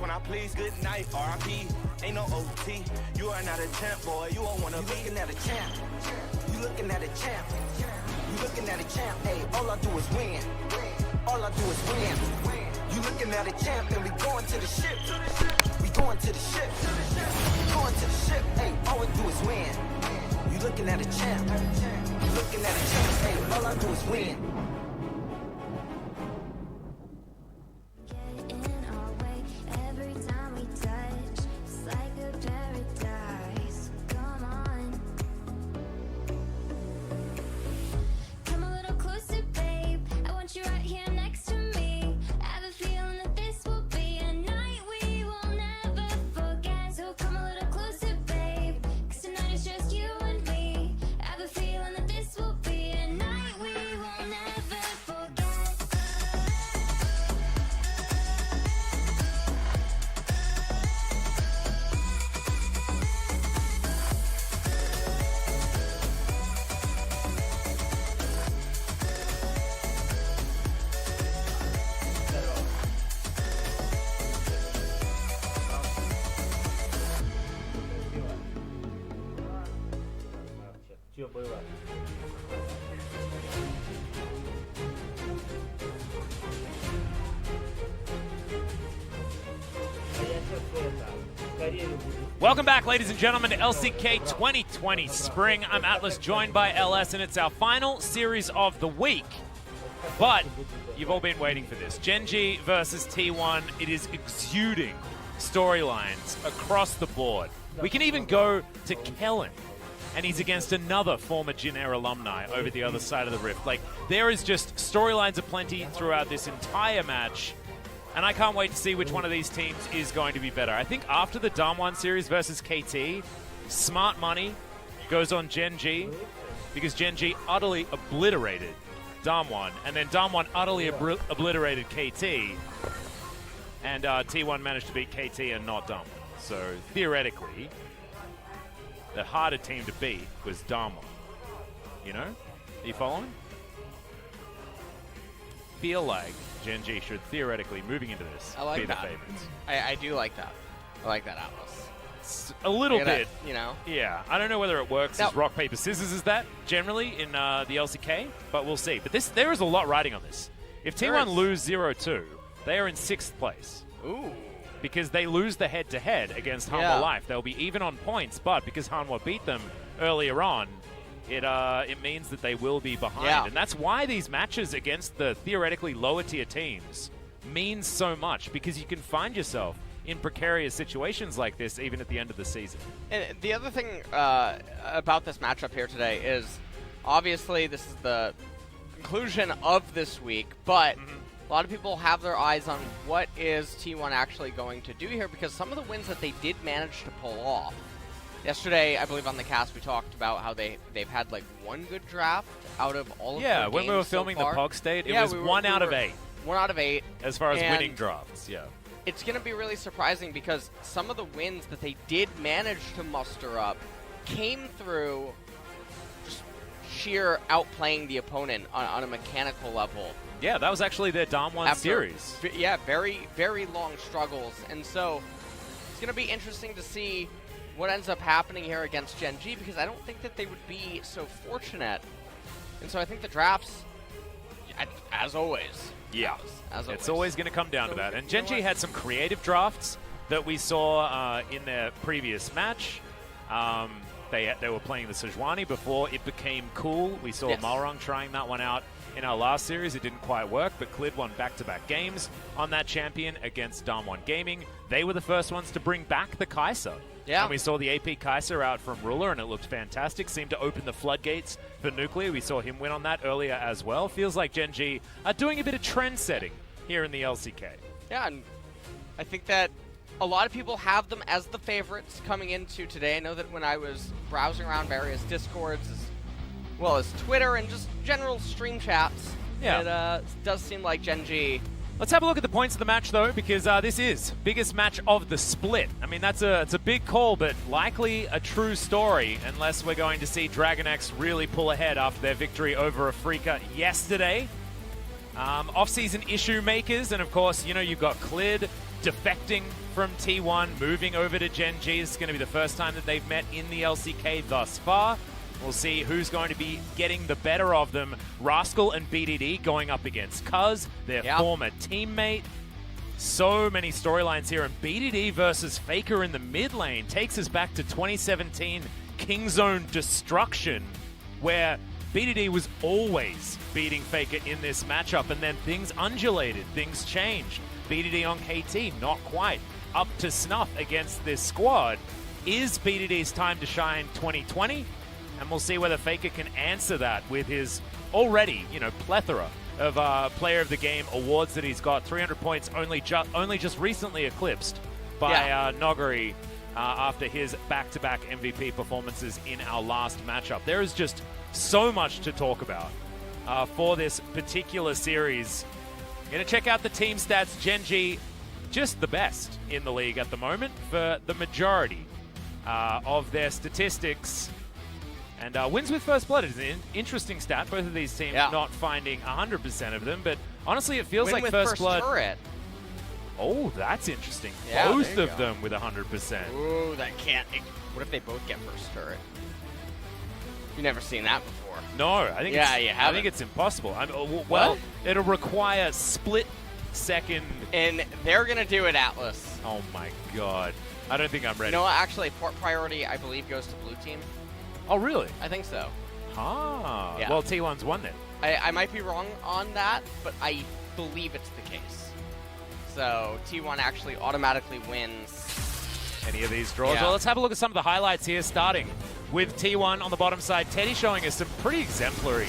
when I please. Good night, R.I.P. Ain't no OT. You are not a champ, boy. You don't wanna be. Looking at a champ. You looking at a champ. You looking at a champ. Hey, all I do is win. All I do is win. You looking at a champ, and we going to the ship. We going to the ship. We going to the ship. Hey, all we do is win. You looking at a champ. You looking at a champ. Hey, all I do is win. Welcome back, ladies and gentlemen, to LCK 2020 Spring. I'm Atlas, joined by LS, and it's our final series of the week. But you've all been waiting for this. Gen.G versus T1. It is exuding storylines across the board. We can even go to Kellen, and he's against another former Jin Air alumni over the other side of the rift. Like, there is just storylines aplenty throughout this entire match. And I can't wait to see which one of these teams is going to be better. I think after the Damwon series versus KT, smart money goes on Gen.G because Gen.G utterly obliterated Damwon, and then Damwon utterly obliterated KT, and T1 managed to beat KT and not Damwon. So theoretically, the harder team to beat was Damwon. You know? Are you following? Feel like Gen.G should theoretically, moving into this, be the favorites. I do like that. I like that, Atlas. It's a little bit, you know. Yeah, I don't know whether it works as rock, paper, scissors is that generally in the LCK, but we'll see. But there is a lot riding on this. If T1 lose 0-2, they are in 6th place. Ooh. Because they lose the head-to-head against Hanwha Life. They'll be even on points, but because Hanwha beat them earlier on, it means that they will be behind. Yeah. And that's why these matches against the theoretically lower-tier teams mean so much, because you can find yourself in precarious situations like this even at the end of the season. And the other thing about this matchup here today is, obviously, this is the conclusion of this week, but a lot of people have their eyes on what is T1 actually going to do here, because some of the wins that they did manage to pull off. Yesterday, I believe on the cast, we talked about how they've had like one good draft out of all of their games. Yeah, when we were filming the POG state, it was 1 out of 8. 1 out of 8. As far as winning drafts, yeah. It's going to be really surprising because some of the wins that they did manage to muster up came through just sheer outplaying the opponent on a mechanical level. Yeah, that was actually their Damwon series. Yeah, very, very long struggles. And so it's going to be interesting to see what ends up happening here against Gen.G, because I don't think that they would be so fortunate. And so I think the drafts, as always. Yeah, as always. It's always going to come down to that. And Gen.G had some creative drafts that we saw in their previous match. They were playing the Sejuani before it became cool. We saw Malrong trying that one out in our last series. It didn't quite work, but Clid won back-to-back games on that champion against Damwon Gaming. They were the first ones to bring back the Kai'Sa. Yeah. And we saw the AP Kai'Sa out from Ruler, and it looked fantastic. Seemed to open the floodgates for Nuclear. We saw him win on that earlier as well. Feels like Gen.G are doing a bit of trend setting here in the LCK. Yeah, and I think that a lot of people have them as the favorites coming into today. I know that when I was browsing around various Discords, as well as Twitter and just general stream chats, it does seem like Gen.G. Let's have a look at the points of the match, though, because this is biggest match of the split. I mean, it's a big call, but likely a true story, unless we're going to see DragonX really pull ahead after their victory over Afrika yesterday. Off-season issue makers, and of course, you know, you've got Clid, defecting from T1, moving over to Gen G. It's going to be the first time that they've met in the LCK thus far. We'll see who's going to be getting the better of them. Rascal and BDD going up against Cuz, their former teammate. So many storylines here, and BDD versus Faker in the mid lane takes us back to 2017 Kingzone Destruction, where BDD was always beating Faker in this matchup, and then things undulated, things changed. BDD on KT, not quite up to snuff against this squad. Is BDD's time to shine 2020? And we'll see whether Faker can answer that with his already, plethora of Player of the Game awards that he's got. 300 points only just recently eclipsed by Nogari after his back-to-back MVP performances in our last matchup. There is just so much to talk about for this particular series. Going to check out the team stats. Gen G, just the best in the league at the moment for the majority of their statistics. And wins with first blood is an interesting stat. Both of these teams not finding 100% of them, but honestly, it feels like first blood. Turret. Oh, that's interesting. Yeah, both of them with 100%. Ooh, that can't. What if they both get first turret? You've never seen that before. No, I think I think it's impossible. Well, it'll require split second. And they're gonna do it, Atlas. Oh my god, I don't think I'm ready. You know what? Actually, port priority I believe goes to blue team. Oh, really? I think so. Ah, well, T1's won then. I might be wrong on that, but I believe it's the case. So T1 actually automatically wins any of these draws. Well, let's have a look at some of the highlights here, starting with T1 on the bottom side. Teddy showing us some pretty exemplary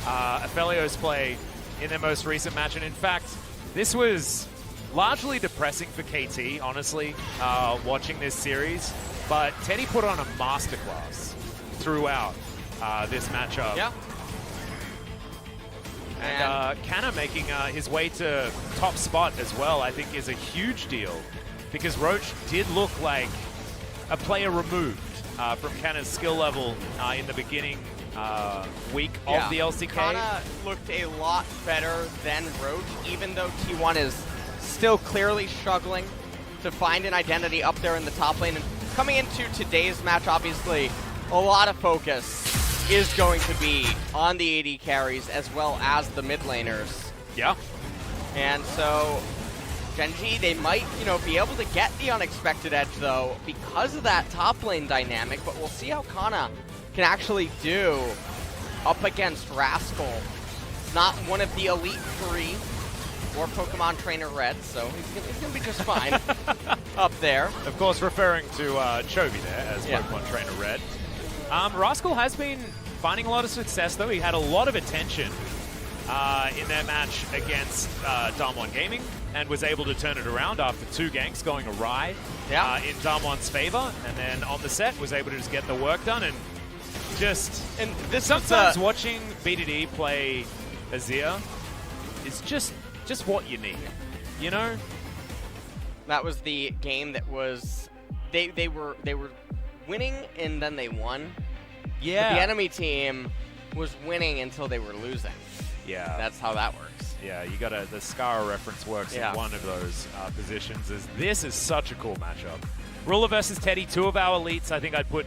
Aphelios play in their most recent match. And in fact, this was largely depressing for KT, honestly, watching this series. But Teddy put on a masterclass throughout this matchup. Yeah. And Canna making his way to top spot as well, I think is a huge deal, because Roach did look like a player removed from Canna's skill level in the beginning week of the LCK. Canna looked a lot better than Roach, even though T1 is still clearly struggling to find an identity up there in the top lane. And coming into today's match, obviously, a lot of focus is going to be on the AD carries as well as the mid laners. Yeah. And so Gen G, they might, be able to get the unexpected edge though because of that top lane dynamic, but we'll see how Kana can actually do up against Rascal. Not one of the Elite 3 or Pokemon Trainer Red, so he's gonna be just fine up there. Of course, referring to Chovy there as Pokemon Trainer Red. Rascal has been finding a lot of success, though. He had a lot of attention in their match against Damwon Gaming and was able to turn it around after 2 ganks going awry in Damwon's favor. And then on the set, was able to just get the work done. And this sometimes watching BDD play Azir is just what you need, That was the game that was they were winning and then they won. Yeah. But the enemy team was winning until they were losing. Yeah. That's how that works. Yeah, you got the Scar reference works in one of those positions. This is such a cool matchup. Ruler versus Teddy, 2 of our elites. I think I'd put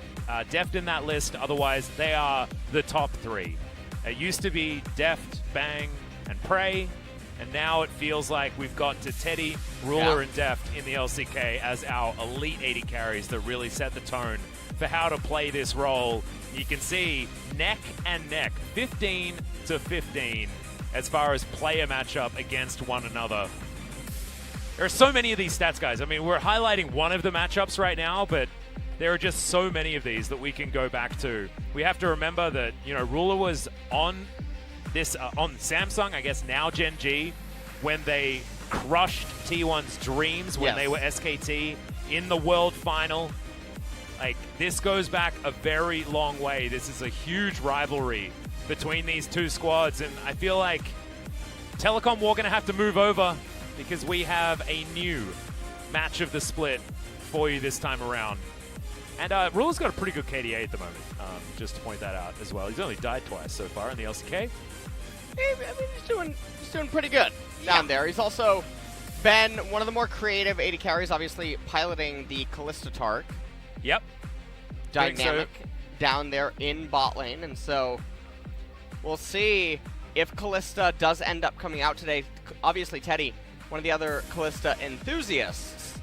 Deft in that list. Otherwise, they are the top 3. It used to be Deft, Bang, and Prey. And now it feels like we've got to Teddy, Ruler, and Deft in the LCK as our elite 80 carries that really set the tone for how to play this role. You can see neck and neck, 15 to 15, as far as player matchup against one another. There are so many of these stats, guys. I mean, we're highlighting one of the matchups right now, but there are just so many of these that we can go back to. We have to remember that, Ruler was on this on Samsung, I guess now Gen G, when they crushed T1's dreams when they were SKT in the World Final. Like, this goes back a very long way. This is a huge rivalry between these 2 squads, and I feel like Telecom War going to have to move over because we have a new match of the split for you this time around. And Ruler's got a pretty good KDA at the moment, just to point that out as well. He's only died twice so far in the LCK. I mean, he's doing pretty good down there. He's also been one of the more creative AD carries, obviously piloting the Kalista Tark. Yep. Dynamic down there in bot lane, and so we'll see if Kalista does end up coming out today. Obviously, Teddy, one of the other Kalista enthusiasts.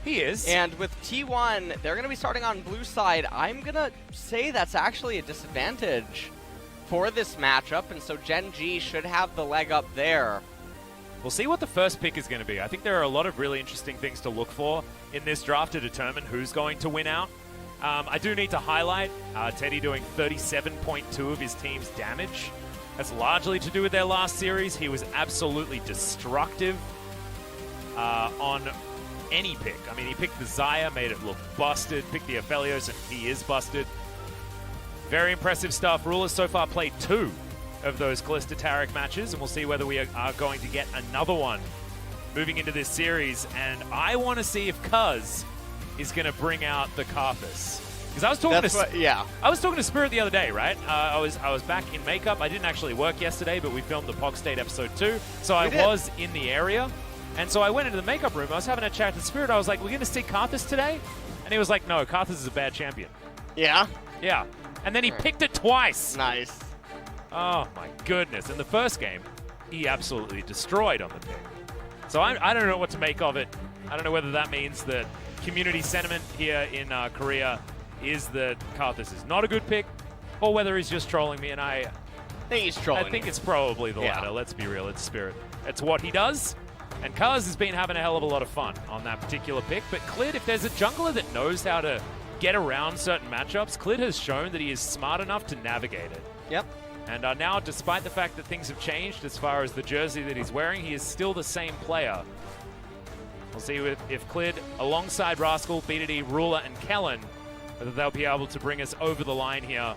He is. And with T1, they're going to be starting on blue side. I'm going to say that's actually a disadvantage for this matchup, and so Gen G should have the leg up there. We'll see what the first pick is going to be. I think there are a lot of really interesting things to look for in this draft to determine who's going to win out. I do need to highlight Teddy doing 37.2 of his team's damage. That's largely to do with their last series. He was absolutely destructive on any pick. I mean, he picked the Xayah, made it look busted, picked the Aphelios, and he is busted. Very impressive stuff. Rule has so far played 2 of those Kalista Taric matches, and we'll see whether we are going to get another one moving into this series. And I want to see if Cuz is going to bring out the Karthus. Because I was talking I was talking to Spirit the other day, right? I was back in makeup. I didn't actually work yesterday, but we filmed the POG State episode 2, so I was in the area. And so I went into the makeup room. I was having a chat to Spirit. I was like, "We're going to see Karthus today?" And he was like, "No, Karthus is a bad champion." Yeah? Yeah. And then he picked it twice. Nice. Oh my goodness. In the first game, he absolutely destroyed on the pick. So I don't know what to make of it. I don't know whether that means that community sentiment here in Korea is that Karthus is not a good pick, or whether he's just trolling me, and I think he's trolling. I think it's probably the latter. Let's be real. It's Spirit. It's what he does. And Kuz has been having a hell of a lot of fun on that particular pick. But Clid, if there's a jungler that knows how to get around certain matchups, Clid has shown that he is smart enough to navigate it. Yep. And now, despite the fact that things have changed as far as the jersey that he's wearing, he is still the same player. We'll see if Clid, alongside Rascal, BDD, Ruler, and Kellen, whether they'll be able to bring us over the line here.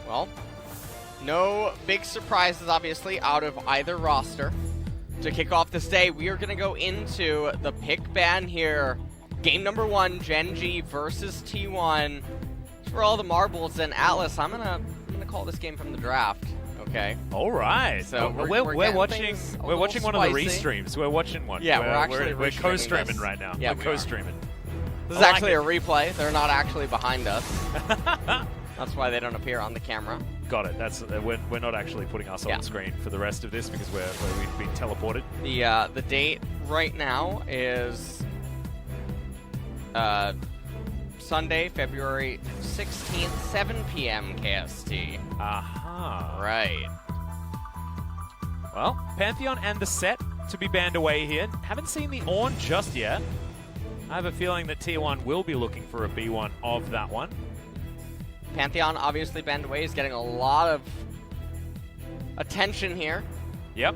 Well, no big surprises, obviously, out of either roster. To kick off this day, we are going to go into the pick ban here. Game number 1, Gen G versus T1. For all the marbles, and Atlas, I'm gonna call this game from the draft. Okay. All right. So we're watching one of the spicy. restreams. We're watching one. Yeah, we're co-streaming this. right now. Yeah, we're co-streaming. This is actually a replay. They're not actually behind us. That's why they don't appear on the camera. Got it. That's we're not actually putting us on screen for the rest of this because we've been teleported. The date right now is Sunday, February 16th, 7 p.m. KST. Aha. Right. Well, Pantheon and the set to be banned away here. Haven't seen the Ornn just yet. I have a feeling that T1 will be looking for a B1 of that one. Pantheon obviously banned away. Is getting a lot of attention here. Yep.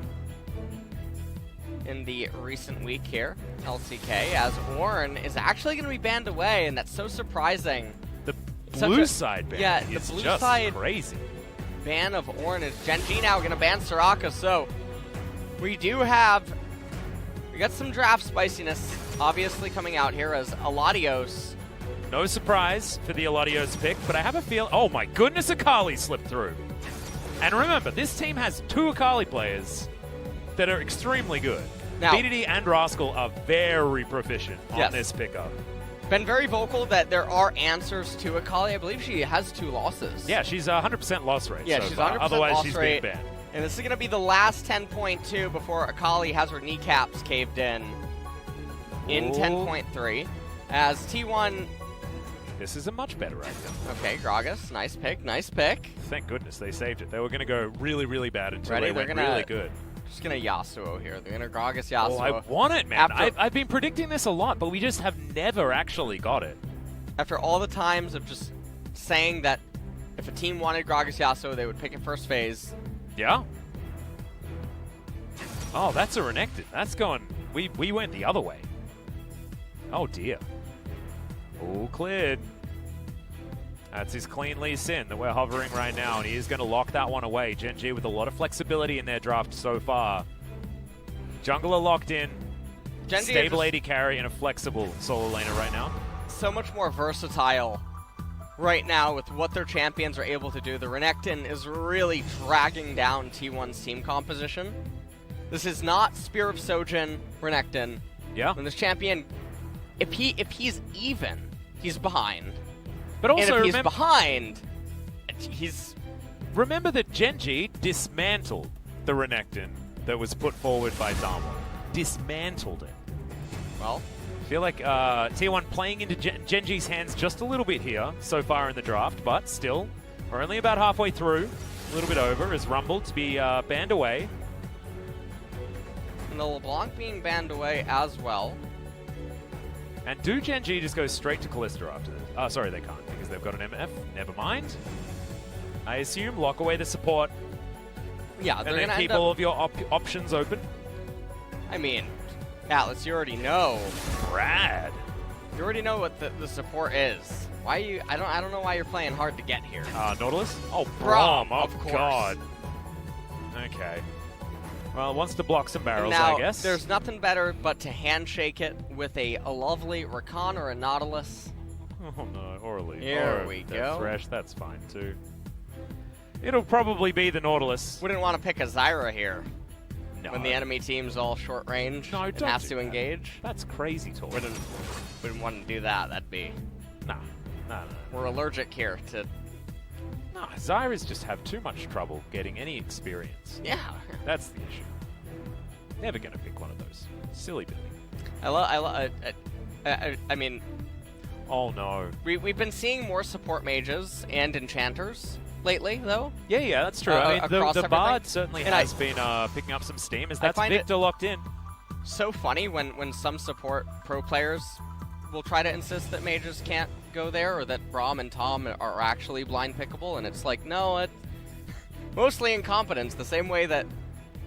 In the recent week here, LCK, as Ornn is actually going to be banned away, and that's so surprising. The blue side ban is the blue just side crazy. Ban of Ornn is Gen G now going to ban Soraka, so we got some draft spiciness obviously coming out here as Aladios. No surprise for the Aladios pick, but I have a feel. Oh my goodness, Akali slipped through. And remember, this team has 2 Akali players that are extremely good. Now, BDD and Rascal are very proficient on this pickup. Been very vocal that there are answers to Akali. I believe she has 2 losses. Yeah, she's 100% loss rate. Yeah, so she's far. 100% Otherwise, loss she's rate. being banned. And this is going to be the last 10.2 before Akali has her kneecaps caved in 10.3. As T1... This is a much better item. Okay, Gragas, nice pick, nice pick. Thank goodness they saved it. They were going to go really, really bad until they went gonna, really good. Just going to Yasuo here. They're going to Gragas Yasuo. Oh, I want it, man. I've been predicting this a lot, but we just have never actually got it. After all the times of just saying that if a team wanted Gragas Yasuo, they would pick it first phase. Yeah. Oh, that's a Renekton. That's going... We went the other way. Oh, dear. Oh, cleared. That's his clean lease in that we're hovering right now, and he is going to lock that one away. Gen G with a lot of flexibility in their draft so far. Jungler locked in. Gen G stable AD carry and a flexible solo laner right now. So much more versatile right now with what their champions are able to do. The Renekton is really dragging down T1's team composition. This is not Spear of Sojin, Renekton. Yeah. When this champion, if he's even, he's behind. But also, and if he's behind, he's... Remember that Genji dismantled the Renekton that was put forward by Damo. Dismantled it. Well, I feel like T1 playing into Genji's hands just a little bit here so far in the draft, but still, we're only about halfway through. A little bit over as Rumble to be banned away. And the LeBlanc being banned away as well. And do Genji just go straight to Kalista after this? Sorry, they can't because they've got an MF. Never mind. I assume lock away the support. Yeah, And they're then going to keep end all up... of your options open. I mean, Atlas, you already know. Brad. You already know what the support is. Why you? I don't know why you're playing hard to get here. Nautilus? Oh, Braum, Braum. of Oh, course. God. Okay. Well, it wants to block some barrels, Now, I guess. there's nothing better but to handshake it with a lovely Rakan or a Nautilus. Oh, no. Orally. Here or we the go. Thresh. That's fine, too. It'll probably be the Nautilus. Wouldn't want to pick a Zyra here No. when the enemy team's all short range No, and don't has do to that. engage. That's crazy talk. Wouldn't want to do that. That'd be... Nah. No. We're allergic here to... No, Zyras just have too much trouble getting any experience. Yeah. That's the issue. Never gonna pick one of those. Silly Billy. I mean, Oh no. we've been seeing more support mages and enchanters lately, though. Yeah, that's true. I mean, across the Bard everything. certainly And has been picking up some steam as I that's find Victor locked in. So funny when some support pro players will try to insist that mages can't go there, or that Braum and Tom are actually blind pickable, and it's like, no, it's mostly incompetence, the same way that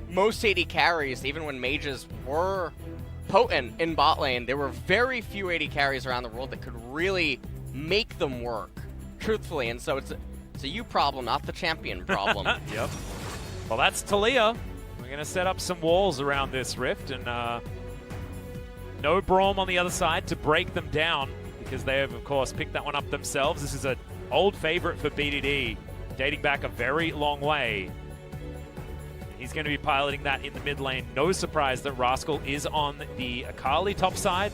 most AD carries, even when mages were potent in bot lane, there were very few AD carries around the world that could really make them work, truthfully, and so it's a you problem, not the champion problem. Yep. Well, that's Talia. We're going to set up some walls around this rift, and no Braum on the other side to break them down, because they have, of course, picked that one up themselves. This is an old favorite for BDD, dating back a very long way. He's going to be piloting that in the mid lane. No surprise that Rascal is on the Akali top side,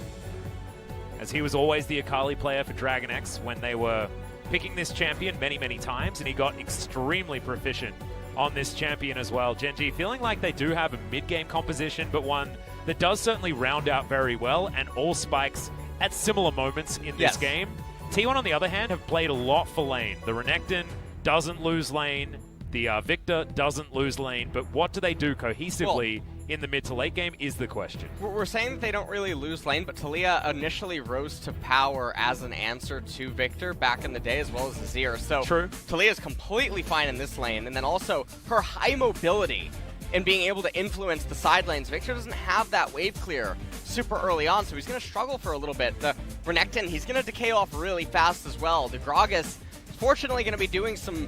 as he was always the Akali player for Dragon X when they were picking this champion many, many times, and he got extremely proficient on this champion as well. Genji feeling like they do have a mid-game composition, but one that does certainly round out very well, and all spikes at similar moments in this game. T1, on the other hand, have played a lot for lane. The Renekton doesn't lose lane. The Victor doesn't lose lane, but what do they do cohesively in the mid to late game is the question. We're saying that they don't really lose lane, but Talia initially rose to power as an answer to Victor back in the day, as well as Azir. So True. Talia's completely fine in this lane, and then also her high mobility and being able to influence the side lanes. Victor doesn't have that wave clear super early on, so he's going to struggle for a little bit. The Renekton, he's going to decay off really fast as well. The Gragas, fortunately, going to be doing some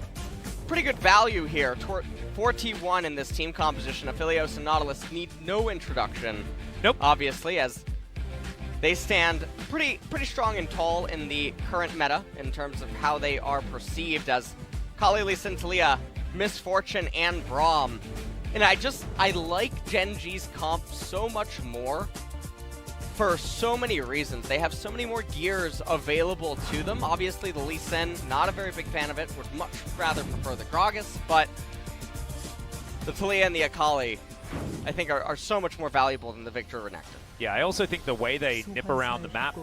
pretty good value here for T1 in this team composition. Aphelios and Nautilus need no introduction, obviously, as they stand pretty strong and tall in the current meta in terms of how they are perceived as Kali, Lee Sin, Talia, Misfortune, and Braum. And I like Gen G's comp so much more for so many reasons. They have so many more gears available to them. Obviously, the Lee Sin, not a very big fan of it, would much rather prefer the Gragas, but the Talia and the Akali, I think, are so much more valuable than the Victor Renekton. Yeah, I also think the way they nip around the map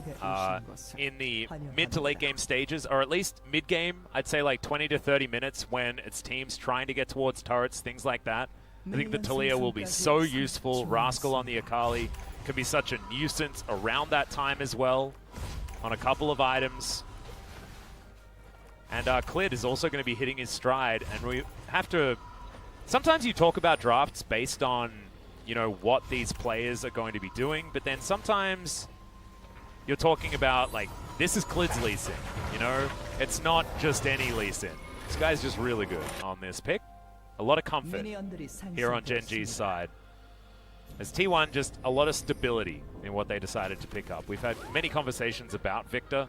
in the mid to late game stages, or at least mid game, I'd say like 20 to 30 minutes when it's teams trying to get towards turrets, things like that. I think the Talia will be so useful. Rascal on the Akali can be such a nuisance around that time as well on a couple of items. And Clid is also going to be hitting his stride, and we have to... Sometimes you talk about drafts based on, you know, what these players are going to be doing, but then sometimes you're talking about, like, this is Clid's Lee Sin, you know? It's not just any Lee Sin. This guy's just really good on this pick. A lot of comfort here on Gen G's side. As T1, just a lot of stability in what they decided to pick up. We've had many conversations about Victor.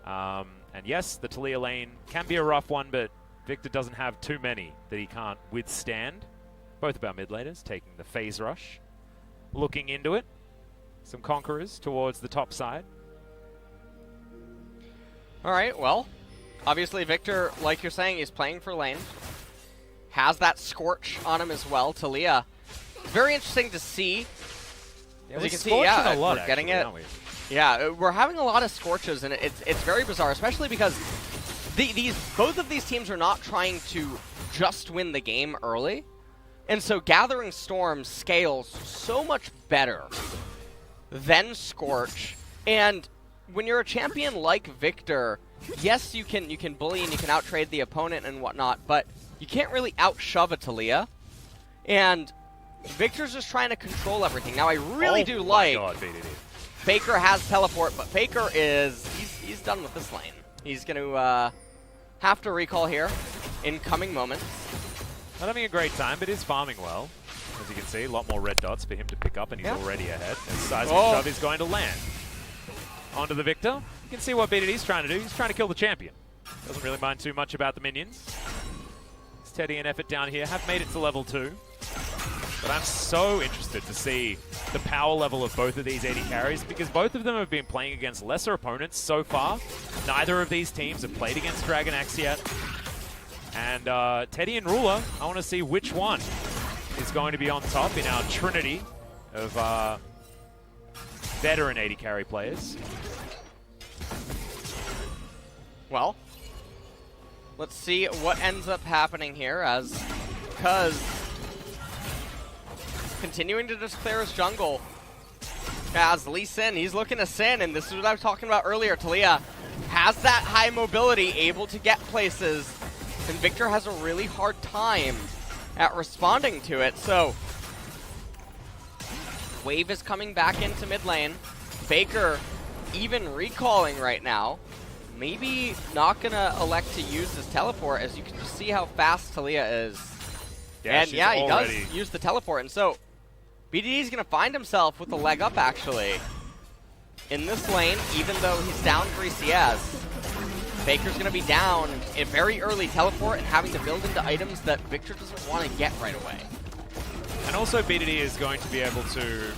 And yes, the Talia lane can be a rough one, but Victor doesn't have too many that he can't withstand. Both of our mid laners taking the phase rush. Looking into it. Some Conquerors towards the top side. All right, well, obviously Victor, like you're saying, is playing for lane. Has that Scorch on him as well. Talia, very interesting to see. Yeah, As we're you can see, scorching yeah, a lot, we're getting actually, it. aren't we? Yeah, we're having a lot of Scorches, and it's very bizarre, especially because both of these teams are not trying to just win the game early. And so Gathering Storm scales so much better than Scorch. And when you're a champion like Victor, yes, you can bully and you can out-trade the opponent and whatnot, but you can't really out-shove a Talia. And Victor's just trying to control everything. Now, I really do like... God, BDD. Faker has teleport, but Faker is... He's done with this lane. He's going to have to recall here in coming moments. Not having a great time, but is farming well. As you can see, a lot more red dots for him to pick up, and he's already ahead. And Seismic Shove is going to land. Onto the Victor. You can see what BDD's trying to do. He's trying to kill the champion. Doesn't really mind too much about the minions. It's Teddy and Effort down here. Have made it to level 2. But I'm so interested to see the power level of both of these AD carries, because both of them have been playing against lesser opponents so far. Neither of these teams have played against Dragon Axe yet. And Teddy and Ruler, I want to see which one is going to be on top in our trinity of veteran AD carry players. Well, let's see what ends up happening here as Cuz continuing to just clear his jungle. As Lee Sin, he's looking to Sin, and this is what I was talking about earlier. Talia has that high mobility, able to get places, and Victor has a really hard time at responding to it. So, Wave is coming back into mid lane. Faker even recalling right now. Maybe not gonna elect to use his teleport, as you can just see how fast Talia is. Yeah, and yeah, he does use the teleport, and so BDD is gonna find himself with a leg up actually in this lane, even though he's down 3 CS. Faker's gonna be down a very early teleport and having to build into items that Victor doesn't want to get right away. And also BDD is going to be able to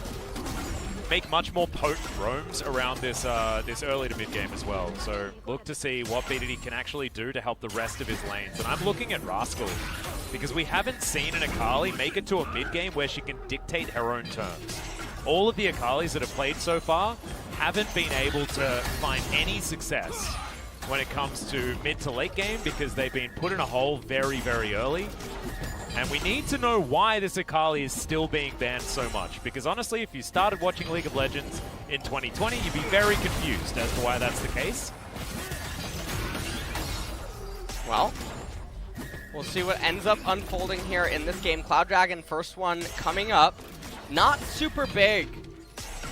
make much more potent roams around this this early to mid game as well. So look to see what BDD can actually do to help the rest of his lanes. And I'm looking at Rascal, because we haven't seen an Akali make it to a mid game where she can dictate her own terms. All of the Akalis that have played so far haven't been able to find any success when it comes to mid to late game, because they've been put in a hole very, very early. And we need to know why this Akali is still being banned so much. Because honestly, if you started watching League of Legends in 2020, you'd be very confused as to why that's the case. Well, we'll see what ends up unfolding here in this game. Cloud Dragon, first one coming up. Not super big,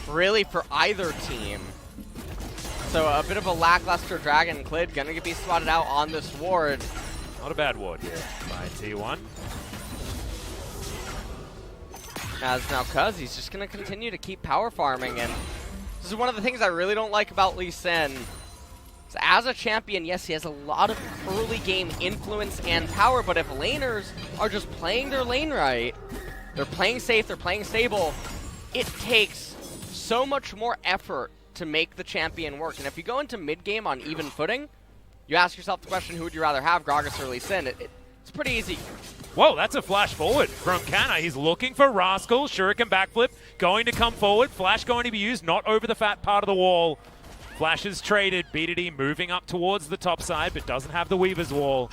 really, for either team. So a bit of a lackluster Dragon. Clid gonna be spotted out on this ward. Not a bad ward here by T1. As now Cuz, he's just gonna continue to keep power farming, and this is one of the things I really don't like about Lee Sin. So as a champion, yes, he has a lot of early game influence and power, but if laners are just playing their lane right, they're playing safe, they're playing stable, it takes so much more effort to make the champion work. And if you go into mid-game on even footing, you ask yourself the question, who would you rather have, Gragas or Lee Sin? It's pretty easy. Whoa, that's a flash forward from Kana. He's looking for Rascal. Shuriken backflip going to come forward. Flash going to be used, not over the fat part of the wall. Flash is traded. BDD moving up towards the top side, but doesn't have the Weaver's wall.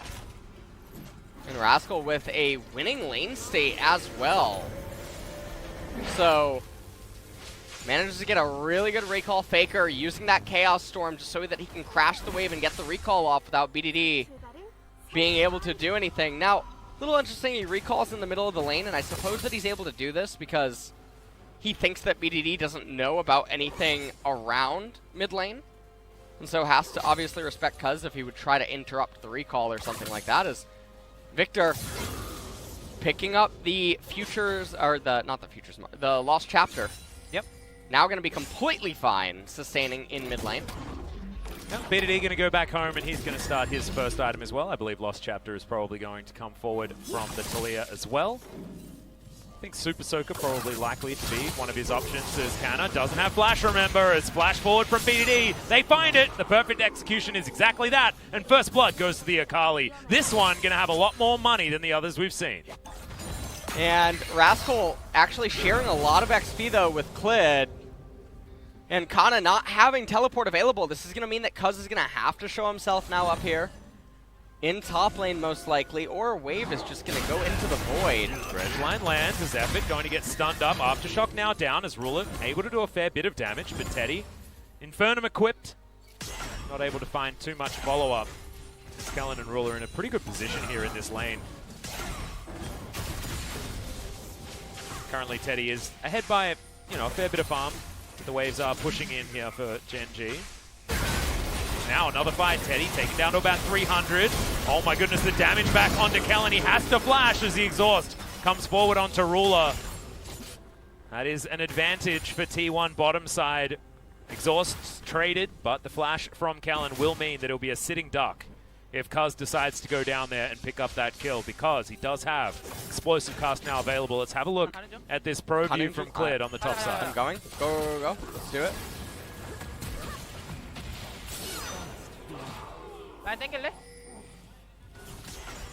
And Rascal with a winning lane state as well. So, manages to get a really good recall. Faker using that Chaos Storm just so that he can crash the wave and get the recall off without BDD being able to do anything. Now, a little interesting, he recalls in the middle of the lane, and I suppose that he's able to do this because he thinks that BDD doesn't know about anything around mid lane, and so has to obviously respect Cuz if he would try to interrupt the recall or something like that. As Victor picking up the futures, or the Lost Chapter. Yep. Now going to be completely fine sustaining in mid lane. Yep. BDD going to go back home, and he's going to start his first item as well. I believe Lost Chapter is probably going to come forward from the Talia as well. think Super Soaker probably likely to be one of his options as Canna doesn't have flash, remember, as flash forward from BDD. They find it. The perfect execution is exactly that. And first blood goes to the Akali. This one going to have a lot more money than the others we've seen. And Rascal actually sharing a lot of XP though with Clid. And Kana not having teleport available. This is going to mean that Cuz is going to have to show himself now up here. In top lane, most likely, or Wave is just going to go into the void. Dredge line lands as Effort going to get stunned up. Aftershock now down as Ruler able to do a fair bit of damage, but Teddy, Infernum equipped, not able to find too much follow-up. Skellen and Ruler in a pretty good position here in this lane. Currently, Teddy is ahead by a fair bit of farm. The waves are pushing in here for Gen G. Now another fight, Teddy taken down to about 300. Oh my goodness, the damage back onto Kellen. He has to flash as the exhaust comes forward onto Ruler. That is an advantage for T1 bottom side. Exhausts traded, but the flash from Kellen will mean that it'll be a sitting duck if Cuz decides to go down there and pick up that kill, because he does have explosive cast now available. Let's have a look at this pro view from Clid on the top side. I'm going. Go. Let's do it.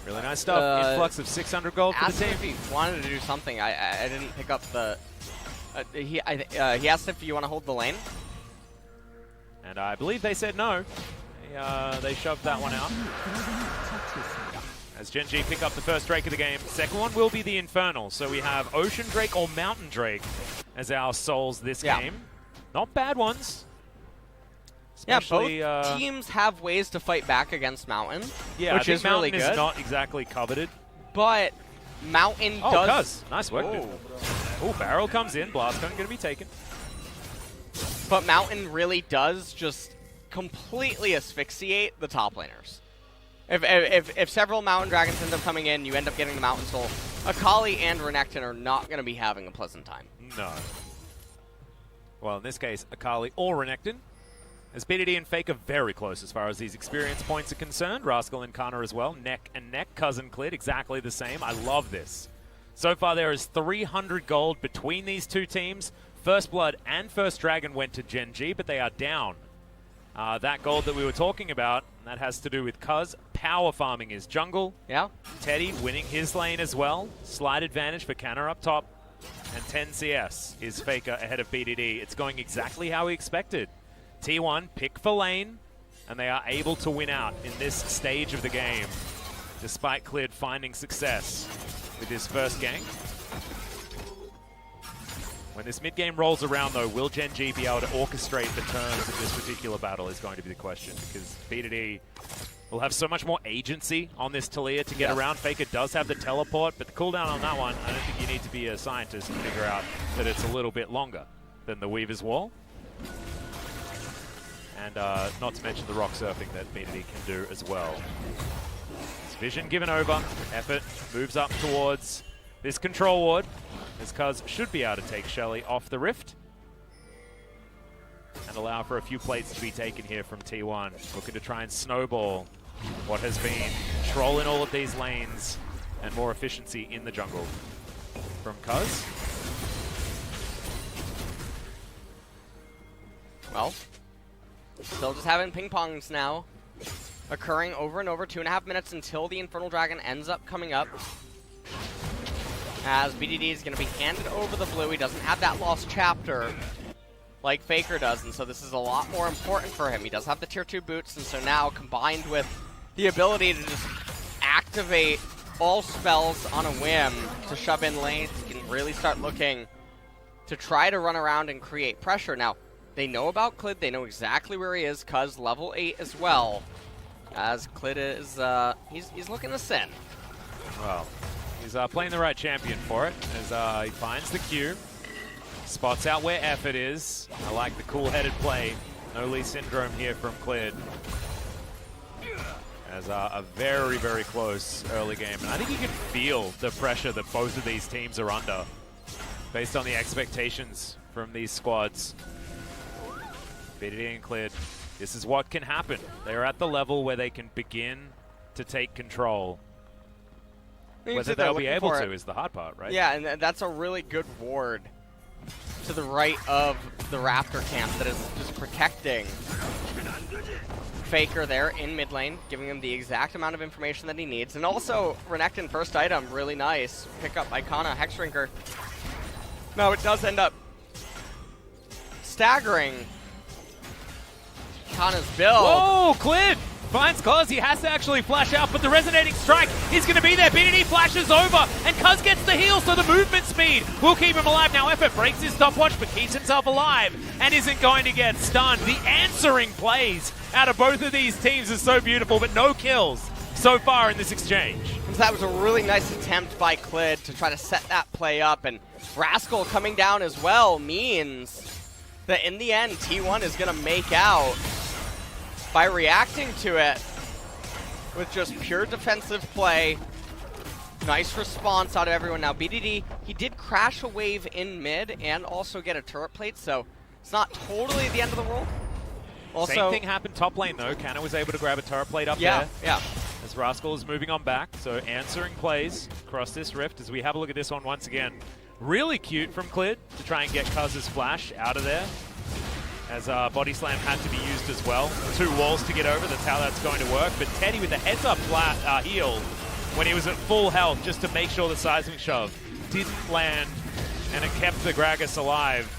Really nice stuff. Influx of 600 gold for the team. If he wanted to do something. I didn't pick up the... he asked if you want to hold the lane. And I believe they said no. They shoved that one out. As Gen G pick up the first Drake of the game. Second one will be the Infernal. So we have Ocean Drake or Mountain Drake as our souls this game. Not bad ones. Especially, both teams have ways to fight back against Mountain, which is really good. good. Is not exactly coveted. But Mountain does... Cuz. Nice work. Oh, Barrel comes in. Blast gun going to be taken. But Mountain really does just completely asphyxiate the top laners. If several Mountain Dragons end up coming in, you end up getting the Mountain Soul. Akali and Renekton are not going to be having a pleasant time. No. Well, in this case, Akali or Renekton. As BDD and Fake are very close as far as these experience points are concerned. Rascal and Kana as well. Neck and neck. Cousin Clid, exactly the same. I love this. So far, there is 300 gold between these two teams. First Blood and First Dragon went to Gen G, but they are down. That gold that we were talking about, that has to do with Cuz power farming his jungle. Yeah. Teddy winning his lane as well. Slight advantage for Kana up top. And 10 CS is Faker ahead of BDD. It's going exactly how we expected. T1 pick for lane, and they are able to win out in this stage of the game, despite Clid finding success with his first gank. When this mid-game rolls around, though, will Gen G be able to orchestrate the turns of this particular battle is going to be the question, because BDD will have so much more agency on this Talia to get around. Faker does have the teleport, but the cooldown on that one, I don't think you need to be a scientist to figure out that it's a little bit longer than the Weaver's Wall. And not to mention the rock surfing that BDD can do as well. His vision given over. Effort moves up towards this control ward, as Cuz should be able to take Shelly off the rift. And allow for a few plates to be taken here from T1. Looking to try and snowball what has been control in all of these lanes and more efficiency in the jungle from Cuz. Well, still just having ping-pongs now, occurring over and over. 2.5 minutes until the Infernal Dragon ends up coming up. As BDD is going to be handed over the blue. He doesn't have that lost chapter like Faker does, and so this is a lot more important for him. He does have the tier 2 boots, and so now combined with the ability to just activate all spells on a whim to shove in lanes, he can really start looking to try to run around and create pressure. Now, they know about Clid. They know exactly where he is. Cuz level 8 as well. As Clid is, he's looking to sin. Well, he's playing the right champion for it. As he finds the Q, spots out where Effort is. I like the cool-headed play. No Lee Syndrome here from Clid. As a very, very close early game. And I think you can feel the pressure that both of these teams are under based on the expectations from these squads. BDD and Clid, this is what can happen. They are at the level where they can begin to take control. Whether they'll be able to is the hard part, right? Yeah, and that's a really good ward to the right of the Raptor camp that is just protecting Faker there in mid lane, giving him the exact amount of information that he needs. And also, Renekton first item, really nice. Pick up Icona, Hexdrinker. No, it does end up staggering Icana's build. Whoa, Clid finds Cuz. He has to actually flash out, but the resonating strike is going to be there. BDD flashes over, and Cuz gets the heal, so the movement speed will keep him alive. Now Effort breaks his stopwatch, but keeps himself alive and isn't going to get stunned. The answering plays out of both of these teams is so beautiful, but no kills so far in this exchange. So that was a really nice attempt by Clid to try to set that play up, and Rascal coming down as well means that in the end, T1 is going to make out by reacting to it with just pure defensive play. Nice response out of everyone. Now BDD, he did crash a wave in mid and also get a turret plate, so it's not totally the end of the world. Also, same thing happened top lane though. Canna was able to grab a turret plate up yeah, there. Yeah. As Rascal is moving on back, so answering plays across this rift as we have a look at this one once again. Really cute from Clid to try and get Cuz's flash out of there. As Body Slam had to be used as well. 2 walls to get over, that's how that's going to work. But Teddy with the heads up heal when he was at full health just to make sure the seismic shove didn't land and it kept the Gragas alive.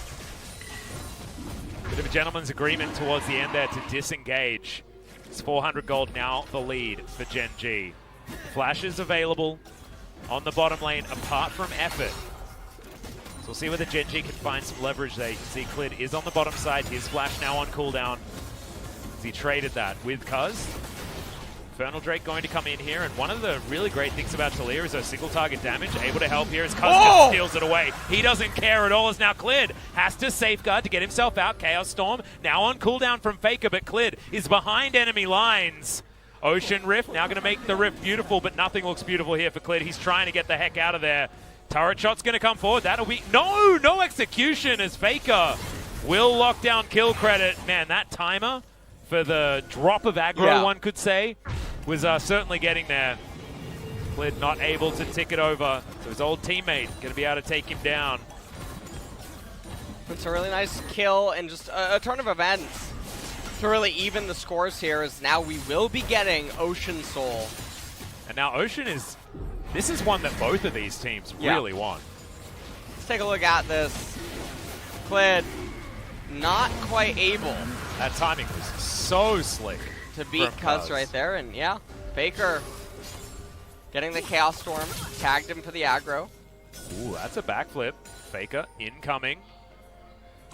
Bit of a gentleman's agreement towards the end there to disengage. It's 400 gold now, the lead for Gen G. Flashes available on the bottom lane apart from Effort. We'll see whether Gen G can find some leverage there. You can see Clid is on the bottom side. His flash now on cooldown. As he traded that with Cuz. Infernal Drake going to come in here, and one of the really great things about Talia is her single target damage, able to help here as Cuz just steals it away. He doesn't care at all as now Clid has to safeguard to get himself out. Chaos Storm now on cooldown from Faker, but Clid is behind enemy lines. Ocean Rift now going to make the rift beautiful, but nothing looks beautiful here for Clid. He's trying to get the heck out of there. Turret shot's going to come forward. That'll be... No execution as Faker will lock down kill credit. Man, that timer for the drop of aggro, one could say, was certainly getting there. Clid not able to tick it over. So his old teammate going to be able to take him down. It's a really nice kill and just a turn of events to really even the scores here, as now we will be getting Ocean Soul. And now Ocean is... This is one that both of these teams really want. Let's take a look at this. Clid not quite able. That timing was so slick to beat Cuz right there, and yeah, Faker getting the Chaos Storm, tagged him for the aggro. Ooh, that's a backflip. Faker incoming.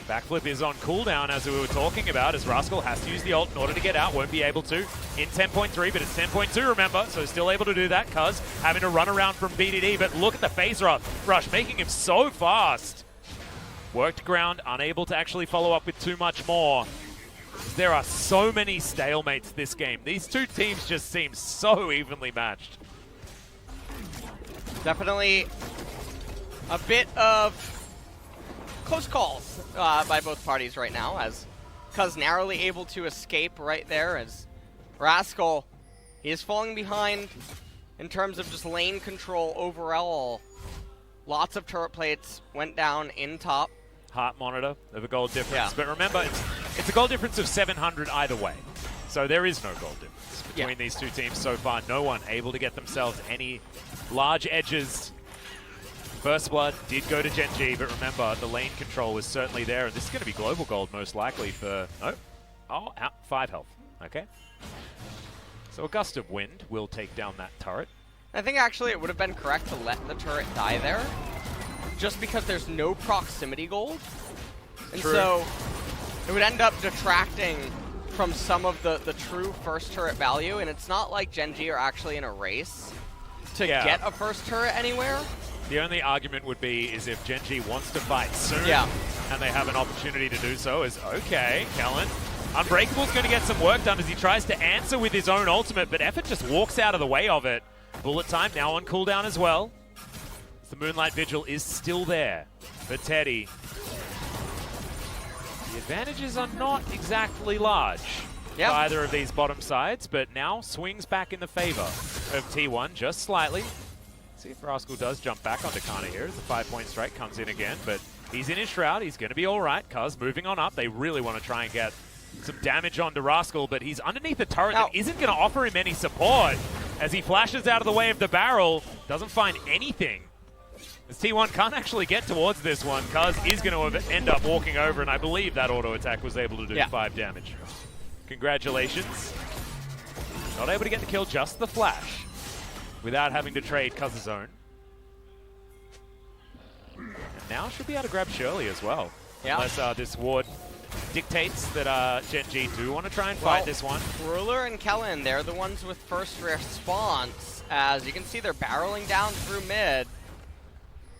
Backflip is on cooldown, as we were talking about, as Rascal has to use the ult in order to get out. Won't be able to in 10.3, but it's 10.2, remember, so still able to do that. Cuz having to run around from BDD, but look at the phase rush, making him so fast. Worked ground, unable to actually follow up with too much more. There are so many stalemates this game. These two teams just seem so evenly matched. Definitely a bit of close calls by both parties right now, as Cuz narrowly able to escape right there, as Rascal, he is falling behind in terms of just lane control overall. Lots of turret plates went down in top. Heart monitor of a gold difference, but remember, it's a gold difference of 700 either way. So there is no gold difference between these two teams so far. No one able to get themselves any large edges. First blood did go to Gen G, but remember, the lane control was certainly there, and this is going to be global gold most likely for... Oh, 5 health. Okay. So a gust of wind will take down that turret. I think actually it would have been correct to let the turret die there, just because there's no proximity gold. And so it would end up detracting from some of the true first turret value, and it's not like Gen G are actually in a race to get a first turret anywhere. The only argument would be is if Gen G wants to fight soon, and they have an opportunity to do so, is okay, Kellen. Unbreakable's going to get some work done as he tries to answer with his own ultimate, but Effort just walks out of the way of it. Bullet time now on cooldown as well. The Moonlight Vigil is still there for Teddy. The advantages are not exactly large for either of these bottom sides, but now swings back in the favor of T1 just slightly. See if Rascal does jump back onto Kana here as the 5-point strike comes in again, but he's in his shroud. He's going to be all right. Cuz moving on up. They really want to try and get some damage onto Rascal, but he's underneath the turret that isn't going to offer him any support as he flashes out of the way of the barrel. Doesn't find anything. As T1 can't actually get towards this one, Cuz is going to end up walking over, and I believe that auto attack was able to do 5 damage. Congratulations. Not able to get the kill, just the flash, without having to trade Cuz's own. And now should be able to grab Shirley as well. Yeah. Unless this ward dictates that Gen G do want to try and fight this one. Ruler and Kellen, they're the ones with first response. As you can see, they're barreling down through mid.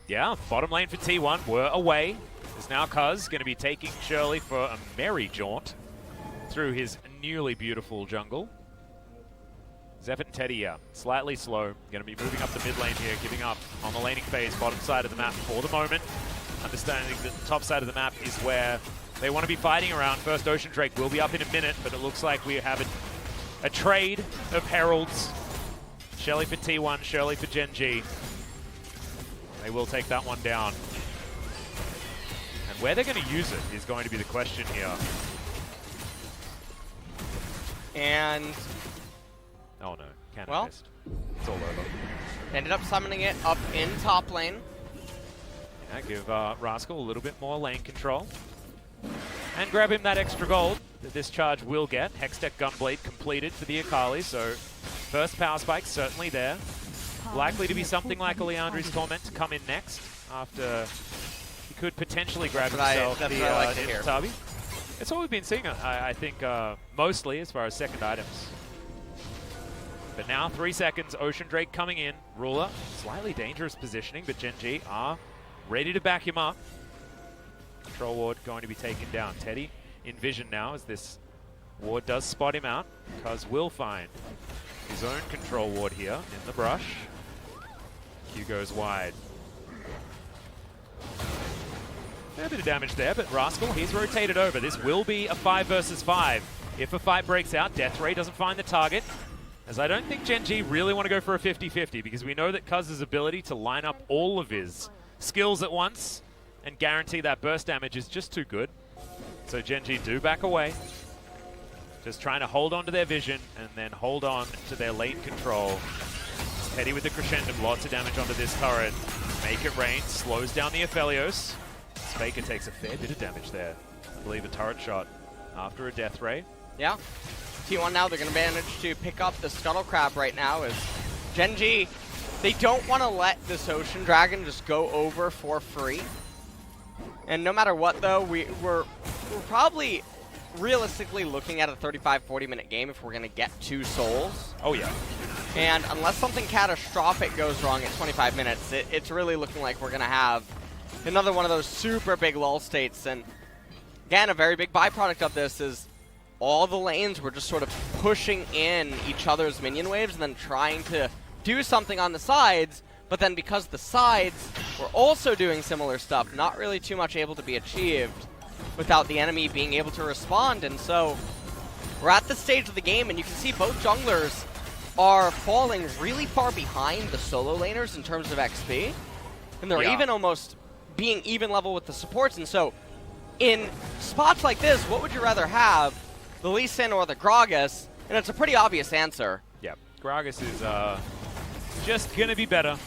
Yeah, bottom lane for T1 were away. Is now Cuz going to be taking Shirley for a merry jaunt through his newly beautiful jungle. Zephyr and Teddy, slightly slow. Going to be moving up the mid lane here, giving up on the laning phase, bottom side of the map for the moment. Understanding that the top side of the map is where they want to be fighting around. First Ocean Drake will be up in a minute, but it looks like we have a trade of heralds. Shelly for T1, Shirley for Gen G. They will take that one down. And where they're going to use it is going to be the question here. And... oh no, can't missed. It's all over. Ended up summoning it up in top lane. Yeah, give Rascal a little bit more lane control. And grab him that extra gold that this charge will get. Hextech Gunblade completed for the Akali, so first power spike certainly there. Likely to be something like Oleandri's Torment to come in next after he could potentially grab himself the Tabi. It's what we've been seeing, I think, mostly as far as second items. But now 3 seconds, Ocean Drake coming in. Ruler, slightly dangerous positioning, but Gen G are ready to back him up. Control ward going to be taken down. Teddy in vision now as this ward does spot him out. Cuz will find his own control ward here in the brush. Q goes wide. A bit of damage there, but Rascal, he's rotated over. This will be a 5 versus 5. If a fight breaks out, Death Ray doesn't find the target. As I don't think Gen G really want to go for a 50-50 because we know that Cuz's ability to line up all of his skills at once and guarantee that burst damage is just too good. So Gen G do back away. Just trying to hold on to their vision and then hold on to their lane control. Teddy with the crescendo, lots of damage onto this turret. Make it rain, slows down the Aphelios. Faker takes a fair bit of damage there. I believe a turret shot after a death ray. Yeah. T1 now, they're going to manage to pick up the Scuttle Crab right now as Gen G, they don't want to let this Ocean Dragon just go over for free. And no matter what, though, we're probably realistically looking at a 35-40 minute game if we're going to get 2 souls. Oh, yeah. And unless something catastrophic goes wrong at 25 minutes, it's really looking like we're going to have another one of those super big lull states. And again, a very big byproduct of this is all the lanes were just sort of pushing in each other's minion waves and then trying to do something on the sides. But then because the sides were also doing similar stuff, not really too much able to be achieved without the enemy being able to respond. And so we're at the stage of the game, and you can see both junglers are falling really far behind the solo laners in terms of XP. And they're even almost being even level with the supports. And so in spots like this, what would you rather have, the Lee Sin or the Gragas? And it's a pretty obvious answer. Yeah, Gragas is just going to be better.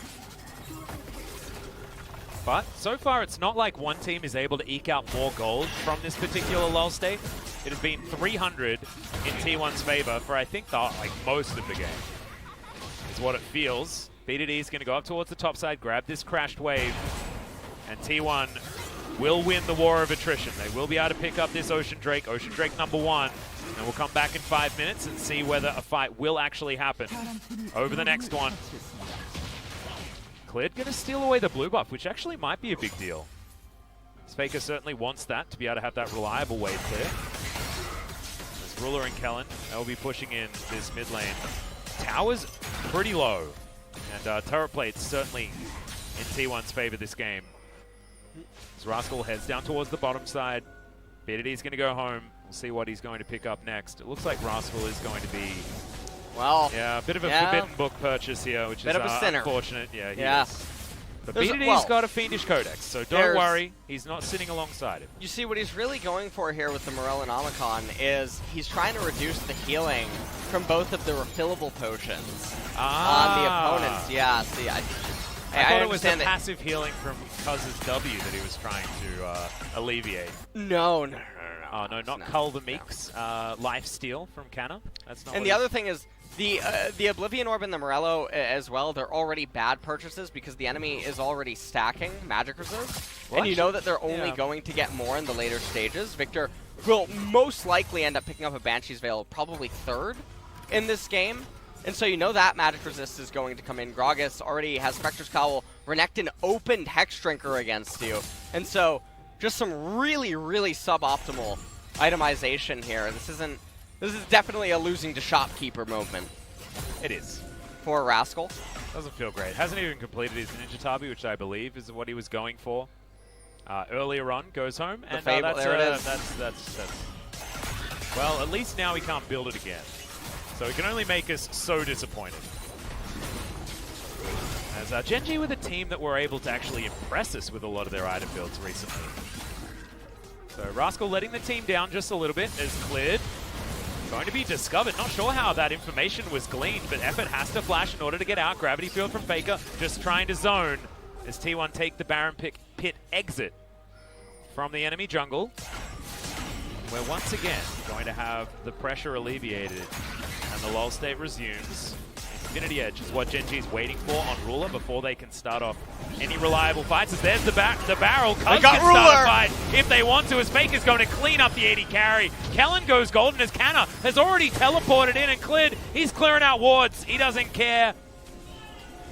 But so far, it's not like one team is able to eke out more gold from this particular lull state. It has been 300 in T1's favor for, I think, most of the game. Is what it feels. BDD is going to go up towards the top side, grab this crashed wave, and T1 will win the war of attrition. They will be able to pick up this Ocean Drake #1, and we'll come back in 5 minutes and see whether a fight will actually happen over the next one. Cleared going to steal away the blue buff, which actually might be a big deal. Faker certainly wants that, to be able to have that reliable wave clear. There's Ruler and Kellen, they'll be pushing in this mid lane. Tower's pretty low, and turret plate's certainly in T1's favor this game. As Rascal heads down towards the bottom side, BDD's going to go home. We'll see what he's going to pick up next. It looks like Rascal is going to be Well, yeah, a bit of a forbidden book purchase here, which bit is of a sinner. unfortunate. Yeah, he Yeah. is. But There's- BDD's well, got a Fiendish Codex, so don't worry, he's not sitting alongside him. You see, what he's really going for here with the Morellonomicon is he's trying to reduce the healing from both of the refillable potions on the opponents. Yeah, see, I thought it was the understand that. passive healing from Cuz's W that he was trying to alleviate. No. Oh, no, not Cull the Meek's lifesteal from Canna. That's not. And the other thing is, the Oblivion Orb and the Morello as well, they're already bad purchases because the enemy is already stacking magic reserves. Well, and you know that they're only going to get more in the later stages. Victor will most likely end up picking up a Banshee's Veil, probably third in this game. And so you know that magic resist is going to come in. Gragas already has Spectre's Cowl. Renekton opened Hex Drinker against you. And so just some really, really suboptimal itemization here. This is definitely a losing to Shopkeeper moment. It is. For Rascal. Doesn't feel great. Hasn't even completed his Ninja Tabi, which I believe is what he was going for. Earlier on, goes home. And Fable, that's, there it is. That's well, at least now he can't build it again. So it can only make us so disappointed. As Gen.G with a team that were able to actually impress us with a lot of their item builds recently. So Rascal letting the team down just a little bit is cleared. Going to be discovered. Not sure how that information was gleaned, but Effort has to flash in order to get out. Gravity Field from Faker just trying to zone as T1 take the Baron Pit exit from the enemy jungle. We're once again going to have the pressure alleviated and the lull state resumes. Infinity Edge is what Gen.G is waiting for on Ruler before they can start off any reliable fights. As there's the barrel. Cuz can start a fight if they want to, as Faker's going to clean up the 80 carry. Kellen goes golden as Canna has already teleported in and cleared. He's clearing out wards. He doesn't care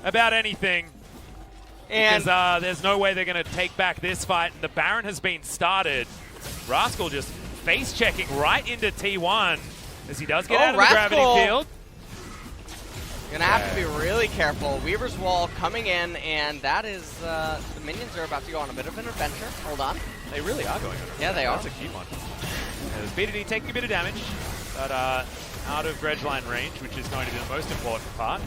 about anything. And because there's no way they're going to take back this fight. And the Baron has been started. Rascal just face checking right into T1 as he does get out of the gravity field. Gonna have to be really careful. Weaver's Wall coming in, and that is, the minions are about to go on a bit of an adventure. Hold on. They really are going on. Yeah, they are. That's a key one. There's BDD taking a bit of damage, but out of Dredge line range, which is going to be the most important part.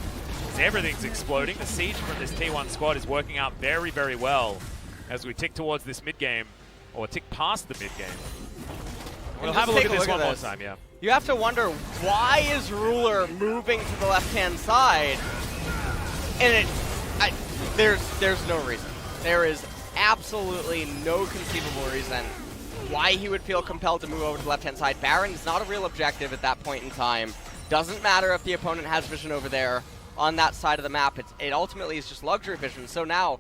As everything's exploding, the siege from this T1 squad is working out very, very well as we tick towards this mid-game, or tick past the mid-game. We'll have a look at this one more time, yeah. You have to wonder, why is Ruler moving to the left-hand side? And there's no reason. There is absolutely no conceivable reason why he would feel compelled to move over to the left-hand side. Baron is not a real objective at that point in time. Doesn't matter if the opponent has vision over there on that side of the map. It ultimately is just luxury vision. So now,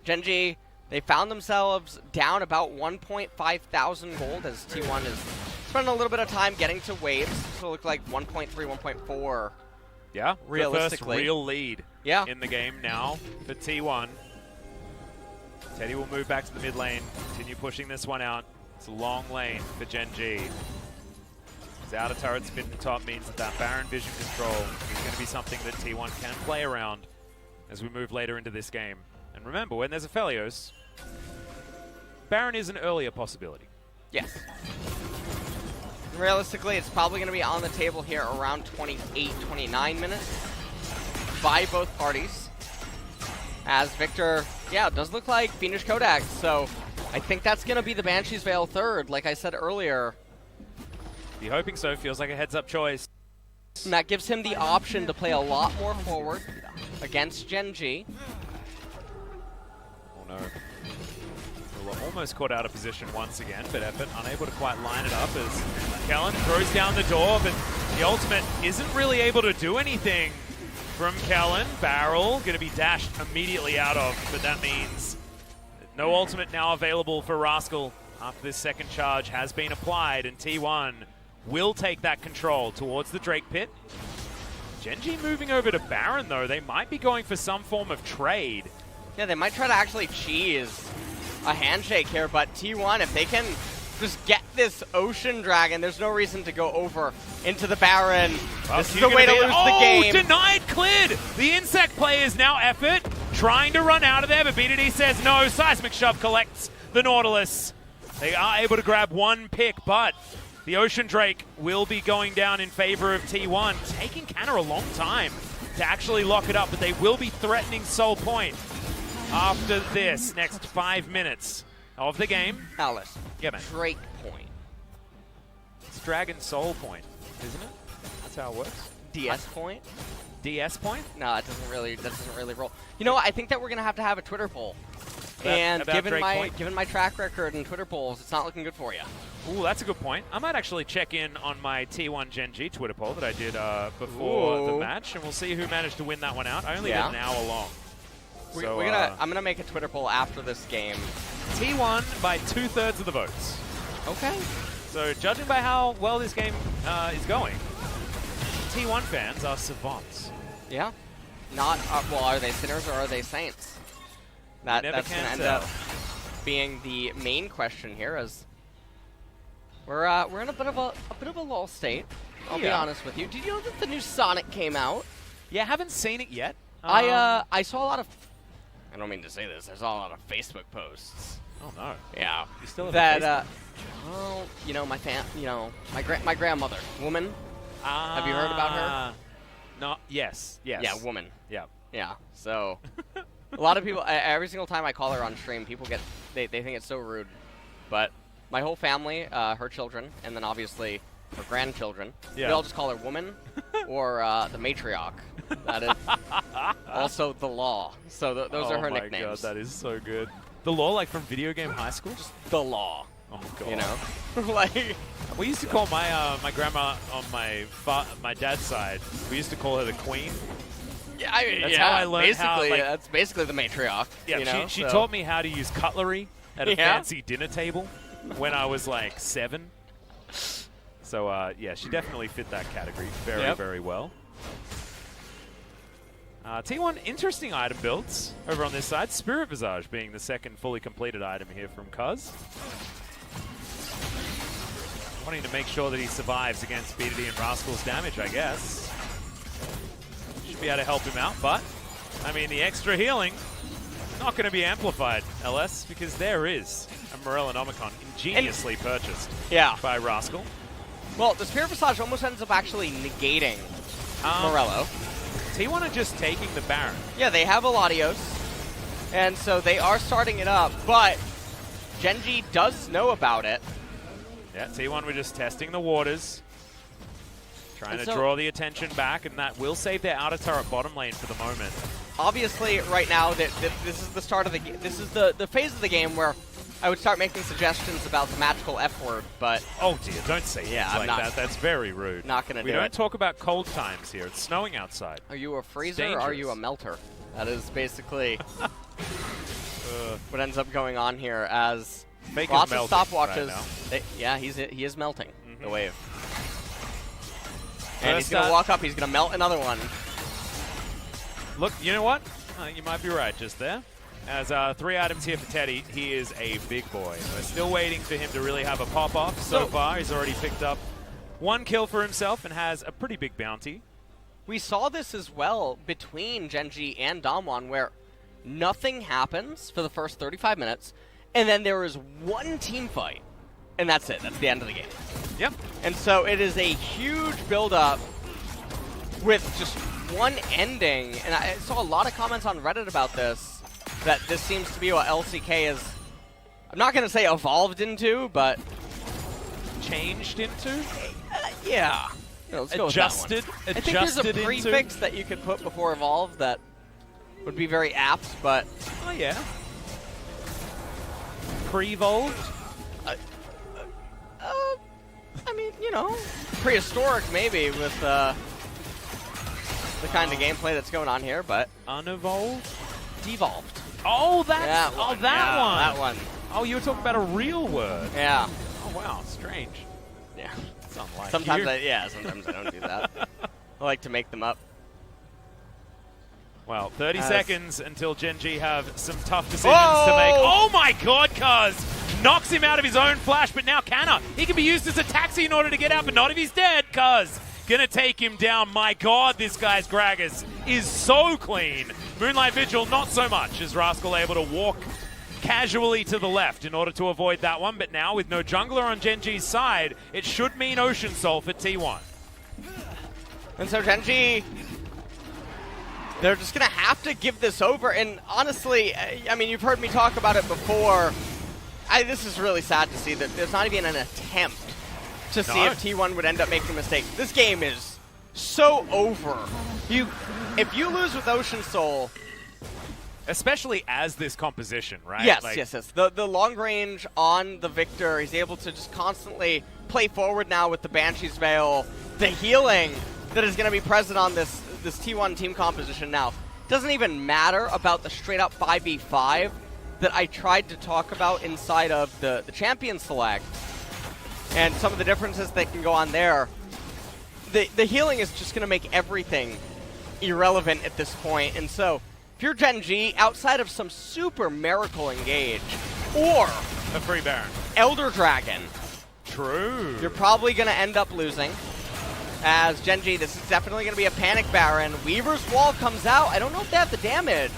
Gen.G, they found themselves down about 1.5 thousand gold as T1 is spending a little bit of time getting to waves. So it look like 1.3, 1.4. Yeah, realistically. The first real lead in the game now for T1. Teddy will move back to the mid lane, continue pushing this one out. It's a long lane for Gen.G. His outer turret spin to top means that Baron vision control is going to be something that T1 can play around as we move later into this game. And remember, when there's a Felios, Baron is an earlier possibility. Yes. Realistically, it's probably going to be on the table here around 28, 29 minutes by both parties. As Victor, it does look like Fiendish Codex, so I think that's going to be the Banshee's Veil third, like I said earlier. Be hoping so. Feels like a heads-up choice. And that gives him the option to play a lot more forward against Gen.G. Oh no. We're almost caught out of position once again, but Effort unable to quite line it up as Kellen throws down the door, but the ultimate isn't really able to do anything from Kellen. Barrel going to be dashed immediately out of, but that means no ultimate now available for Rascal after this second charge has been applied, and T1 will take that control towards the Drake Pit. Gen.G moving over to Baron, though. They might be going for some form of trade. Yeah, they might try to actually cheese a handshake here, but T1, if they can just get this Ocean Dragon, there's no reason to go over into the Baron. This is the way to lose the game. Denied, cleared! The Insect play is now Effort, trying to run out of there, but BDD says no. Seismic Shove collects the Nautilus. They are able to grab one pick, but The Ocean Drake will be going down in favor of T1, taking Canna a long time to actually lock it up, but they will be threatening Soul Point after this next 5 minutes of the game. Alice. Yeah, man. Drake Point. It's Dragon Soul Point, isn't it? That's how it works. DS Point? DS Point? No, that doesn't really roll. You know what? I think that we're gonna have a Twitter poll. And given my track record in Twitter polls, it's not looking good for you. Ooh, that's a good point. I might actually check in on my T1 Gen G Twitter poll that I did before the match, and we'll see who managed to win that one out. I only did an hour long. So, I'm gonna make a Twitter poll after this game. T1 by 2/3 of the votes. Okay. So judging by how well this game is going, T1 fans are savants. Yeah. Not well. Are they sinners or are they saints? That's gonna end up being the main question here, as we're in a bit of a lull state. I'll be honest with you. Did you know that the new Sonic came out? Yeah, haven't seen it yet. I saw a lot of. I don't mean to say this. I saw a lot of Facebook posts. Oh no. Yeah. You still have that. Well, you know my grandmother, woman. Have you heard about her? No. Yes. Yes. Yeah, woman. Yeah. Yeah. So, a lot of people. Every single time I call her on stream, people they think it's so rude. But my whole family, her children, and then obviously her grandchildren, we all just call her woman or the matriarch. That is also the law. So those are her nicknames. Oh my god, that is so good. The law, like from video game high school? Just the law. Oh god. You know, like we used to call my my grandma on my dad's side. We used to call her the queen. Yeah, I mean, that's how I learned basically, how. That's basically the matriarch. Yeah, you know, she taught me how to use cutlery at a Yeah. fancy dinner table when I was like 7. So yeah, she definitely fit that category very well. T1, interesting item builds over on this side. Spirit Visage being the second fully completed item here from Cuz. Wanting to make sure that he survives against BDD and Rascal's damage, I guess. Should be able to help him out, but, I mean, the extra healing, not going to be amplified, LS, because there is a Morellonomicon ingeniously purchased by Rascal. Well, the Spirit Visage almost ends up actually negating Morello. T1 are just taking the Baron. Yeah, they have Eladios, and so they are starting it up, but Genji does know about it. Yeah, T1 were just testing the waters, trying to draw the attention back, and that will save their outer turret bottom lane for the moment. Obviously, right now, this is the start of the game. This is the phase of the game where I would start making suggestions about the magical F word, but... Oh dear, don't say things like that. That's very rude. Not going to do it. We don't talk about cold times here. It's snowing outside. Are you a freezer or are you a melter? That is basically what ends up going on here, as lots of stopwatches. Right, he is melting the wave. And he's going to walk up. He's going to melt another one. Look, you know what? You might be right just there. As 3 items here for Teddy, he is a big boy. We're still waiting for him to really have a pop-off. So far, he's already picked up 1 kill for himself and has a pretty big bounty. We saw this as well between Genji and Damwon, where nothing happens for the first 35 minutes, and then there is 1 team fight, and that's it. That's the end of the game. Yep. And so it is a huge build-up with just 1 ending, and I saw a lot of comments on Reddit about this, that this seems to be what LCK is, I'm not going to say evolved into, but... Changed into? Yeah. Let's go adjusted? With that one. I think there's a prefix that you could put before evolved that would be very apt, but... Oh, yeah. Pre-evolved? I mean, you know, prehistoric maybe with the kind of gameplay that's going on here, but... Unevolved? Devolved. Oh, that one. That one. Oh, you were talking about a real word. Yeah. Oh, wow. Strange. Yeah. It's unlike sometimes you. Sometimes I don't do that. I like to make them up. Well, 30 seconds until Genji have some tough decisions to make. Oh my god, Cuz! Knocks him out of his own flash, but now Canna. He can be used as a taxi in order to get out, but not if he's dead, Cuz. Gonna take him down. My god, this guy's Gragas is so clean. Moonlight Vigil, not so much. Is Rascal able to walk casually to the left in order to avoid that one. But now with no jungler on Genji's side, it should mean Ocean Soul for T1. And so Genji, they're just going to have to give this over. And honestly, I mean, you've heard me talk about it before. This is really sad to see that there's not even an attempt to see if T1 would end up making a mistake. This game is so over. If you lose with Ocean Soul, especially as this composition, right? Yes, like, yes. The long range on the Victor, he's able to just constantly play forward now with the Banshee's Veil. The healing that is going to be present on this T1 team composition now. Doesn't even matter about the straight up 5v5 that I tried to talk about inside of the champion select and some of the differences that can go on there. The healing is just going to make everything irrelevant at this point. And so if you're Genji, outside of some super miracle engage or a free Baron, Elder Dragon, true, you're probably going to end up losing. As Genji, this is definitely going to be a panic Baron. Weaver's Wall comes out. I don't know if they have the damage.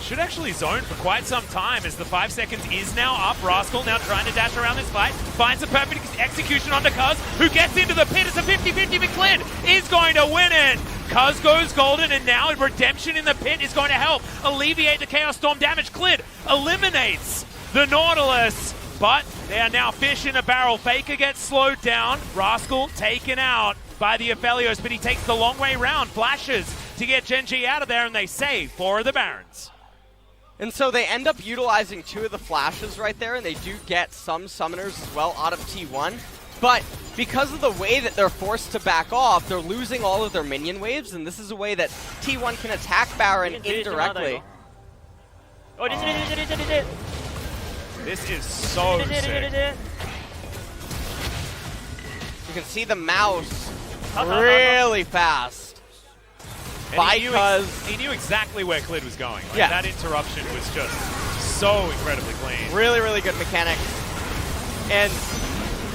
Should actually zone for quite some time as the 5 seconds is now up. Rascal now trying to dash around this fight. Finds a perfect execution onto Cuz, who gets into the pit. It's a 50-50, but Clid is going to win it. Cuz goes golden, and now redemption in the pit is going to help alleviate the Chaos Storm damage. Clid eliminates the Nautilus, but they are now fish in a barrel. Faker gets slowed down. Rascal taken out by the Aphelios, but he takes the long way round. Flashes to get Genji out of there, and they save 4 of the Barons. And so they end up utilizing 2 of the flashes right there, and they do get some summoners as well out of T1. But because of the way that they're forced to back off, they're losing all of their minion waves, and this is a way that T1 can attack Baron indirectly. This is so sick. You can see the mouse really fast. He knew exactly where Clid was going. Like, yeah. That interruption was just so incredibly clean. Really, really good mechanics. And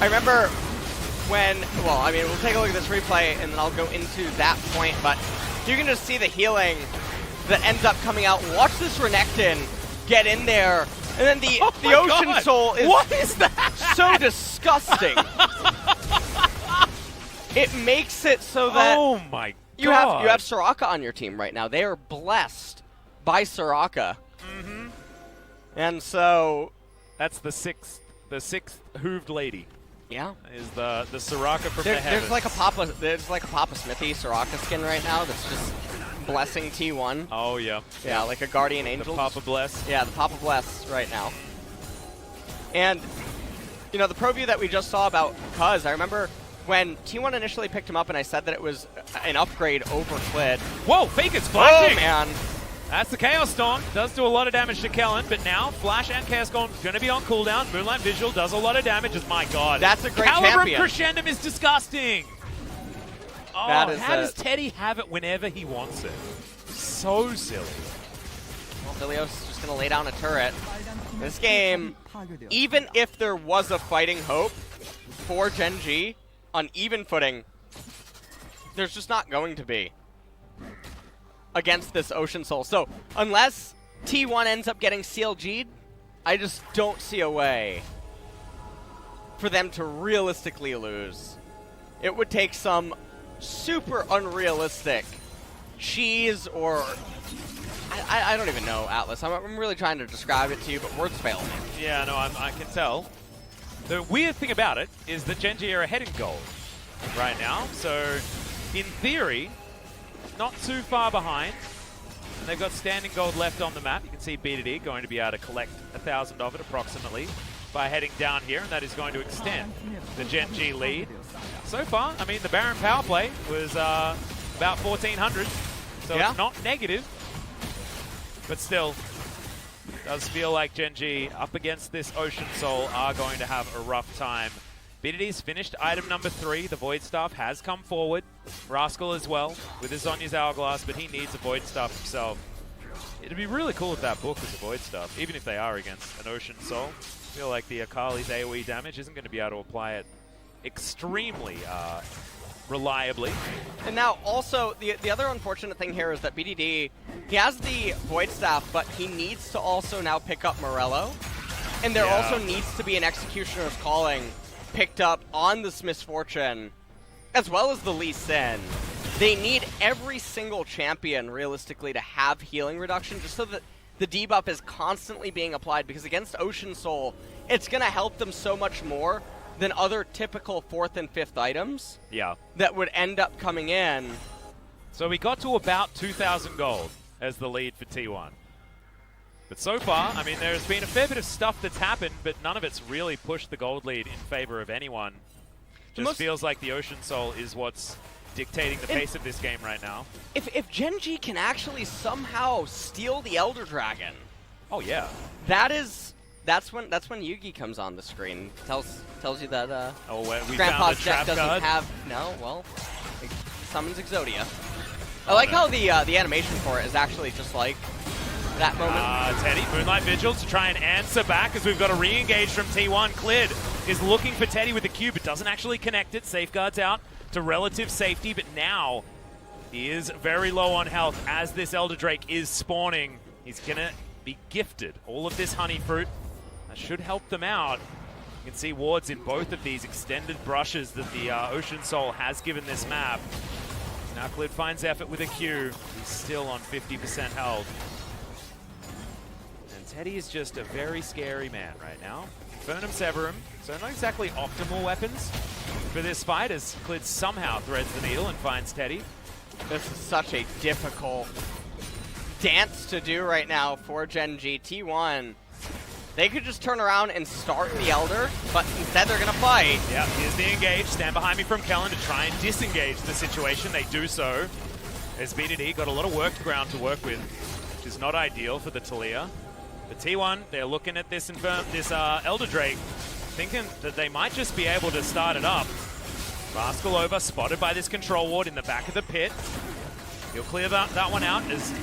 I remember when, well, I mean, we'll take a look at this replay and then I'll go into that point, but you can just see the healing that ends up coming out. Watch this Renekton get in there, and then the Ocean Soul is, what is that? So disgusting. It makes it so that oh my God. You have Soraka on your team right now. They are blessed by Soraka. Mm-hmm. And so that's the sixth hooved lady. Yeah. Is the Soraka from the heavens. There's like a Papa Smithy Soraka skin right now that's just blessing T1. Oh yeah. Yeah, like a Guardian Angel. The Papa Bless. Yeah, the Papa Bless right now. And you know, the preview that we just saw about Cuz, I remember when T1 initially picked him up and I said that it was an upgrade over Clid. Whoa, Faker's flashing! Oh, man. That's the Chaos Storm. Does do a lot of damage to Kellen, but now Flash and Chaos Storm going to be on cooldown. Moonlight Visual does a lot of damage. My God. That's a great Calibrum champion. Crescendum is disgusting. Oh, how does Teddy have it whenever he wants it? So silly. Well, Aphelios is just going to lay down a turret. This game, even if there was a fighting hope for Genji, on even footing, there's just not going to be against this Ocean Soul. So unless T1 ends up getting CLG'd, I just don't see a way for them to realistically lose. It would take some super unrealistic cheese or I don't even know, Atlas. I'm really trying to describe it to you, but words fail me. Yeah, no, I can tell. The weird thing about it is that Genji are ahead in gold right now, so in theory, not too far behind. And they've got standing gold left on the map. You can see BDD going to be able to collect 1,000 of it approximately by heading down here, and that is going to extend the Genji lead. So far, I mean, the Baron power play was about 1,400, so yeah. It's not negative, but still. Does feel like Genji up against this Ocean Soul are going to have a rough time. BDD's finished item number 3. The Void Staff has come forward. Rascal as well with his Zonya's Hourglass, but he needs a Void Staff himself. It'd be really cool if that book was a Void Staff, even if they are against an Ocean Soul. I feel like the Akali's AoE damage isn't going to be able to apply it extremely reliably. And now also, the other unfortunate thing here is that BDD, he has the Void Staff, but he needs to also now pick up Morello. And there also needs to be an Executioner's Calling picked up on this Misfortune, as well as the Lee Sin. They need every single champion, realistically, to have healing reduction, just so that the debuff is constantly being applied, because against Ocean Soul, it's going to help them so much more than other typical 4th and 5th items that would end up coming in. So we got to about 2,000 gold as the lead for T1. But so far, I mean, there's been a fair bit of stuff that's happened, but none of it's really pushed the gold lead in favor of anyone. Just feels like the Ocean Soul is what's dictating the pace of this game right now. If Gen G can actually somehow steal the Elder Dragon, oh yeah, that's when Yugi comes on the screen. Tells you that we Grandpa's found the deck trap doesn't card. have it summons Exodia. I like how the animation for it is actually just like that moment. Teddy, Moonlight Vigil to try and answer back as we've got a re-engage from T1. Clid is looking for Teddy with the Q, but doesn't actually connect it. Safeguards out to relative safety, but now he is very low on health as this Elder Drake is spawning. He's gonna be gifted all of this honey fruit. That should help them out. You can see wards in both of these extended brushes that the Ocean Soul has given this map. Now Clid finds effort with a Q. He's still on 50% health. And Teddy is just a very scary man right now. Infernum Severum, so not exactly optimal weapons for this fight as Clid somehow threads the needle and finds Teddy. This is such a difficult dance to do right now for Gen G. T1, they could just turn around and start the Elder, but instead they're going to fight. Yeah, here's the engage. Stand behind me from Kellen to try and disengage the situation. They do so. As BDD got a lot of work ground to work with, which is not ideal for the Talia. The T1, they're looking at this Elder Drake, thinking that they might just be able to start it up. Rascal over, spotted by this control ward in the back of the pit. He'll clear that one out as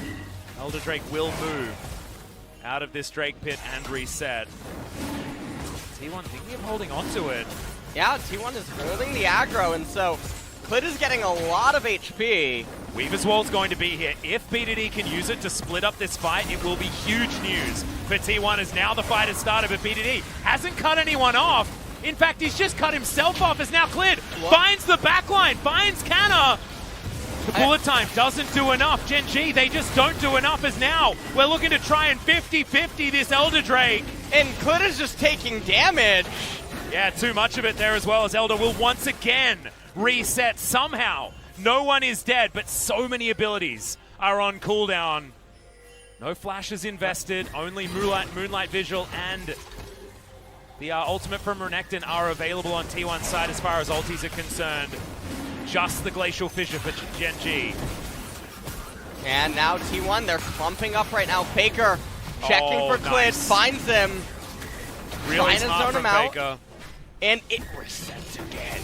Elder Drake will move out of this Drake pit and reset. T1 thinking of holding on to it. Yeah, T1 is holding the aggro, and so Clid is getting a lot of HP. Weaver's Wall's going to be here. If BDD can use it to split up this fight, it will be huge news for T1 as now the fight has started, but BDD hasn't cut anyone off. In fact, he's just cut himself off as now Clid finds the backline, finds Canna. The bullet time doesn't do enough. Gen G, they just don't do enough as now we're looking to try and 50-50 this Elder Drake. And Clid is just taking damage. Yeah, too much of it there as well, as Elder will once again reset somehow. No one is dead, but so many abilities are on cooldown. No flashes invested, only Moonlight Visual and the ultimate from Renekton are available on T1's side as far as ultis are concerned. Just the Glacial Fissure for Gen G. And now T1, they're clumping up right now. Faker checking for Clid, finds him. Really smart from Faker. And it resets again.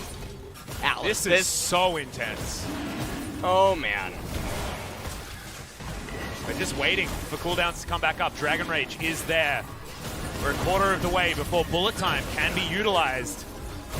Alice, this is so intense. Oh, man. We're just waiting for cooldowns to come back up. Dragon Rage is there. We're a quarter of the way before bullet time can be utilized.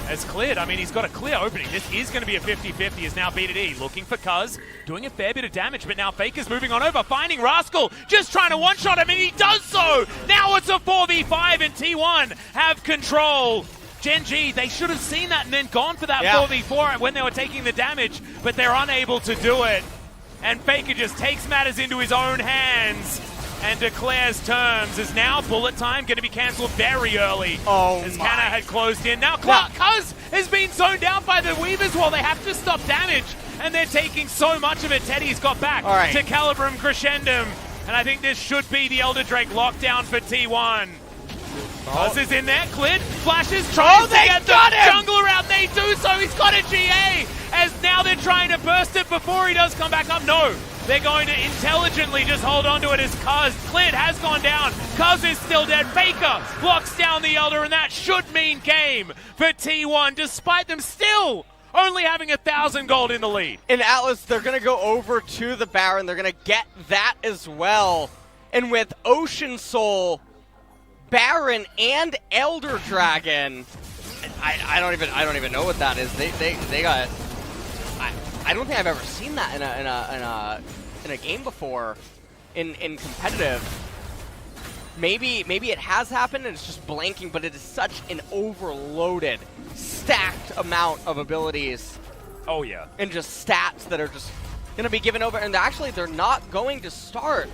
As Clid, I mean, he's got a clear opening. This is going to be a 50-50 as now BDD looking for Cuz, doing a fair bit of damage, but now Faker's moving on over, finding Rascal, just trying to one-shot him, and he does so! Now it's a 4v5, and T1 have control. Gen G, they should have seen that and then gone for that 4v4 when they were taking the damage, but they're unable to do it. And Faker just takes matters into his own hands and declares terms. As now bullet time going to be cancelled very early. As Canna had closed in. Now Cuz has been zoned out by the Weavers while they have to stop damage, and they're taking so much of it. Teddy's got back to Calibrum Crescendum, and I think this should be the Elder Drake lockdown for T1. Cuz is in there, Clid flashes, tries to get the jungler out. They do so, he's got a GA, as now they're trying to burst it before he does come back up. No, they're going to intelligently just hold on to it as Cuz. Clid has gone down, Cuz is still dead. Faker blocks down the Elder, and that should mean game for T1, despite them still only having 1,000 gold in the lead. And Atlas, they're going to go over to the Baron. They're going to get that as well. And with Ocean Soul, Baron, and Elder Dragon, I don't even know what that is. They got. I don't think I've ever seen that in a game before, in competitive. Maybe it has happened and it's just blanking, but it is such an overloaded, stacked amount of abilities. Oh yeah. And just stats that are just going to be given over, and actually they're not going to start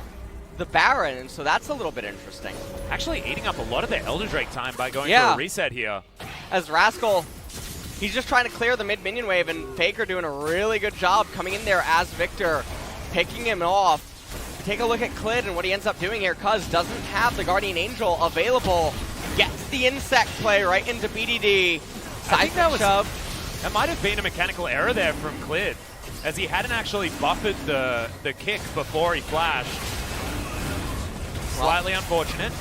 the Baron, and so that's a little bit interesting. Actually eating up a lot of their Elder Drake time by going for a reset here. As Rascal, he's just trying to clear the mid minion wave, and Faker doing a really good job coming in there as Victor, picking him off. Take a look at Clid and what he ends up doing here. Cuz doesn't have the Guardian Angel available. Gets the insect play right into BDD. I think that might have been a mechanical error there from Clid, as he hadn't actually buffered the kick before he flashed. Slightly unfortunate.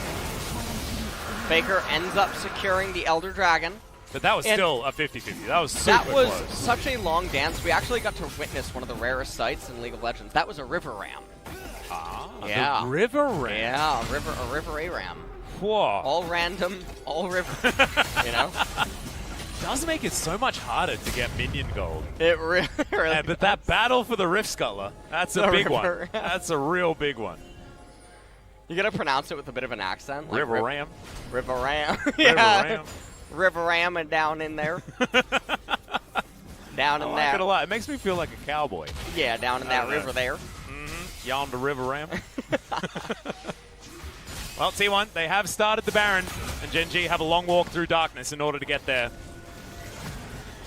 Faker ends up securing the Elder Dragon. But that was still a 50-50. That was super close. That was such a long dance. We actually got to witness one of the rarest sights in League of Legends. That was a River Ram. Ah, yeah. The River Ram. Yeah, a River A-Ram. Whoa. All random, all river, you know? Does make it so much harder to get minion gold. It really but that battle for the Rift Scuttler, that's a big one. That's a real big one. You gotta pronounce it with a bit of an accent. Like River Ram. River Ram. Yeah. River Ram. River Ram and down in there. Down in I like that. it a lot. It makes me feel like a cowboy. Yeah, down in that river there. Yonder River Ram. Well, T1, they have started the Baron, and Gen G have a long walk through darkness in order to get there.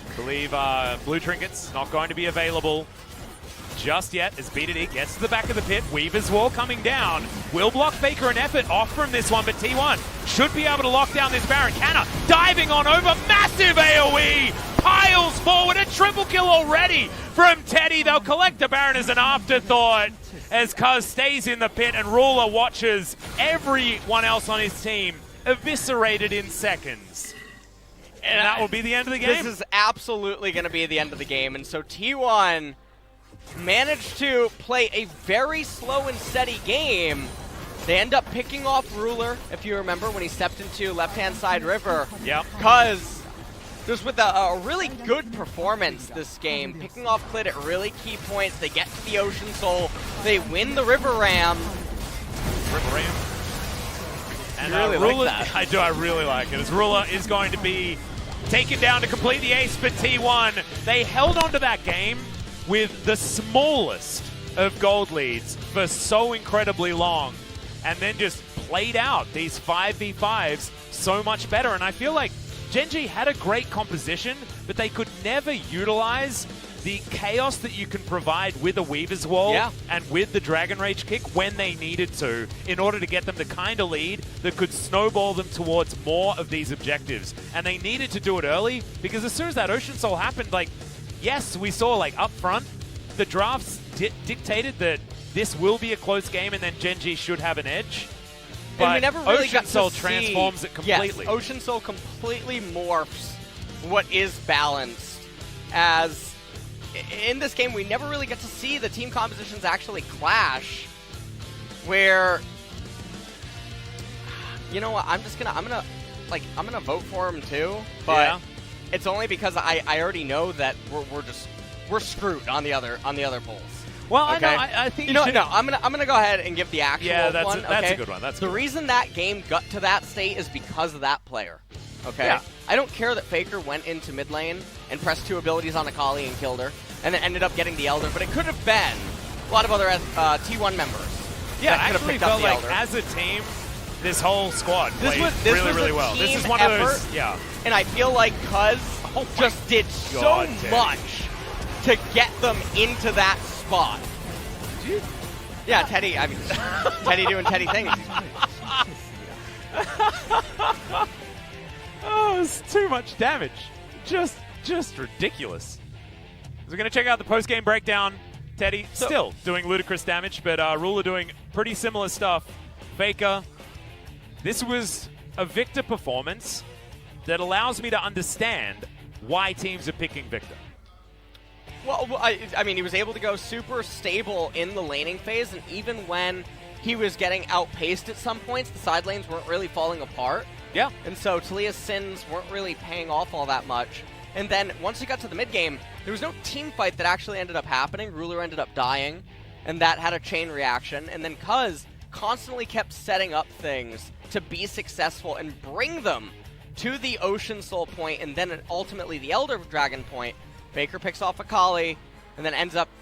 I believe blue trinkets not going to be available just yet as BDD gets to the back of the pit. Weaver's Wall coming down. Will block Faker an effort off from this one, but T1 should be able to lock down this Baron. Canna diving on over. Massive AoE. Piles forward. A triple kill already from Teddy. They'll collect the Baron as an afterthought as Cuz stays in the pit and Ruler watches everyone else on his team eviscerated in seconds. And that will be the end of the game. This is absolutely going to be the end of the game. And so T1 managed to play a very slow and steady game. They end up picking off Ruler, if you remember, when he stepped into left-hand side river. Yep. Cuz just with a really good performance this game, picking off Clid at really key points. They get to the Ocean Soul. They win the River Ram. River Ram. And really Ruler, like that. I do, I really like it. As Ruler is going to be taken down to complete the ace for T1. They held on to that game with the smallest of gold leads for so incredibly long, and then just played out these 5v5s so much better. And I feel like Gen G had a great composition, but they could never utilize the chaos that you can provide with a Weaver's Wall and with the Dragon Rage kick when they needed to, in order to get them the kind of lead that could snowball them towards more of these objectives. And they needed to do it early, because as soon as that Ocean Soul happened, like, yes, we saw, like, up front, the drafts dictated that this will be a close game and then Gen G should have an edge. But and we never really Ocean got Soul to transforms it completely. Yes, Ocean Soul completely morphs what is balanced. As in this game, we never really get to see the team compositions actually clash. Where, you know what? I'm gonna vote for him too. But it's only because I already know that we're screwed on the other polls. Well, okay? I think you know. No, I'm gonna go ahead and give the actual one. That's a good one. The reason that game got to that state is because of that player. Okay. Yeah. I don't care that Faker went into mid lane and pressed 2 abilities on Akali and killed her, and then ended up getting the Elder. But it could have been a lot of other T1 members. Yeah, that I actually felt like as a team, this whole squad played really well. This is one of those. Yeah. And I feel like Cuz just did so much to get them into that spot. Yeah, Teddy. I mean, Teddy doing Teddy things. Oh, it's too much damage. Just ridiculous. So we're going to check out the post-game breakdown. Teddy still doing ludicrous damage, but Ruler doing pretty similar stuff. Faker, this was a Victor performance that allows me to understand why teams are picking Victor. Well, I mean, he was able to go super stable in the laning phase, and even when he was getting outpaced at some points, the side lanes weren't really falling apart. Yeah. And so Talia's sins weren't really paying off all that much. And then once you got to the mid-game, there was no team fight that actually ended up happening. Ruler ended up dying, and that had a chain reaction. And then Cuz constantly kept setting up things to be successful and bring them to the Ocean Soul point, and then ultimately the Elder Dragon point. Faker picks off Akali, and then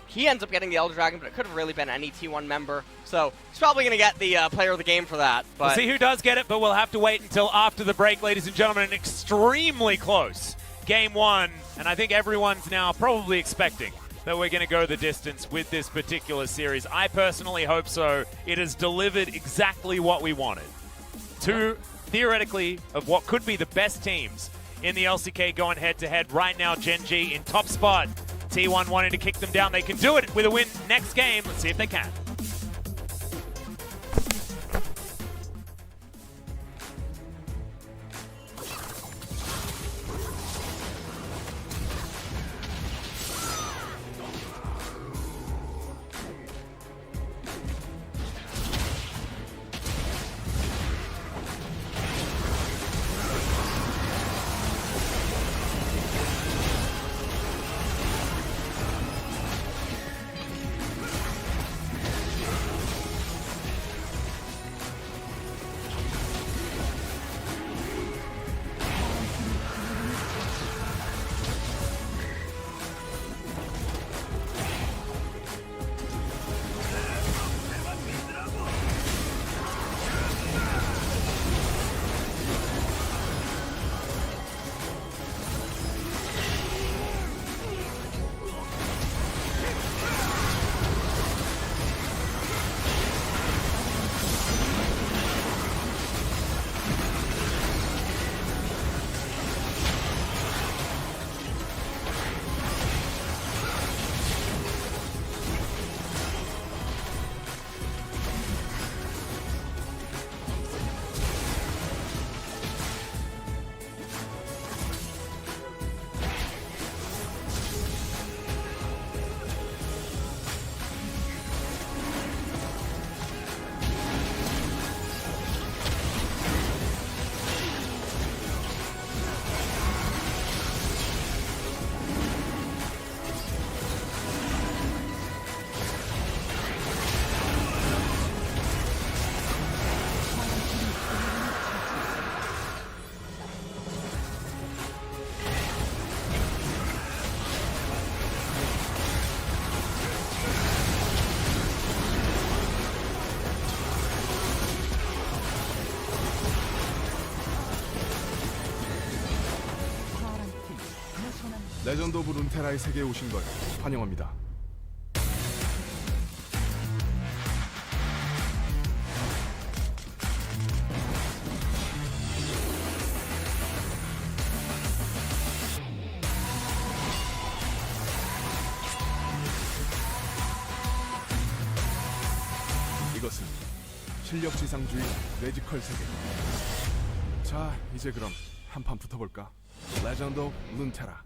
he ends up getting the Elder Dragon, but it could have really been any T1 member. So he's probably going to get the player of the game for that. But We'll see who does get it, but we'll have to wait until after the break, ladies and gentlemen. An extremely close Game 1, and I think everyone's now probably expecting that we're going to go the distance with this particular series. I personally hope so. It has delivered exactly what we wanted. Two, theoretically, of what could be the best teams in the LCK going head-to-head right now. Gen G in top spot. T1 wanting to kick them down. They can do it with a win next game. Let's see if they can. 레전드 오브 룬테라의 세계에 오신 걸 환영합니다. 이것은 실력 지상주의 뇌지컬 세계. 자, 이제 그럼 한판 붙어볼까? 레전드 오브 룬테라.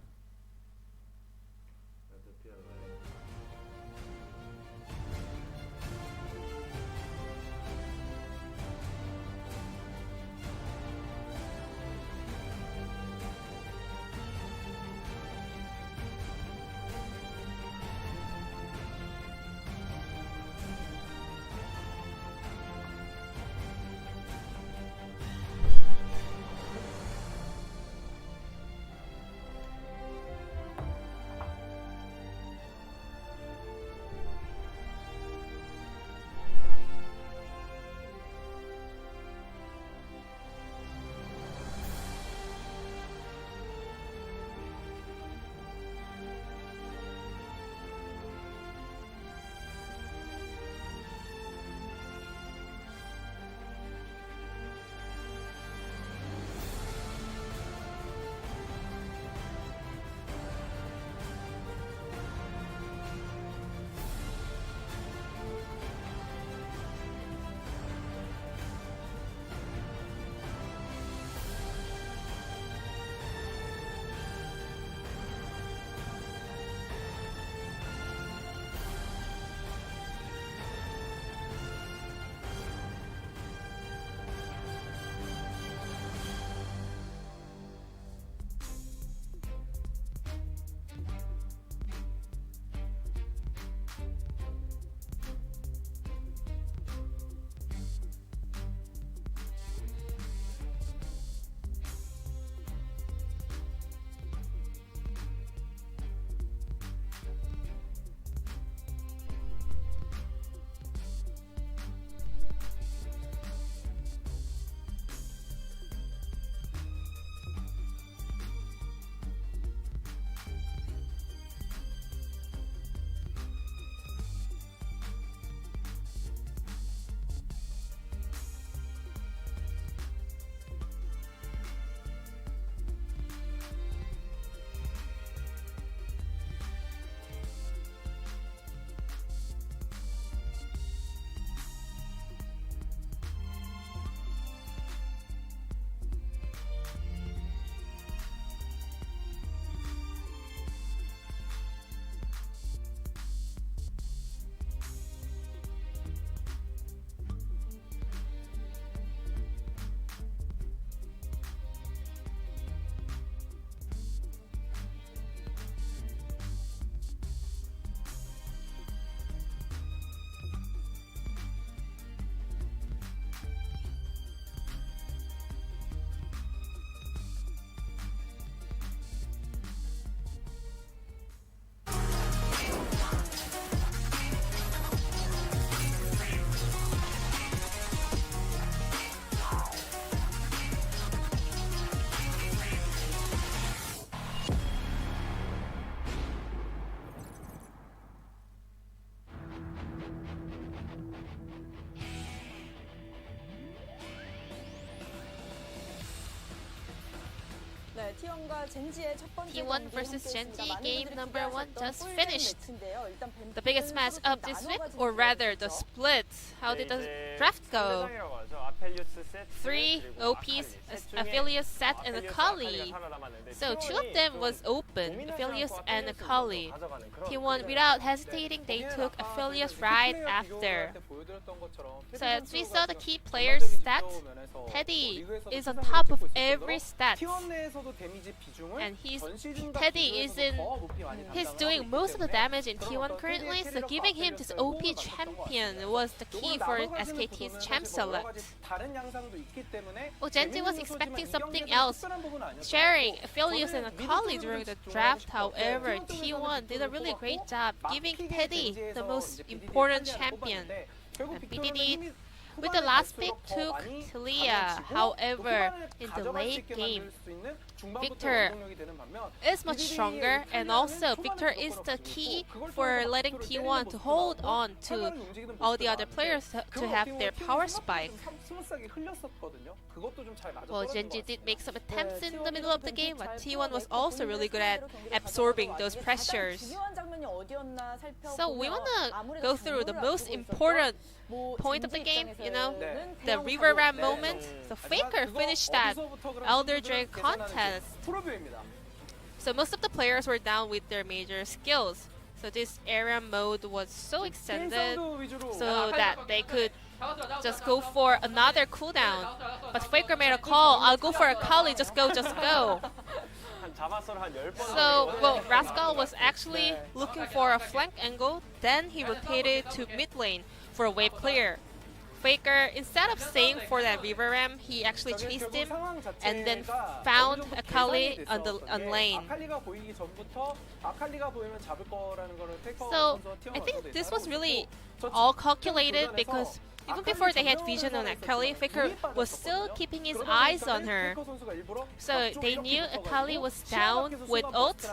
네, T1과 젠지의 첫 번째 T1 경기 versus 함께했습니다. Genji, 많은 game 분들이 number one 기대하셨던 just 꿀잼 finished. 매치인데요. 일단 The biggest match of this week, or rather the split. How did the draft go? 3 OPs, Aphelios, Set, and Akali. So 2 of them was open, Aphelios and Akali. T1, without hesitating, they took Aphelios right after. So as we saw the key players' stats, Teddy is on top of every stat. And Teddy he's doing most of the damage in T1 currently, so giving him this OP champion was the key for SKT's champ select. Well, Genji was expecting something else, sharing Aphelios and Akali during the draft. However, T1 did a really great job, giving Teddy the most important champion. And BDD with the last pick took Talia. However, in the late game, Victor is much stronger, and also Victor is the key for letting T1 to hold on to all the other players to have their power spike. Well, Genji did make some attempts in the middle of the game, but T1 was also really good at absorbing those pressures. So we want to go through the most important point of the game, you know, the River Ram moment. So Faker finished that Elder Drake contest. So most of the players were down with their major skills. So this area mode was so extended so that they could just go for another cooldown. But Faker made a call, I'll go for Akali, just go, just go. So, well, Rascal was actually looking for a flank angle, then he rotated to mid lane for a wave clear. Faker, instead of staying for that River Ram, he actually chased him and then found Akali on lane. So I think this was really all calculated because even before they had vision on Akali, Faker was still keeping his eyes on her. So they knew Akali was down with ult.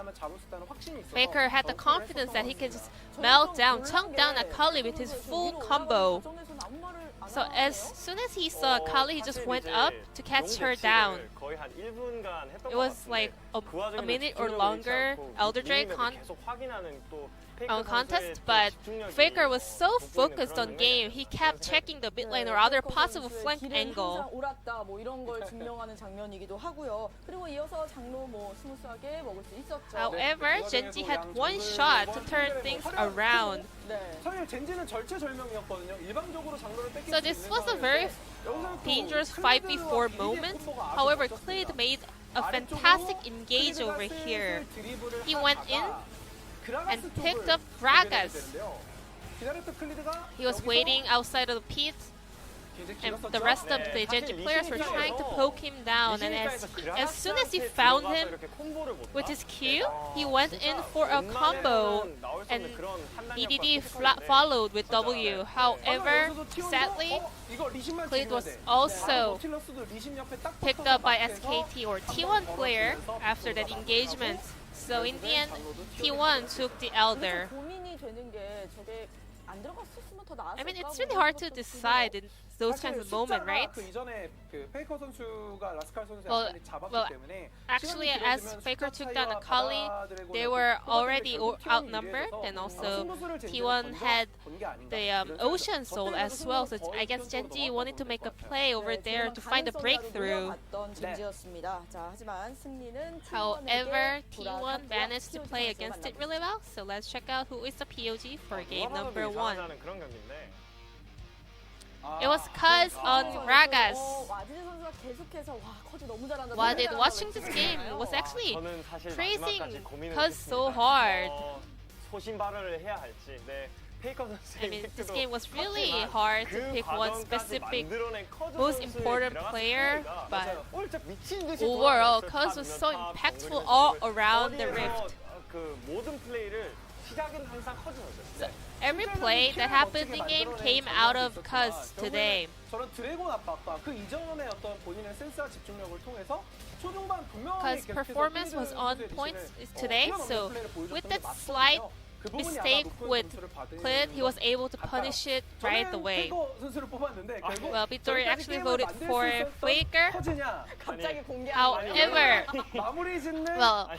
Faker had the confidence that he can just melt down, chunk down Akali with his full combo. So as soon as he saw Akali, he just went up to catch her down. It was like a minute or longer Elder Drake contest, but Faker was so focused on game, he kept checking the mid lane or other possible flank angle. However, Genji had one shot to turn things around. So this was a very dangerous 5v4 moment. However, Clid made a fantastic engage over here. He went in and picked up Gragas. He was waiting outside of the pit, and the rest of the Genji players were trying to poke him down. And as soon as he found him with his Q, he went in for a combo, and EDD followed with W. However, sadly, Clid was also picked up by SKT or T1 player after that engagement. So in the end, T1 took the Elder. I mean, it's really hard to decide in those kinds of moments, right? Well, actually, as Faker took down Akali, they were already outnumbered, and also T1 had the Ocean Soul as well, so I guess Genji wanted to make a play over there to find a breakthrough. However, T1 managed to play against it really well, so let's check out who is the POG for game number 1. It was Cuz on Gragas. Watching this game was actually praising Cuz so hard. I mean, this game was really hard to pick one specific most important player, but overall, Cuz was so impactful all around the Rift. So every play that happened in game came out of Cuz today. Cuz performance was on point today, so with that slight mistake with Clit, he was able to punish it right away. Well, Victory actually voted for Faker. However, well,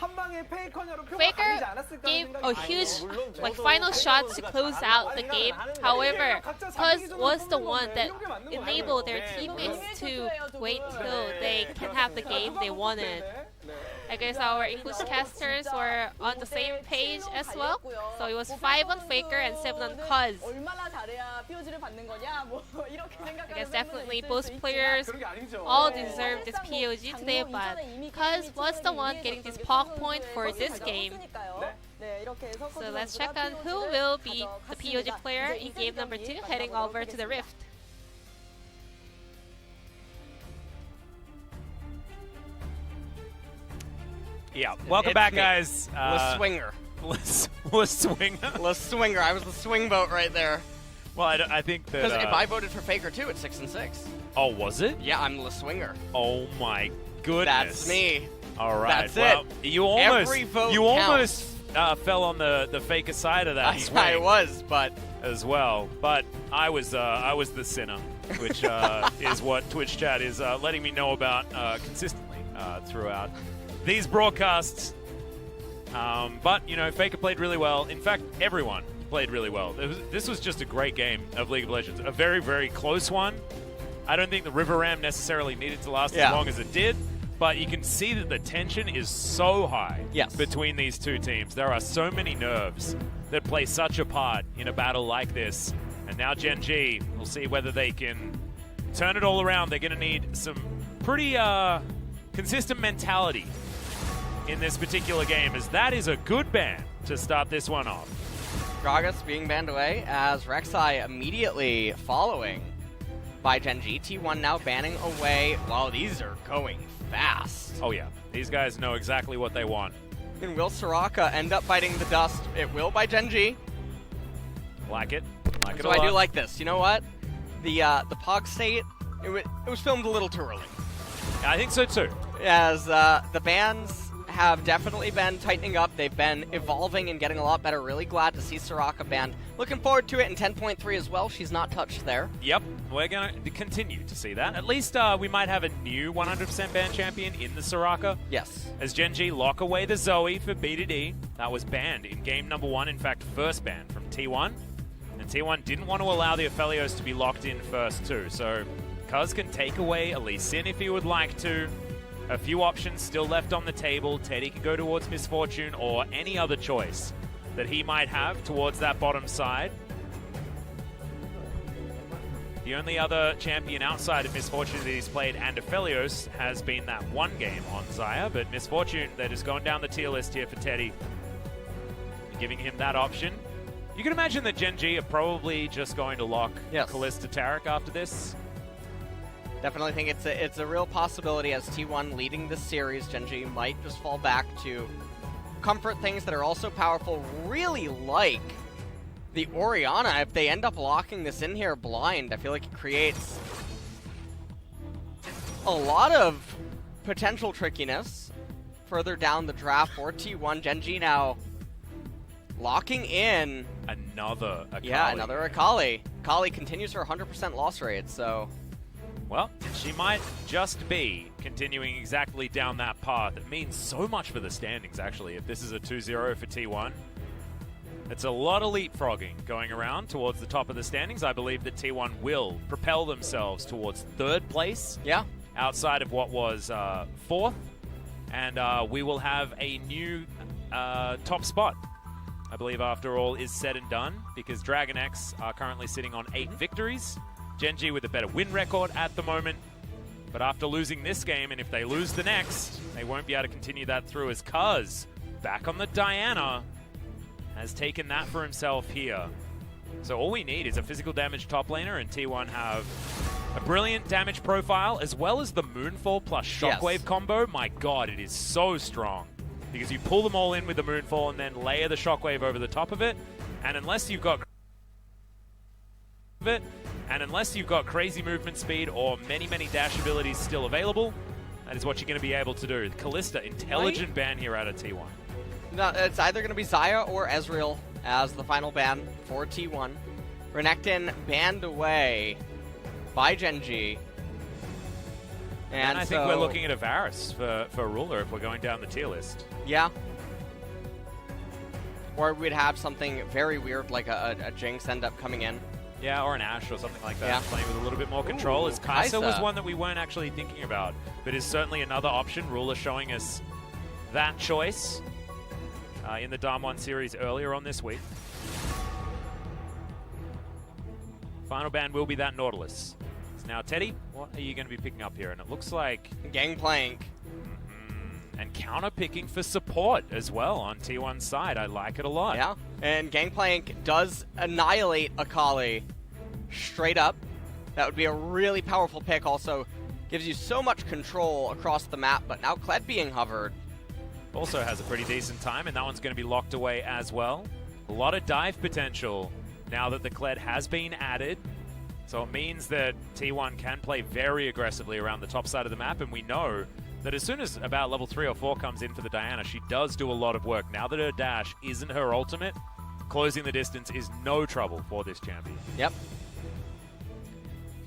Faker gave a huge final shot to close out the game. However, Cuz was the one that enabled their teammates to wait till they can have the game they wanted. I guess our English casters were on the same page as well. So it was 5 on Faker and 7 on Cuz. I guess definitely both players all deserve this POG today, but Cuz was the one getting this POG point for this game. So let's check on who will be the POG player in game number 2 heading over to the Rift. Yeah, welcome back, guys. Swinger. Swinger. Swinger. I was the swing vote right there. Well, I think that... Because if I voted for Faker too, it's 6 and 6. Oh, was it? Yeah, I'm the swinger. Oh my goodness. That's me. All right. That's well, it. You almost, Every vote you counts. almost fell on the Faker side of that swing. I was, but as well. But I was the sinner, which is what Twitch chat is letting me know about consistently throughout these broadcasts. But, you know, Faker played really well. In fact, everyone played really well. This was just a great game of League of Legends. A very, very close one. I don't think the River Ram necessarily needed to last as long as it did, but you can see that the tension is so high between these two teams. There are so many nerves that play such a part in a battle like this. And now Gen G, we'll see whether they can turn it all around. They're going to need some pretty consistent mentality in this particular game, as that is a good ban to start this one off. Gragas being banned away as Rek'Sai immediately following by Gen G. T1 now banning away. Wow, these are going fast. Oh yeah, these guys know exactly what they want. And will Soraka end up biting the dust? It will by Gen G. Like it. Like it a So lot. I do like this. You know what? The POG state, it was filmed a little too early. I think so too. As the bans have definitely been tightening up. They've been evolving and getting a lot better. Really glad to see Soraka banned. Looking forward to it in 10.3 as well. She's not touched there. Yep, we're going to continue to see that. At least we might have a new 100% ban champion in the Soraka. Yes. As Gen G lock away the Zoe for B2D. That was banned in game number 1. In fact, first ban from T1. And T1 didn't want to allow the Aphelios to be locked in first too. So Cuz can take away Lee Sin if he would like to. A few options still left on the table. Teddy can go towards Misfortune or any other choice that he might have towards that bottom side. The only other champion outside of Misfortune that he's played and Aphelios has been that one game on Xayah, but Misfortune, they're just going down the tier list here for Teddy, giving him that option. You can imagine that Gen G are probably just going to lock Kalista Taric after this. Definitely think it's a real possibility as T1 leading this series. Gen G might just fall back to comfort things that are also powerful. Really like the Orianna. If they end up locking this in here blind, I feel like it creates a lot of potential trickiness further down the draft for T1. Gen G now locking in another Akali. Yeah, another Akali. Akali continues her 100% loss rate, so... Well, she might just be continuing exactly down that path. It means so much for the standings, actually, if this is a 2-0 for T1. It's a lot of leapfrogging going around towards the top of the standings. I believe that T1 will propel themselves towards 3rd place. Yeah. Outside of what was 4th. And we will have a new top spot, I believe, after all is said and done, because Dragon X are currently sitting on 8 victories. Gen G with a better win record at the moment. But after losing this game, and if they lose the next, they won't be able to continue that through, as Cuz, back on the Diana, has taken that for himself here. So all we need is a physical damage top laner, and T1 have a brilliant damage profile, as well as the Moonfall plus Shockwave combo. My god, it is so strong. Because you pull them all in with the Moonfall and then layer the Shockwave over the top of it. And unless you've got crazy movement speed or many, many dash abilities still available, that is what you're going to be able to do. Kalista, intelligent ban here out of T1. No, it's either going to be Xayah or Ezreal as the final ban for T1. Renekton banned away by Genji. And I think we're looking at a Varus for ruler if we're going down the tier list. Yeah. Or we'd have something very weird like a Jinx end up coming in. Yeah, or an Ashe or something like that. Yeah. Playing with a little bit more control. Ooh, As Kai'Sa was Kai'Sa. one that we weren't actually thinking about, but is certainly another option. Ruler showing us that choice in the Damwon series earlier on this week. Final ban will be that Nautilus. So now, Teddy, what are you going to be picking up here? And it looks like... Gangplank. And counter-picking for support as well on T1's side. I like it a lot. Yeah, and Gangplank does annihilate Akali straight up. That would be a really powerful pick. Also gives you so much control across the map, but now Kled being hovered. Also has a pretty decent time, and that one's going to be locked away as well. A lot of dive potential now that the Kled has been added. So it means that T1 can play very aggressively around the top side of the map, and we know that as soon as about level 3 or 4 comes in for the Diana, she does do a lot of work. Now that her dash isn't her ultimate, closing the distance is no trouble for this champion. Yep.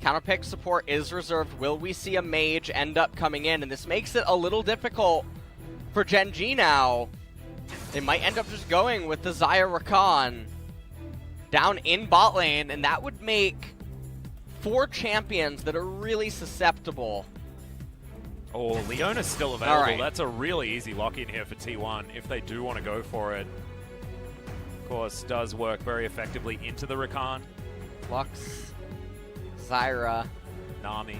Counterpick support is reserved. Will we see a mage end up coming in? And this makes it a little difficult for Genji now. They might end up just going with the Xayah Rakan down in bot lane, and that would make 4 champions that are really susceptible. Oh, Leona's still available. All right. That's a really easy lock-in here for T1 if they do want to go for it. Of course, does work very effectively into the Rakan. Lux, Zyra, Nami.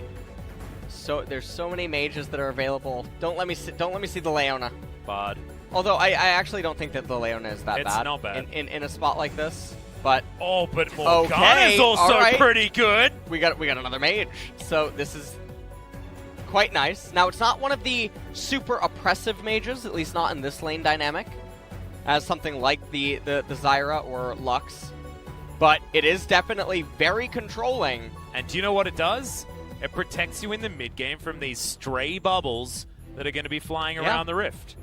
So there's so many mages that are available. Don't let me see the Leona. Bard. Although I actually don't think that the Leona is that It's bad. not bad. In a spot like this. But Oh, but Morgana Okay, is also all right. pretty good. we got another mage. So this is quite nice. Now it's not one of the super oppressive mages, at least not in this lane dynamic, as something like the Zyra or Lux. But it is definitely very controlling. And do you know what it does? It protects you in the mid-game from these stray bubbles that are going to be flying around the rift.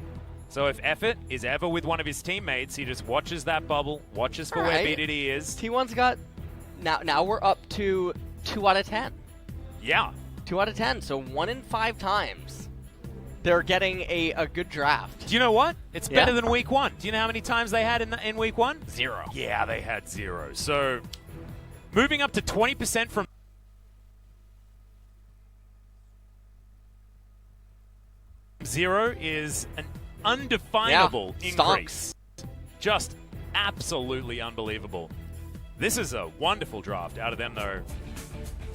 So if Effort is ever with one of his teammates, he just watches that bubble, watches for where BDD is. T1's got... Now we're up to 2 out of 10. Yeah. 2 out of 10, so 1 in 5 times they're getting a good draft. Do you know what? It's better Yeah. than week 1. Do you know how many times they had in week 1? 0. Yeah, they had 0. So moving up to 20% from 0 is an undefinable increase. Just absolutely unbelievable. This is a wonderful draft out of them, though.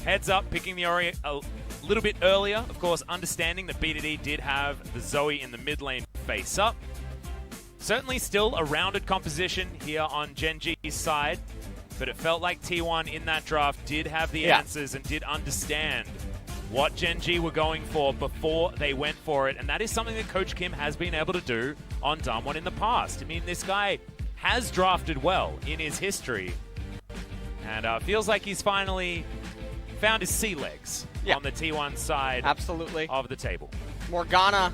Heads up, picking the Ori a little bit earlier. Of course, understanding that BDD did have the Zoe in the mid lane face up. Certainly still a rounded composition here on Genji's side, but it felt like T1 in that draft did have the answers and did understand what Genji were going for before they went for it, and that is something that Coach Kim has been able to do on Damwon in the past. I mean, this guy has drafted well in his history, and feels like he's finally found his sea legs on the T1 side Absolutely. of the table. Morgana,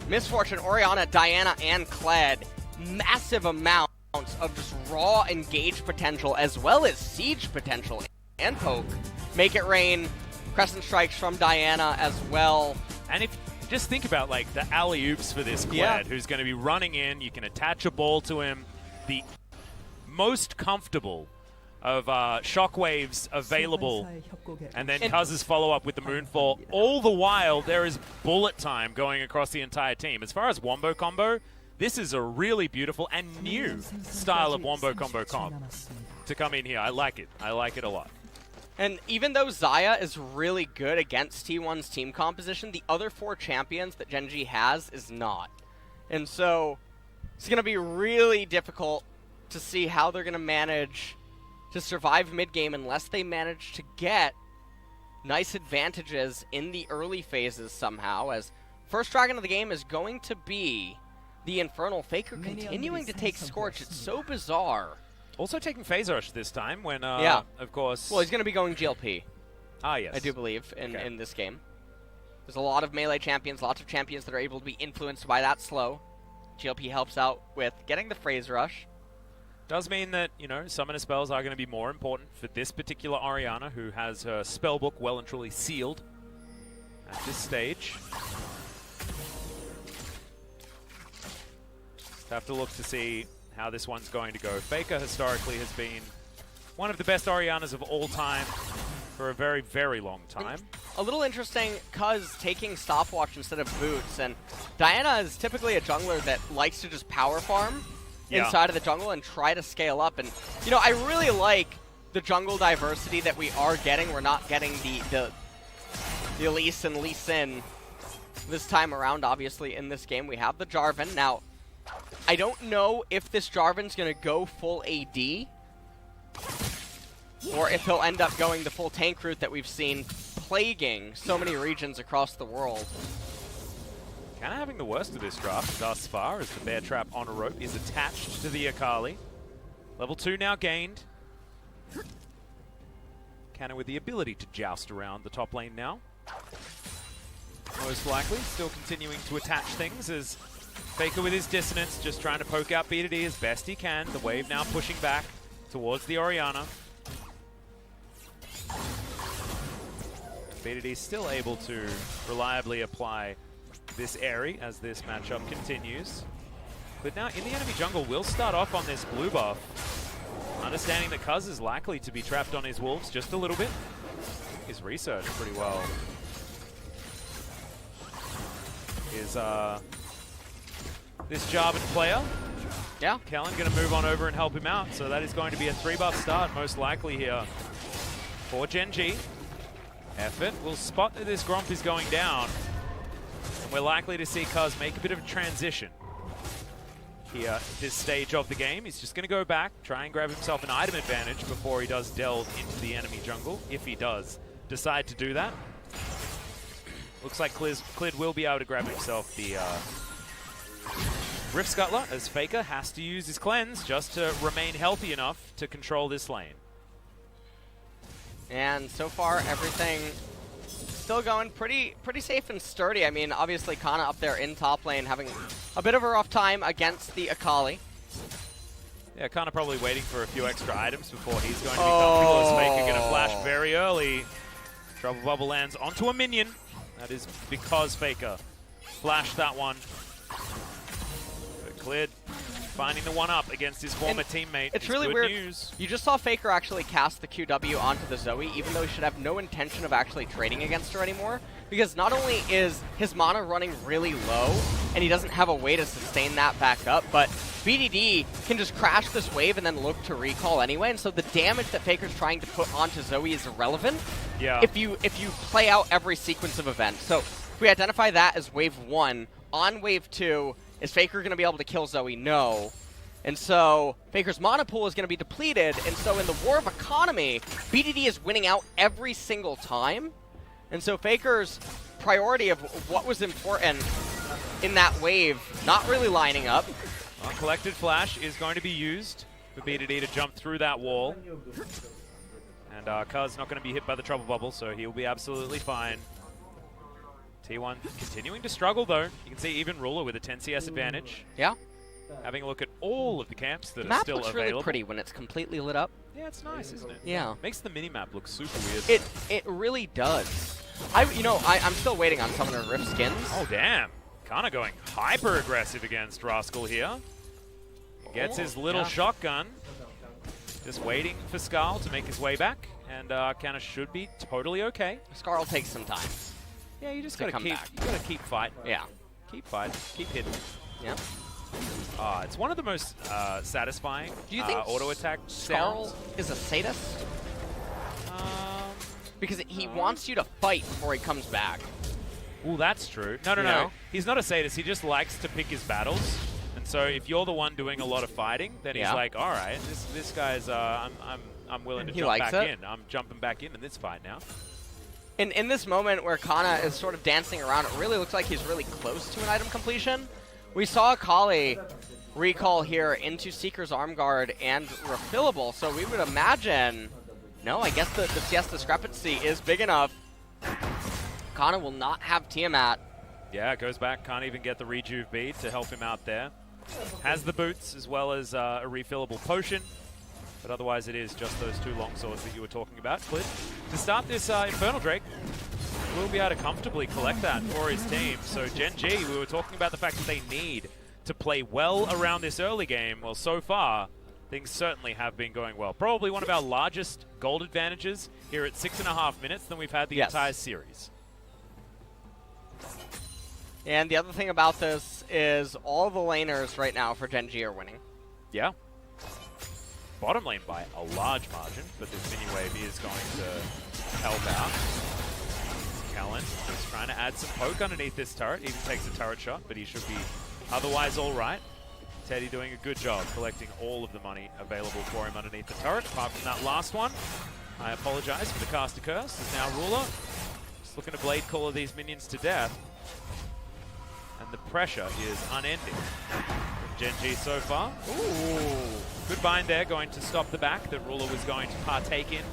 Misfortune, Orianna, Diana, and Kled. Massive amounts of just raw engage potential as well as siege potential and poke. Make it rain. Crescent strikes from Diana as well. And if just think about like the alley-oops for this Kled, who's going to be running in, you can attach a ball to him. The most comfortable of shockwaves available, and then Cuz's follow-up with the Moonfall. All the while, there is bullet time going across the entire team. As far as Wombo Combo, this is a really beautiful and new style of Wombo Combo comp to come in here. I like it. I like it a lot. And even though Xayah is really good against T1's team composition, the other 4 champions that Genji has is not. And so it's going to be really difficult to see how they're going to manage to survive mid-game unless they manage to get nice advantages in the early phases somehow, as first dragon of the game is going to be the Infernal Faker continuing to take Scorch. It's so bizarre. Also taking Phase Rush this time when, of course... Well, he's going to be going GLP. Ah, yes. I do believe in this game. There's a lot of melee champions, lots of champions that are able to be influenced by that slow. GLP helps out with getting the Phase Rush. Does mean that, you know, summoner spells are going to be more important for this particular Orianna, who has her spell book well and truly sealed at this stage. Just have to look to see how this one's going to go. Faker historically has been one of the best Oriannas of all time for a very, very long time. A little interesting, Cuz taking stopwatch instead of boots, and Diana is typically a jungler that likes to just power farm inside of the jungle and try to scale up. And, you know, I really like the jungle diversity that we are getting. We're not getting the Elise and Lee Sin this time around, obviously, in this game. We have the Jarvan. Now, I don't know if this Jarvan's going to go full AD, or if he'll end up going the full tank route that we've seen plaguing so many regions across the world. Kind of having the worst of this draft thus far, as the bear trap on a rope is attached to the Akali. Level 2 now gained. Cannon with the ability to joust around the top lane now. Most likely still continuing to attach things as Faker with his dissonance, just trying to poke out BDD as best he can. The wave now pushing back towards the Orianna. BDD still able to reliably apply this Aerie as this matchup continues. But now in the enemy jungle, will start off on this blue buff. Understanding that Cuz is likely to be trapped on his wolves just a little bit. His research pretty well. Is this Jarvan player. Yeah. Kellen going to move on over and help him out. So that is going to be a 3-buff start most likely here for Gen.G. Effort will spot that this Gromp is going down. And we're likely to see Cuz make a bit of a transition here at this stage of the game. He's just going to go back, try and grab himself an item advantage before he does delve into the enemy jungle, if he does decide to do that. Looks like Clid will be able to grab himself the Rift Scuttler, as Faker has to use his cleanse just to remain healthy enough to control this lane. And so far, everything still going pretty safe and sturdy. I mean, obviously, Kana up there in top lane having a bit of a rough time against the Akali. Yeah, Kana probably waiting for a few extra items before he's going to be comfortable. As Faker going to flash very early. Trouble Bubble lands onto a minion. That is because Faker flashed that one. But Clid finding the one-up against his former teammate. It's really good weird. News. You just saw Faker actually cast the QW onto the Zoe, even though he should have no intention of actually trading against her anymore. Because not only is his mana running really low, and he doesn't have a way to sustain that back up, but BDD can just crash this wave and then look to recall anyway. And so the damage that Faker's trying to put onto Zoe is irrelevant. Yeah. If you play out every sequence of events. So if we identify that as wave 1, on wave 2, is Faker going to be able to kill Zoe? No. And so Faker's mana pool is going to be depleted. And so in the war of economy, BDD is winning out every single time. And so Faker's priority of what was important in that wave not really lining up. Collected Flash is going to be used for BDD to jump through that wall. And Cuz not going to be hit by the Trouble Bubble, so he'll be absolutely fine. T1 continuing to struggle, though. You can see even Ruler with a 10 CS advantage. Yeah. Having a look at all of the camps that The are map still looks available. really pretty when it's completely lit up. Yeah, it's nice, isn't it? Yeah. Makes the mini-map look super weird. It really does. I'm still waiting on Summoner Rift skins. Oh, damn. Kana going hyper-aggressive against Rascal here. Gets his little shotgun. Just waiting for Skarl to make his way back. And Kana should be totally okay. Skarl takes some time. Yeah, you just gotta keep fighting. Yeah. Keep fighting. Keep hitting. Yeah. It's one of the most satisfying Do you think auto attack Skarl sounds. is a sadist? Because he wants you to fight before he comes back. Ooh, that's true. No. know? He's not a sadist. He just likes to pick his battles. And so if you're the one doing a lot of fighting, then he's like, all right, this guy's I'm willing to jump back in. I'm jumping back in this fight now. In this moment where Kana is sort of dancing around, it really looks like he's really close to an item completion. We saw Akali recall here into Seeker's Arm Guard and refillable, so we would imagine... No, I guess the CS discrepancy is big enough. Kana will not have Tiamat. Yeah, it goes back. Can't even get the Rejuve bead to help him out there. Has the boots as well as a refillable potion. But otherwise it is just those 2 long swords that you were talking about. Clid, to start this Infernal Drake, will be able to comfortably collect that for his team. So Gen G, we were talking about the fact that they need to play well around this early game. Well, so far, things certainly have been going well. Probably one of our largest gold advantages here at 6.5 minutes than we've had the entire series. And the other thing about this is all the laners right now for Gen G are winning. Yeah. Bottom lane by a large margin, but this mini wave is going to help out. Callan is trying to add some poke underneath this turret. Even takes a turret shot, but he should be otherwise all right. Teddy doing a good job collecting all of the money available for him underneath the turret, apart from that last one. I apologize for the caster curse. There's now Ruler just looking to blade caller these minions to death. And the pressure is unending from Gen G so far. Ooh, good bind there, going to stop the back that Ruler was going to partake in.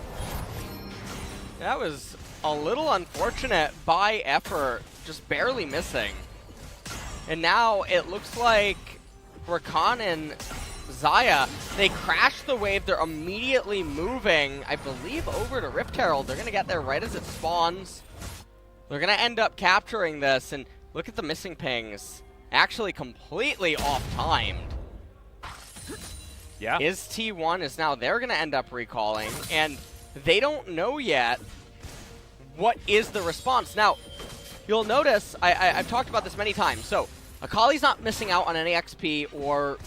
That was a little unfortunate by effort, just barely missing. And now it looks like Rakan and Xayah, they crash the wave. They're immediately moving, I believe, over to Rift Herald. They're going to get there right as it spawns. They're going to end up capturing this, and look at the missing pings. Actually completely off-timed. Yeah. Is T1 is now they're going to end up recalling, and they don't know yet what is the response. Now, you'll notice, I've talked about this many times, so Akali's not missing out on any XP or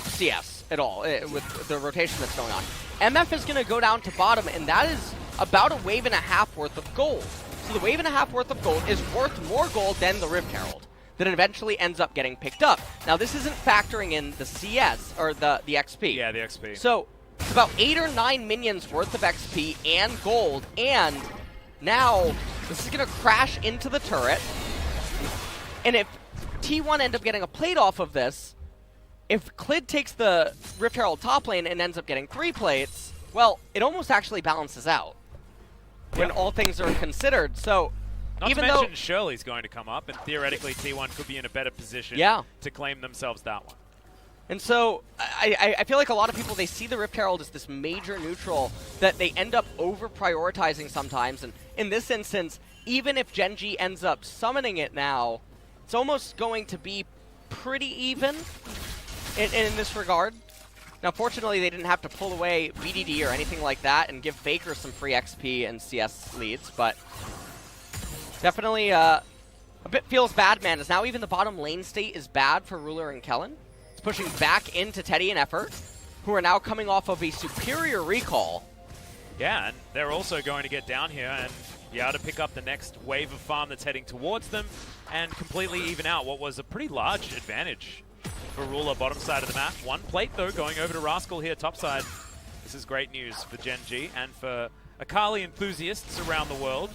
CS at all with the rotation that's going on. MF is going to go down to bottom, and that is about a wave and a half worth of gold. So the wave and a half worth of gold is worth more gold than the Rift Herald that eventually ends up getting picked up. Now, this isn't factoring in the CS, or the XP. Yeah, the XP. So it's about 8 or 9 minions worth of XP and gold, and now this is going to crash into the turret. And if T1 end up getting a plate off of this, if Clid takes the Rift Herald top lane and ends up getting 3 plates, well, it almost actually balances out when all things are considered. So Not even to though mention Shirley's going to come up, and theoretically T1 could be in a better position to claim themselves that one. And so I feel like a lot of people, they see the Rift Herald as this major neutral that they end up over-prioritizing sometimes. And in this instance, even if Gen G ends up summoning it now, it's almost going to be pretty even in this regard. Now, fortunately, they didn't have to pull away BDD or anything like that and give Faker some free XP and CS leads, but definitely a bit feels bad, man, as now even the bottom lane state is bad for Ruler and Kellen. It's pushing back into Teddy and Effort, who are now coming off of a superior recall. Yeah, and they're also going to get down here and be able to pick up the next wave of farm that's heading towards them and completely even out what was a pretty large advantage for Ruler bottom side of the map. 1 plate, though, going over to Rascal here top side. This is great news for Gen G and for Akali enthusiasts around the world.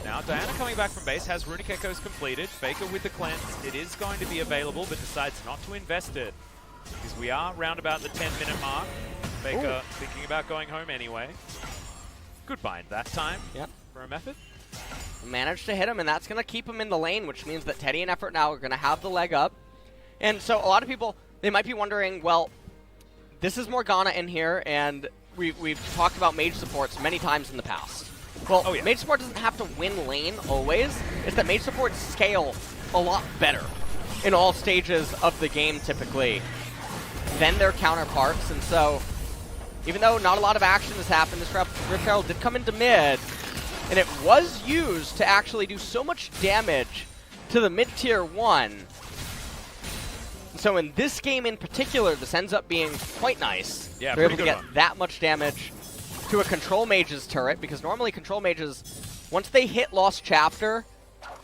Now, Diana coming back from base, has Runic Echoes completed. Faker with the cleanse. It is going to be available, but decides not to invest it because we are round about the 10-minute mark. Faker thinking about going home anyway. Good bind that time for a method. Managed to hit him, and that's going to keep him in the lane, which means that Teddy and Effort now are going to have the leg up. And so a lot of people, they might be wondering, well, this is Morgana in here, and we've talked about mage supports many times in the past. Well, mage support doesn't have to win lane always. It's that mage supports scale a lot better in all stages of the game, typically, than their counterparts. And so, even though not a lot of action has happened, this Rift Herald did come into mid, and it was used to actually do so much damage to the mid-tier 1. So in this game in particular, this ends up being quite nice. Yeah, they're able to get that much damage to a Control Mage's turret, because normally Control Mages, once they hit Lost Chapter,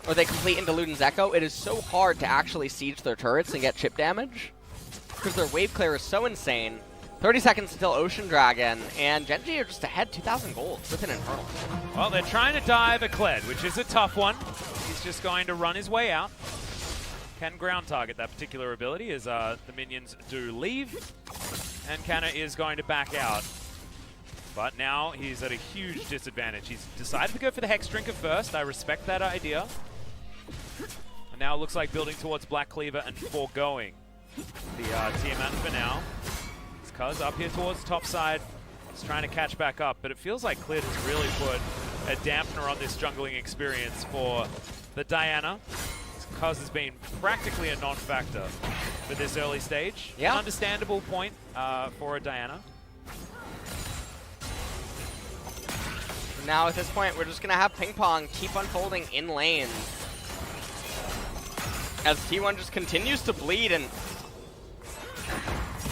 or they complete into Luden's Echo, it is so hard to actually siege their turrets and get chip damage, because their wave clear is so insane. 30 seconds until Ocean Dragon, and Gen G are just ahead 2,000 gold with an Infernal. Well, they're trying to dive a Kled, which is a tough one. He's just going to run his way out. Can ground target that particular ability as the minions do leave, and Canna is going to back out. But now he's at a huge disadvantage. He's decided to go for the Hex Drinker first. I respect that idea. And now it looks like building towards Black Cleaver and foregoing the Tiamat for now. It's Cuz up here towards top side. He's trying to catch back up, but it feels like Clit has really put a dampener on this jungling experience for the Diana. Cuz has been practically a non-factor for this early stage. Yeah. An understandable point for a Diana. Now at this point, we're just going to have ping pong keep unfolding in lane. As T1 just continues to bleed, and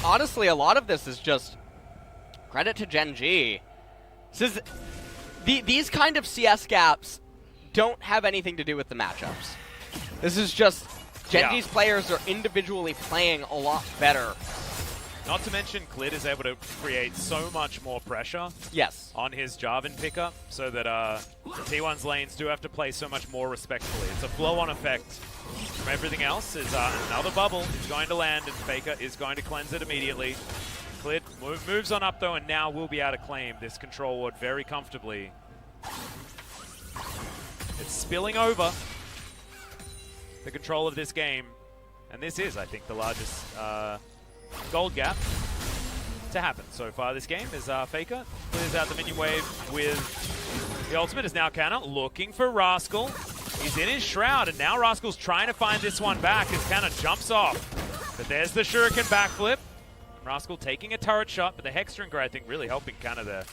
honestly, a lot of this is just credit to Gen G. This is, these kind of CS gaps don't have anything to do with the matchups. This is just Gen G's players are individually playing a lot better. Not to mention, Clit is able to create so much more pressure on his Jarvan pickup, so that T1's lanes do have to play so much more respectfully. It's a flow-on effect from everything else. Is another bubble is going to land, and Faker is going to cleanse it immediately. Clit moves on up, though, and now will be able to claim this control ward very comfortably. It's spilling over the control of this game, and this is, I think, the largest gold gap to happen so far this game. Is Faker clears out the minion wave with the ultimate. Is now Canna looking for Rascal. He's in his shroud, and now Rascal's trying to find this one back as Canna jumps off. But there's the Shuriken backflip. Rascal taking a turret shot, but the Hexdrinker, I think, really helping Canna there.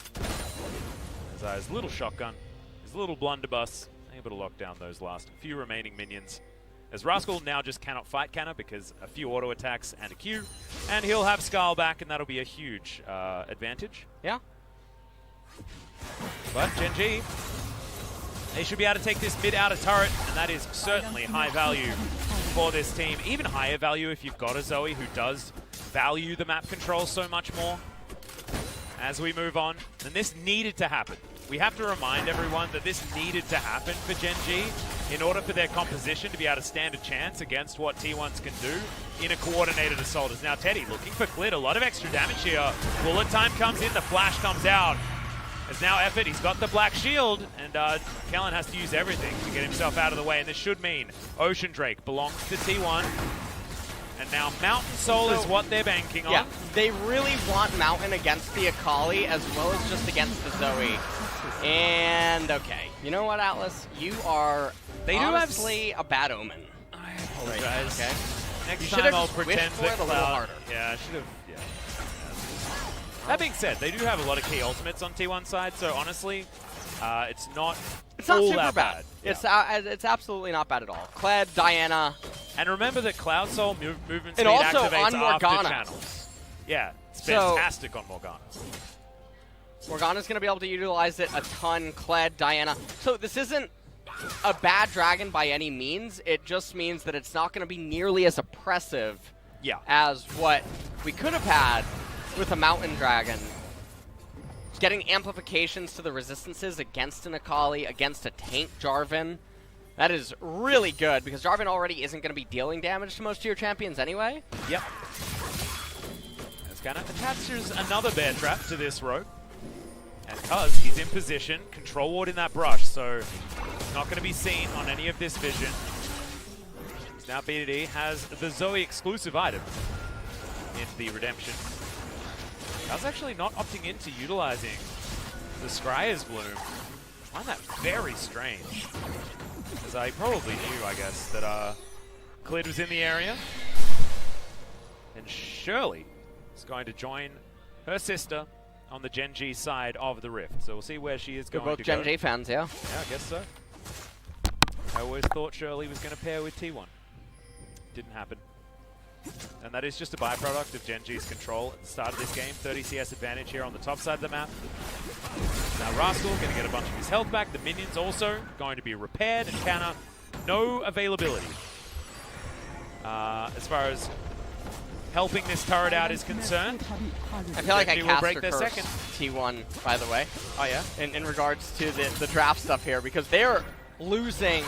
As his little shotgun, his little blunderbuss, able to lock down those last few remaining minions. As Rascal now just cannot fight Canna because a few auto attacks and a Q, and he'll have Skull back, and that'll be a huge advantage. Yeah. But Gen G, they should be able to take this mid-outer turret, and that is certainly high value for this team. Even higher value if you've got a Zoe who does value the map control so much more. As we move on, and this needed to happen. We have to remind everyone that this needed to happen for Gen G in order for their composition to be able to stand a chance against what T1s can do in a coordinated assault. As now Teddy looking for Clit, a lot of extra damage here. Bullet time comes in, the flash comes out. As now Effort, he's got the black shield, and Kellen has to use everything to get himself out of the way, and this should mean Ocean Drake belongs to T1. And now Mountain Soul is what they're banking on. Yeah, they really want Mountain against the Akali as well as just against the Zoe. And okay, you know what, Atlas? You are honestly a bad omen. I apologize. Okay. Next You time I'll just pretend wished for that it a little Cloud. harder. Yeah, I should have. Yeah. That being said, they do have a lot of key ultimates on T1 side, so honestly, it's not. It's not all super that bad. Yeah. It's absolutely not bad at all. Kled, Diana, and remember that Cloud Soul movement speed and also activates on Morgana. after channels. Yeah, it's fantastic on Morgana. Morgana's going to be able to utilize it a ton. Kled, Diana. So this isn't a bad dragon by any means. It just means that it's not going to be nearly as oppressive as what we could have had with a mountain dragon. Getting amplifications to the resistances against an Akali, against a tank Jarvan. That is really good, because Jarvan already isn't going to be dealing damage to most of your champions anyway. Yep. As Canna attaches another bear trap to this rope. And Cuz, he's in position, control ward in that brush, so he's not going to be seen on any of this vision. Now BDD has the Zoe exclusive item in the redemption. Cuz actually not opting into utilizing the Scryer's Bloom. I find that very strange. As I probably knew, I guess, that Clit was in the area. And Shirley is going to join her sister on the Gen G side of the Rift. So we'll see where she is going to go. We're both Gen G fans, yeah. Yeah, I guess so. I always thought Shirley was going to pair with T1. Didn't happen. And that is just a byproduct of Gen G's control at the start of this game. 30 CS advantage here on the top side of the map. Now Rascal going to get a bunch of his health back. The minions also going to be repaired. And Canna, no availability. As far as helping this turret out is concerned. I feel like I cast break her their curse second. T1, by the way. Oh yeah? In regards to the draft stuff here, because they're losing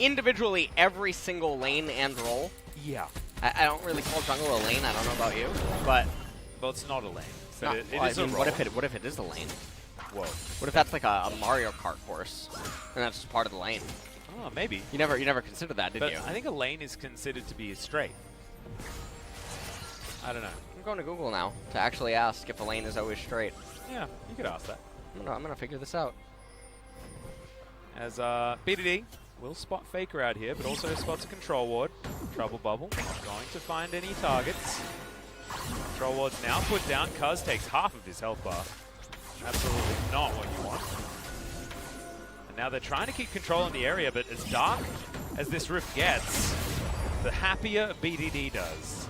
individually every single lane and role. Yeah. I don't really call jungle a lane. I don't know about you, but well, it's not a lane. It's not, it well, is I mean, a what role. if it is a lane? Whoa. What if that's like a Mario Kart course, and that's just part of the lane? Oh, maybe. You never considered that, did But you? I think a lane is considered to be straight. I don't know. I'm going to Google now to actually ask if a lane is always straight. Yeah, you could ask that. I'm gonna figure this out. As BDD will spot Faker out here, but also spots a control ward. Trouble bubble. Not going to find any targets. Control ward's now put down. Cuz takes half of his health bar. Absolutely not what you want. And now they're trying to keep control in the area, but as dark as this rift gets, the happier BDD does.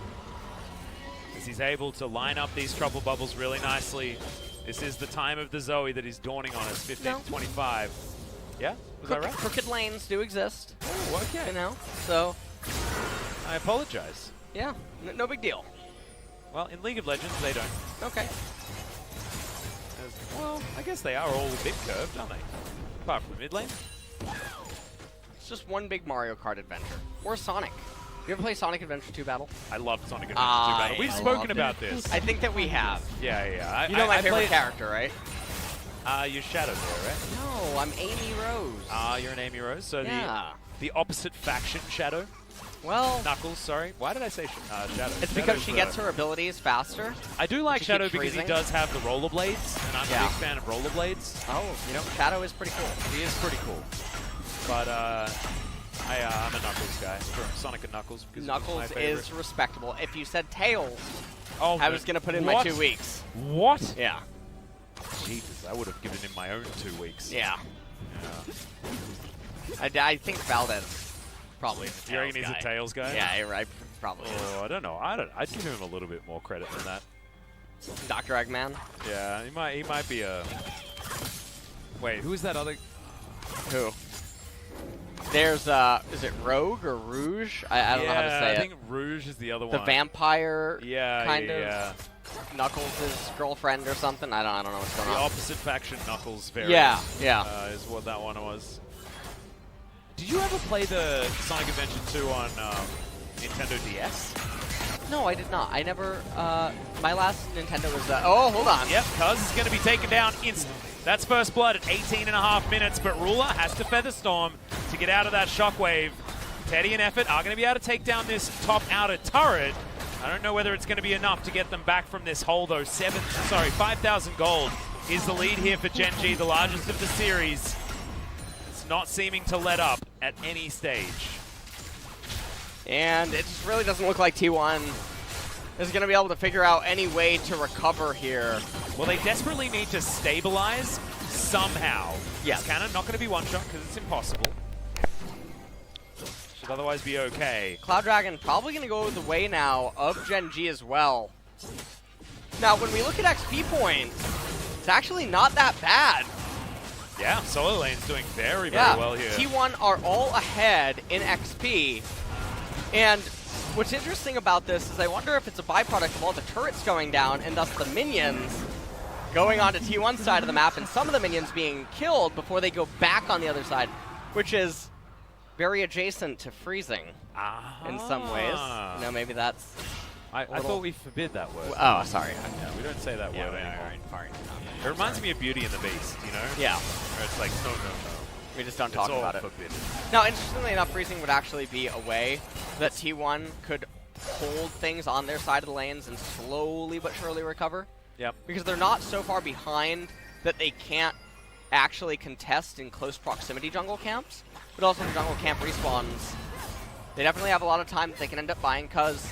As he's able to line up these trouble bubbles really nicely. This is the time of the Zoe that is dawning on us, 15 to 25. Yeah? Was that right? Crooked lanes do exist. Oh, okay. You know, so I apologize. yeah, no big deal. Well, in League of Legends, they don't. Okay. Well, I guess they are all a bit curved, aren't they? Apart from mid lane. It's just one big Mario Kart adventure. Or Sonic. You ever play Sonic Adventure 2 Battle? I love Sonic Adventure 2 Battle. We've spoken about this. I think that we have. Yeah. You know my favorite played- character, right? You're Shadow there, right? No, I'm Amy Rose. You're an Amy Rose, so Yeah. the opposite faction Shadow. Well, Knuckles, sorry. Why did I say Shadow? it's because she gets her abilities faster. I do like she Shadow keeps because he freezing. does have the rollerblades, and I'm Yeah. a big fan of rollerblades. Oh, you know, Shadow is pretty cool. He is pretty cool. But I'm a Knuckles guy from Sonic and Knuckles. Because Knuckles my favorite. is respectable. If you said Tails, Oh, I was going to put in my what? 2 weeks. What? Yeah. Jesus, I would have given him my own 2 weeks. Yeah. I think Valdez probably is a You Tails reckon he's guy. a Tails guy? Yeah, I probably Oh, I don't know. I'd give him a little bit more credit than that. is. Dr. Eggman. Yeah, he might be a. Wait, who's that other? Who? There's, is it Rogue or Rouge? I don't know how to say I it. think Rouge is the other The one. vampire kind of. Yeah. Knuckles' girlfriend or something. I don't know what's going The on. opposite faction Knuckles variant. Yeah. Is what that one was. Did you ever play the Sonic Adventure 2 on Nintendo DS? No, I did not. I never. My last Nintendo was. Oh, hold on. Yep, Cuz is going to be taken down instantly. That's first blood at 18.5 minutes, but Ruler has to Feather Storm to get out of that shockwave. Teddy and Effort are going to be able to take down this top outer turret. I don't know whether it's going to be enough to get them back from this hole, though. 5,000 gold is the lead here for Gen G, the largest of the series. It's not seeming to let up at any stage. And it just really doesn't look like T1 is going to be able to figure out any way to recover here. Well, they desperately need to stabilize somehow. Yes. It's kind of not going to be one shot because it's impossible. Should otherwise be okay. Cloud Dragon probably going to go the way now of Gen G as well. Now, when we look at XP points, it's actually not that bad. Yeah, Solar Lane's doing very, very Yeah, well here. T1 are all ahead in XP. And what's interesting about this is I wonder if it's a byproduct of all the turrets going down and thus the minions going on to T1's side of the map and some of the minions being killed before they go back on the other side, which is very adjacent to freezing in some ways. You know, maybe that's... I thought we forbid that word. Oh, sorry. Yeah, we don't say that word anymore. Fine. It reminds me of Beauty and the Beast, you know? Yeah, Where it's like, no. we just don't It's talk all about it. forbidden. Now, interestingly enough, freezing would actually be a way that T1 could hold things on their side of the lanes and slowly but surely recover. Yep. Because they're not so far behind that they can't actually contest in close proximity jungle camps, but also the jungle camp respawns. They definitely have a lot of time that they can end up buying, Cuz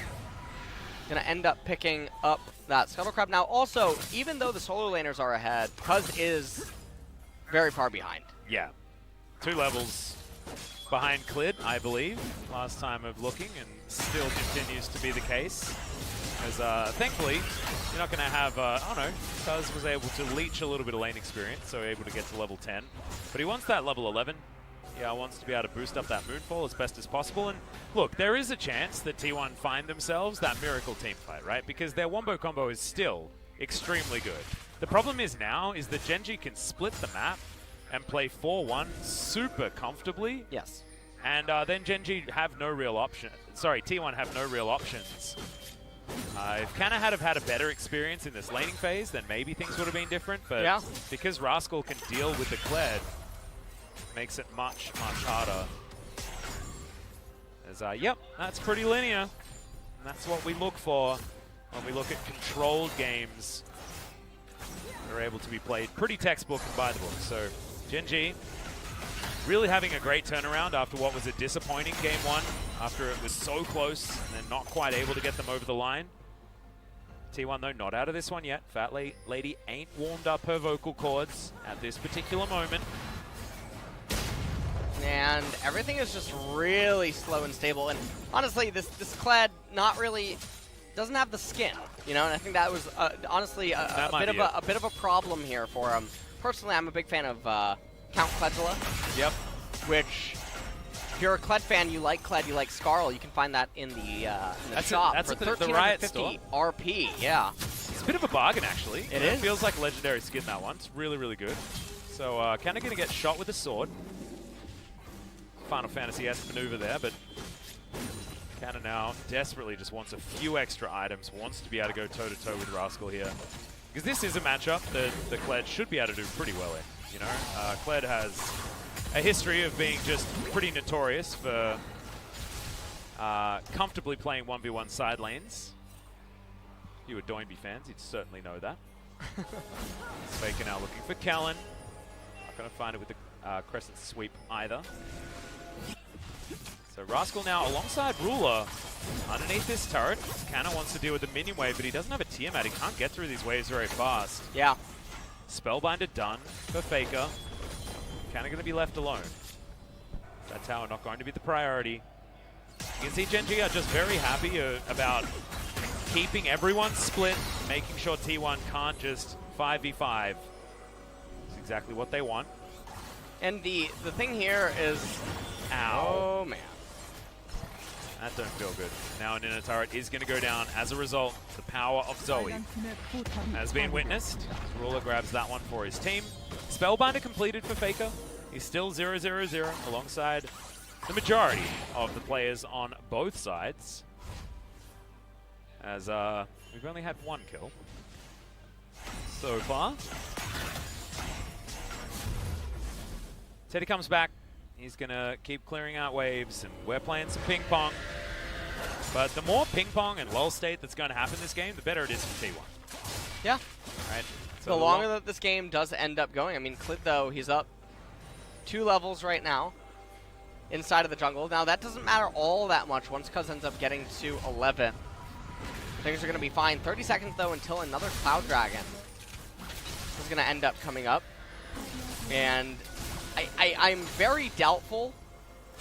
gonna end up picking up that Scuttle Crab. Now, also, even though the solo laners are ahead, Cuz is very far behind. Yeah. 2 levels behind Clid, I believe, last time of looking, and still continues to be the case. As thankfully, you're not going to have, oh no, Cuz was able to leech a little bit of lane experience, so able to get to level 10. But he wants that level 11. Yeah, wants to be able to boost up that Moonfall as best as possible. And look, there is a chance that T1 find themselves that miracle team fight, right? Because their wombo combo is still extremely good. The problem is now is that Gen G can split the map and play 4-1 super comfortably. Yes. And then Gen G have no real option. Sorry, T1 have no real options. If Canna had have had a better experience in this laning phase, then maybe things would have been different. But yeah, because Rascal can deal with the Kled, makes it much, much harder. Yep, that's pretty linear. And that's what we look for when we look at controlled games. They're able to be played pretty textbook and by the book. So Gen G really having a great turnaround after what was a disappointing game one, after it was so close and then not quite able to get them over the line. T1 though not out of this one yet. Fat Lady ain't warmed up her vocal cords at this particular moment. And everything is just really slow and stable. And honestly, this Kled not really doesn't have the skin, you know. And I think that was honestly a bit of a problem here for him. Personally, I'm a big fan of Count Kledula. Yep. Which, if you're a Kled fan, you like Kled, you like Skarl, you can find that in the shop for the Riot store. 1350 RP. Yeah. It's a bit of a bargain actually. It is. It feels like legendary skin that one. It's really, really good. So kind of going to get shot with a sword. Final Fantasy-esque maneuver there, but Canna now desperately just wants a few extra items, wants to be able to go toe-to-toe with Rascal here. Because this is a matchup that the Kled should be able to do pretty well in. You know, Kled has a history of being just pretty notorious for comfortably playing 1v1 side lanes. If you were Doinby fans, you'd certainly know that. Faker now looking for Callan. Not going to find it with the Crescent Sweep either. So Rascal now alongside Ruler underneath this turret. Canna wants to deal with the minion wave, but he doesn't have a Tiamat. He can't get through these waves very fast. Yeah. Spellbinder done for Faker. Canna going to be left alone. That tower not going to be the priority. You can see Gen G are just very happy about keeping everyone split, making sure T1 can't just 5v5. It's exactly what they want. And the thing here is, ow. Oh man. That don't feel good. Now an inner turret is going to go down. As a result, the power of Zoe has been witnessed. Ruler grabs that one for his team. Spellbinder completed for Faker. He's still 0-0-0 alongside the majority of the players on both sides. As we've only had one kill so far. Teddy comes back. He's going to keep clearing out waves, and we're playing some ping pong. But the more ping pong and lull state that's going to happen this game, the better it is for T1. Yeah. Right. So the longer that this game does end up going, I mean, Klid, though, he's up 2 levels right now inside of the jungle. Now, that doesn't matter all that much once Cuz ends up getting to 11. Things are going to be fine. 30 seconds, though, until another Cloud Dragon is going to end up coming up. And I'm very doubtful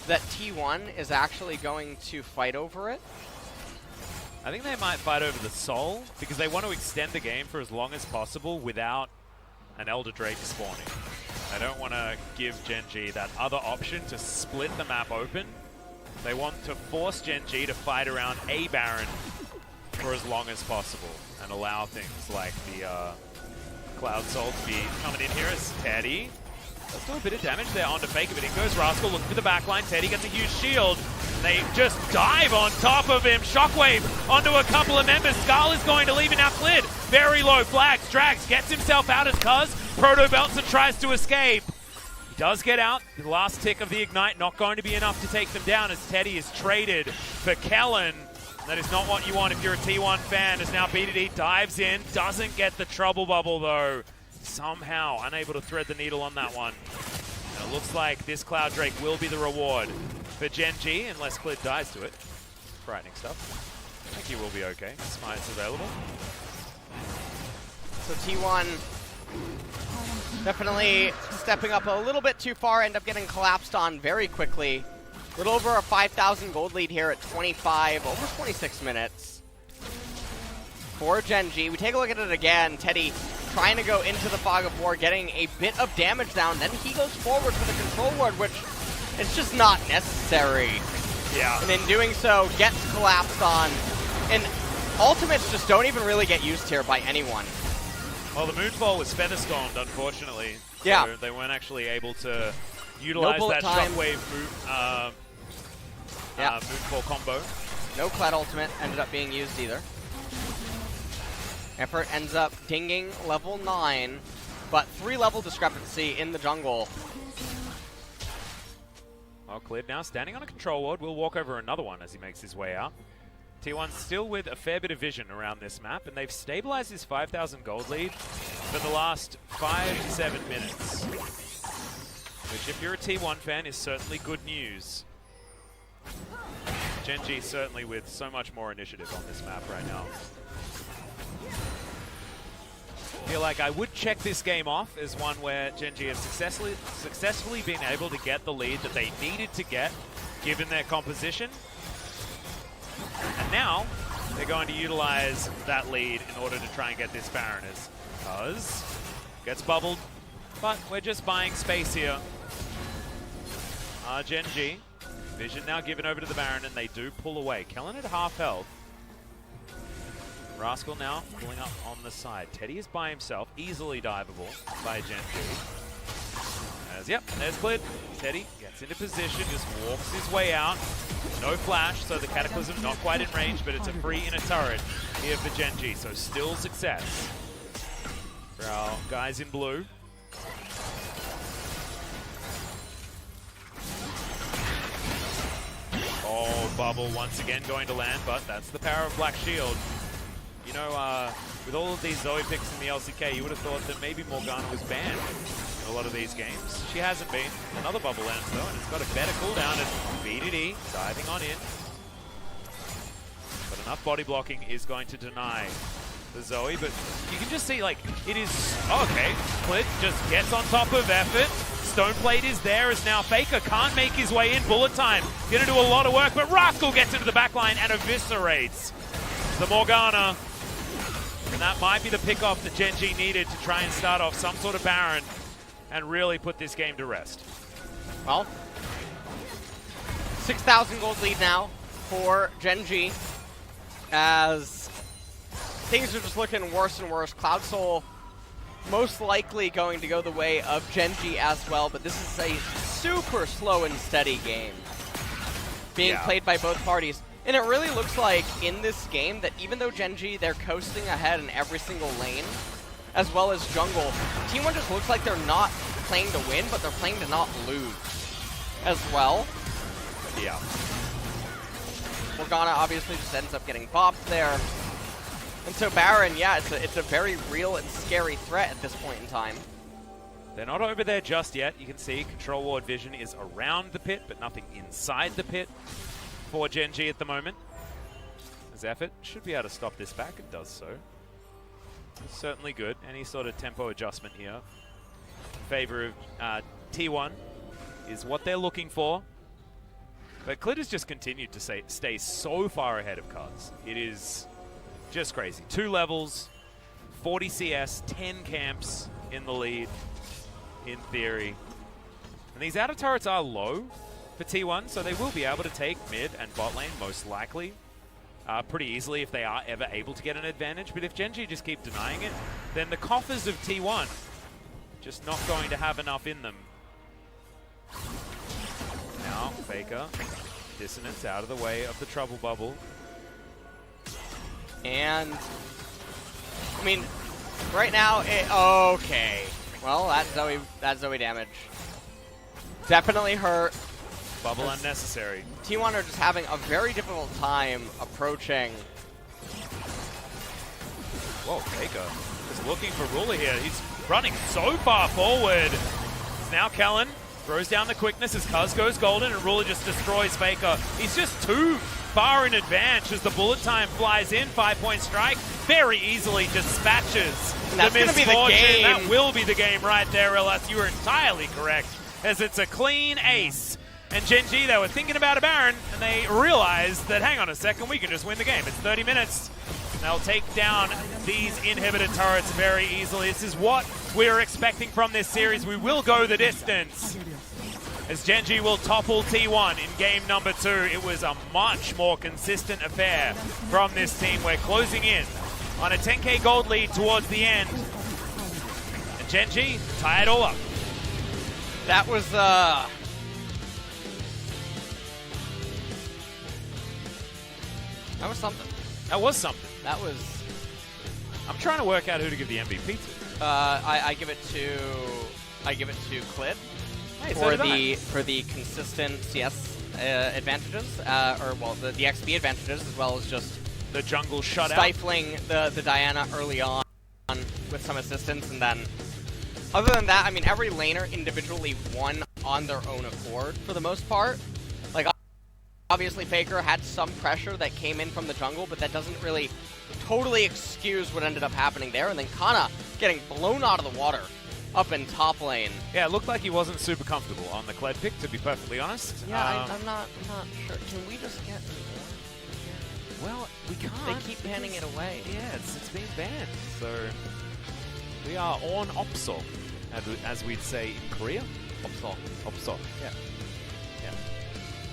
that T1 is actually going to fight over it. I think they might fight over the Soul because they want to extend the game for as long as possible without an Elder Drake spawning. They don't want to give Gen G that other option to split the map open. They want to force Gen G to fight around a Baron for as long as possible and allow things like the Cloud Soul to be coming in here as Teddy. Let's do a bit of damage there onto Faker, but in goes Rascal looking for the backline. Teddy gets a huge shield. They just dive on top of him. Shockwave onto a couple of members. Skarl is going to leave it now. Cleared. Very low flags. Drags gets himself out as Cuz. Proto Belson tries to escape. He does get out. The last tick of the Ignite not going to be enough to take them down as Teddy is traded for Kellen. That is not what you want if you're a T1 fan. As now BDD dives in. Doesn't get the trouble bubble though. Somehow unable to thread the needle on that one. And it looks like this Cloud Drake will be the reward for Gen G unless Clid dies to it. Frightening stuff. I think he will be okay. Smite's available. So T1 definitely stepping up a little bit too far, end up getting collapsed on very quickly. A little over a 5,000 gold lead here at 25, almost 26 minutes for Gen G. We take a look at it again. Teddy trying to go into the Fog of War, getting a bit of damage down. Then he goes forward for the control ward, which is just not necessary. Yeah. And in doing so, gets collapsed on. And ultimates just don't even really get used here by anyone. Well, the Moonfall was feather-stormed, unfortunately. Yeah. So they weren't actually able to utilize that Shockwave Moonfall combo. No Kled ultimate ended up being used either. Effort ends up dinging level 9, but 3 level discrepancy in the jungle. Well, Clid now standing on a control ward. We'll walk over another one as he makes his way out. T1 still with a fair bit of vision around this map, and they've stabilized his 5,000 gold lead for the last 5 to 7 minutes. Which, if you're a T1 fan, is certainly good news. Gen.G certainly with so much more initiative on this map right now. I feel like I would check this game off as one where Gen.G have successfully been able to get the lead that they needed to get, given their composition. And now they're going to utilize that lead in order to try and get this Baron, as Cuz gets bubbled, but we're just buying space here. Gen.G, vision now given over to the Baron, and they do pull away. Kellen at half health. Rascal now pulling up on the side. Teddy is by himself, easily diveable by Gen.G. As, yep, there's Clid. Teddy gets into position, just walks his way out. No flash, so the Cataclysm not quite in range, but it's a free inner turret here for Gen.G, so still success for our guys in blue. Oh, bubble once again going to land, but that's the power of Black Shield. You know, with all of these Zoe picks in the LCK, you would have thought that maybe Morgana was banned in a lot of these games. She hasn't been. Another bubble lands though, and it's got a better cooldown as BDD diving on in. But enough body blocking is going to deny the Zoe, but you can just see, like, it is... Oh, okay, Clid just gets on top of effort. Stoneplate is there as now Faker can't make his way in. Bullet time gonna do a lot of work, but Rascal gets into the backline and eviscerates the Morgana. And that might be the pickoff that Gen.G needed to try and start off some sort of Baron and really put this game to rest. Well, 6,000 gold lead now for Gen.G as things are just looking worse and worse. Cloud Soul most likely going to go the way of Gen.G as well, but this is a super slow and steady game being played by both parties. And it really looks like in this game that even though Gen.G, they're coasting ahead in every single lane, as well as jungle, T1 just looks like they're not playing to win, but they're playing to not lose as well. Yeah. Morgana obviously just ends up getting bopped there. And so Baron, yeah, it's a very real and scary threat at this point in time. They're not over there just yet. You can see control ward vision is around the pit, but nothing inside the pit for Gen.G at the moment. His effort should be able to stop this back. It does so. It's certainly good. Any sort of tempo adjustment here in favor of T1 is what they're looking for. But Clid has just continued to stay so far ahead of Cuz. It is just crazy. 2 levels, 40 CS, 10 camps in the lead, in theory. And these outer turrets are low for T1, so they will be able to take mid and bot lane, most likely, pretty easily if they are ever able to get an advantage. But if Gen.G just keep denying it, then the coffers of T1 just not going to have enough in them. Now, Faker, Dissonance out of the way of the trouble bubble. And, I mean, right now, okay. Well, that Zoe damage definitely hurt. Bubble unnecessary. T1 are just having a very difficult time approaching. Whoa, Faker is looking for Ruler here. He's running so far forward. Now Kellen throws down the quickness as Cuz goes golden, and Ruler just destroys Faker. He's just too far in advance as the bullet time flies in. 5-point strike very easily dispatches That's the gonna be the game. That will be the game right there, LS. You were entirely correct, as it's a clean ace. And Gen.G, they were thinking about a Baron, and they realized that, hang on a second, we can just win the game. It's 30 minutes. They'll take down these inhibitor turrets very easily. This is what we're expecting from this series. We will go the distance, as Gen.G will topple T1 in game number 2. It was a much more consistent affair from this team. We're closing in on a 10k gold lead towards the end. And Gen.G tie it all up. That was, That was something. That was something. That was... I'm trying to work out who to give the MVP to. I give it to Clid. Hey, so for did I. for the consistent CS advantages, or well, the XP advantages, as well as just The jungle shutout. stifling the Diana early on with some assistance, and then other than that, I mean, every laner individually won on their own accord for the most part. Like, obviously Faker had some pressure that came in from the jungle, but that doesn't really totally excuse what ended up happening there, and then Kana getting blown out of the water up in top lane. Yeah, it looked like he wasn't super comfortable on the Kled pick, to be perfectly honest. Yeah, I'm not sure. Can we just get more? Well, we can't. They keep banning it away. Yeah, it's being banned. So we are on Opsol, as we'd say in Korea. Opsol. Opsol. Yeah.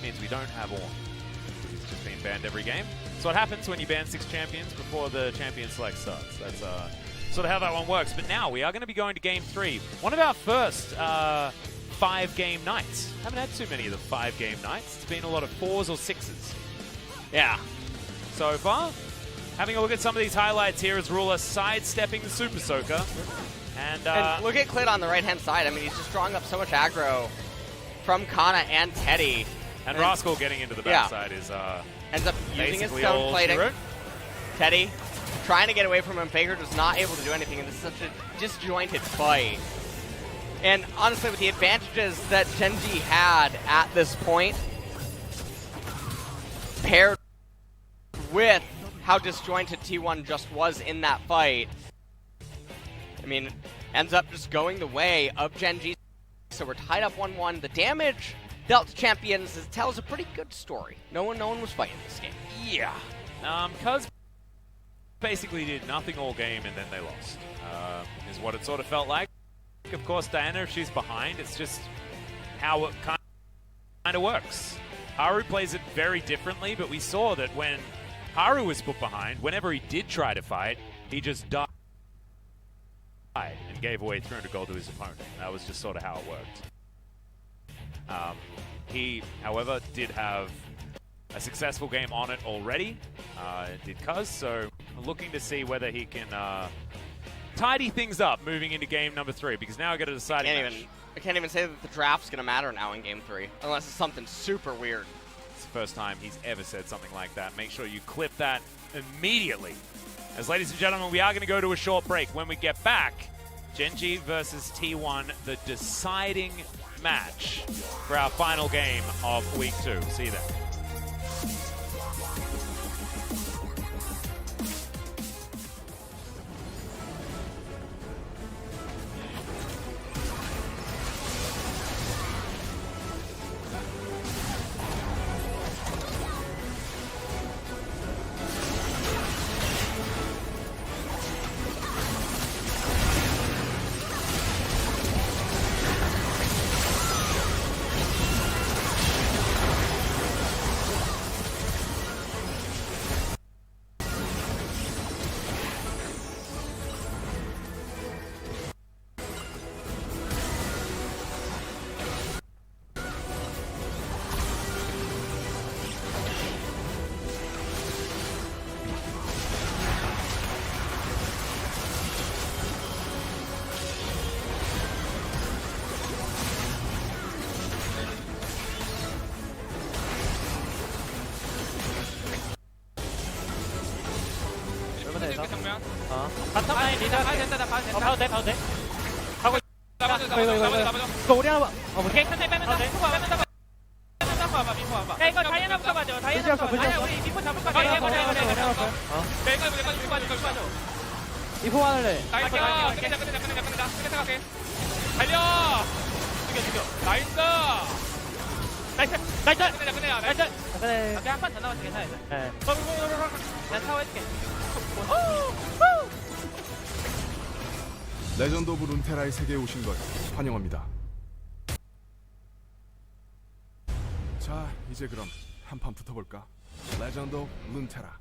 Means we don't have on. It's just being banned every game. So what happens when you ban 6 champions before the champion select starts? That's sort of how that one works. But now we are going to be going to game 3. One of our first 5-game nights. Haven't had too many of the 5-game nights. It's been a lot of 4s or 6s. Yeah. So far, having a look at some of these highlights here as Ruler sidestepping the Super Soaker. And look at Clit on the right-hand side. I mean, he's just drawing up so much aggro from Kana and Teddy. And Rascal getting into the backside is ends up using his basically stone all plating. she wrote. Teddy trying to get away from him. Faker just not able to do anything, and this is such a disjointed fight. And honestly, with the advantages that Genji had at this point, paired with how disjointed T1 just was in that fight, I mean, ends up just going the way of Genji. So we're tied up 1-1. The damage dealt to champions tells a pretty good story. No one was fighting this game. Yeah. Cuz basically did nothing all game and then they lost. Is what it sort of felt like. Of course, Diana, if she's behind, it's just how it kind of works. Haru plays it very differently, but we saw that when Haru was put behind, whenever he did try to fight, he just died and gave away 300 gold to his opponent. That was just sort of how it worked. He, however, did have a successful game on it already. Did Cuz, so looking to see whether he can tidy things up moving into game number 3, because now I got to decide. I can't even say that the draft's going to matter now in game 3, unless it's something super weird. It's the first time he's ever said something like that. Make sure you clip that immediately. As ladies and gentlemen, we are going to go to a short break. When we get back, Genji versus T1, the deciding match for our final game of week 2. See you then. 바텀라인 리더 봐도 된다. 봐도 돼. 가고 이거 우리 하나 오케이 천천히 빼면서 미포 빼면서 야 이거 다이애나부터 봐줘. 다이애나부터. 아니야 우리 미포 잡을 거야. 그래. 내가 미포 빠져. 미포 하늘래. 갈게요. 끝내자. 달려. 죽여. 나이스. 끝내자. 그래. 한판 더 남았지 괜찮아. 네. 난 타워 해줄게. 레전드 오브 룬테라의 세계에 오신 걸 환영합니다. 자, 이제 그럼 한판 붙어볼까? 레전드 오브 룬테라.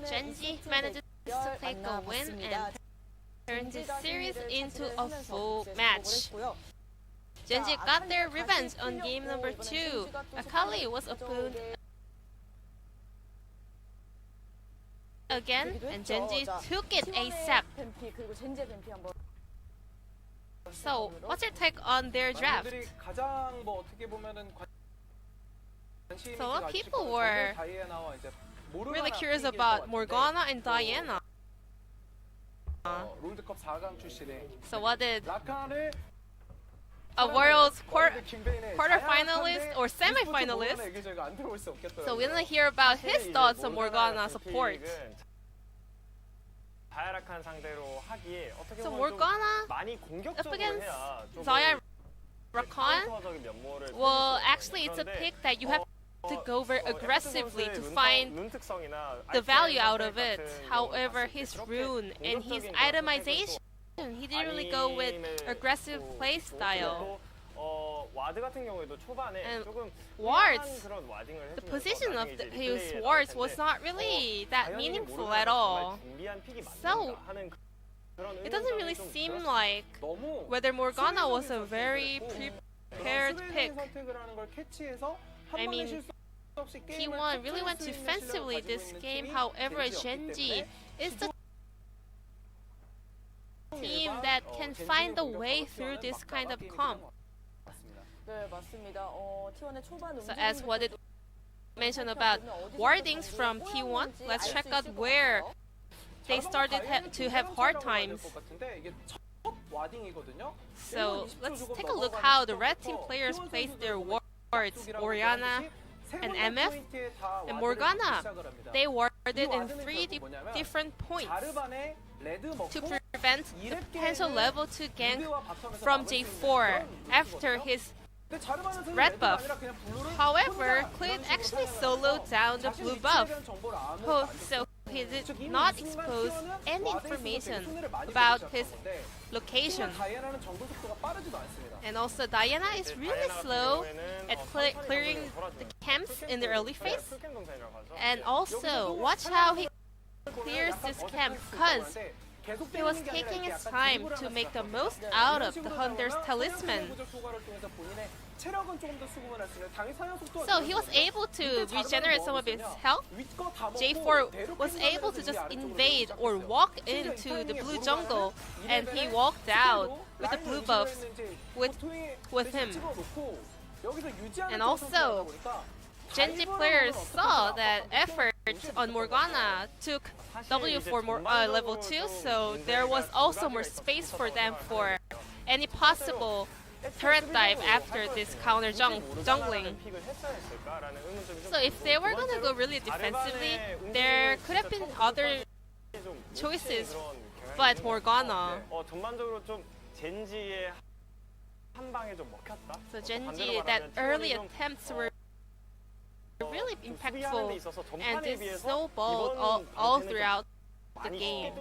Genji manages to take a win and turn this series into a full match. Genji got their revenge on game number 2. Akali was opponed again, and Genji took it ASAP. So, what's your take on their draft? So, a lot of people were really curious about Morgana and Diana. So, what did a world's quarterfinalist or semi-finalist? So, we didn't hear about his thoughts on Morgana support. So Morgana up against Zaya Rakan, well, actually it's a pick that you have to go very aggressively to find the value out of it. However, his rune and his itemization, he didn't really go with aggressive play style. And wards, the position of his wards was not really that meaningful at all. So it doesn't really seem like whether Morgana was a very prepared pick. I mean, T1 really went defensively this game. However, Genji is the team that can find a way through this kind of comp. So as what it mentioned about wardings from T1, let's check out where they started to have hard times. So let's take a look how the red team players placed their wards. Orianna and MF and Morgana, they warded in 3 different points to prevent the potential level 2 gank from J4 after his red buff. However, Clint actually soloed down the blue buff, so he did not expose any information about his location. And also Diana is really slow at clearing the camps in the early phase. And also, watch how he clears this camp, because he was taking his time to make the most out of the Hunter's Talisman. So he was able to regenerate some of his health. J4 was able to just invade or walk into the blue jungle, and he walked out with the blue buffs with him. And also, Genji players saw that effort on Morgana took W for level 2, so there was also more space for them for any possible turret dive after this counter jungling. So if they were gonna go really defensively, there could have been other choices, but Morgana. So Genji, that early attempts were really impactful and did snowball all throughout the game.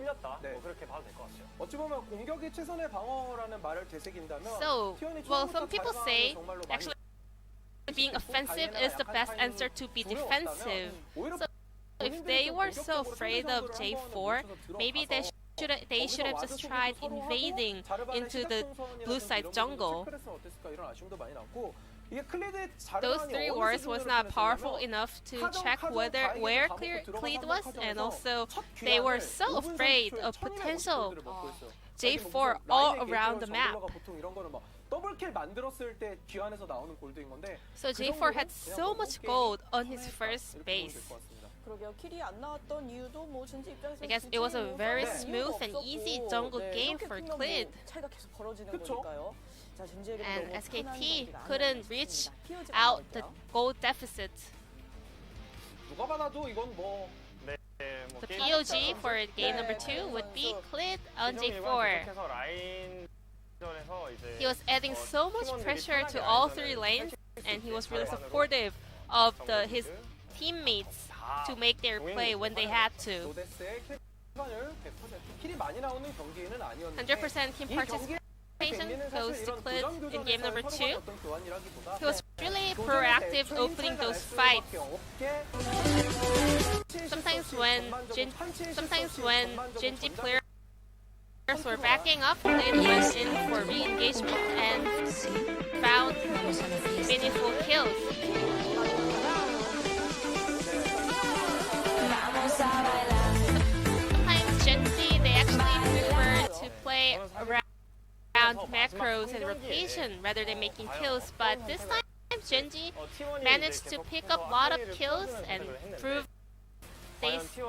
So, well, some people say actually being offensive is the best answer to be defensive. So if they were so afraid of J4, maybe they should have just tried invading into the blue side jungle. Those 3 wards was not powerful enough to check where Cleed was, and also they were so afraid of potential J4 all around the map. So J4 had so much gold on his first base. I guess it was a very smooth and easy jungle game for Cleed. And SKT couldn't reach out the gold deficit. The POG for game number 2 would be Clit on J4. He was adding so much pressure to all 3 lanes, and he was really supportive of his teammates to make their play when they had to. 100% team participation goes to Clid in game number 2. He was really proactive opening those fights. Sometimes when Genji players were backing up, Clid went in for re-engagement and found meaningful kills. Sometimes Genji, they actually prefer to play around macros and rotation rather than making kills, but this time Genji managed to pick up a lot of kills and prove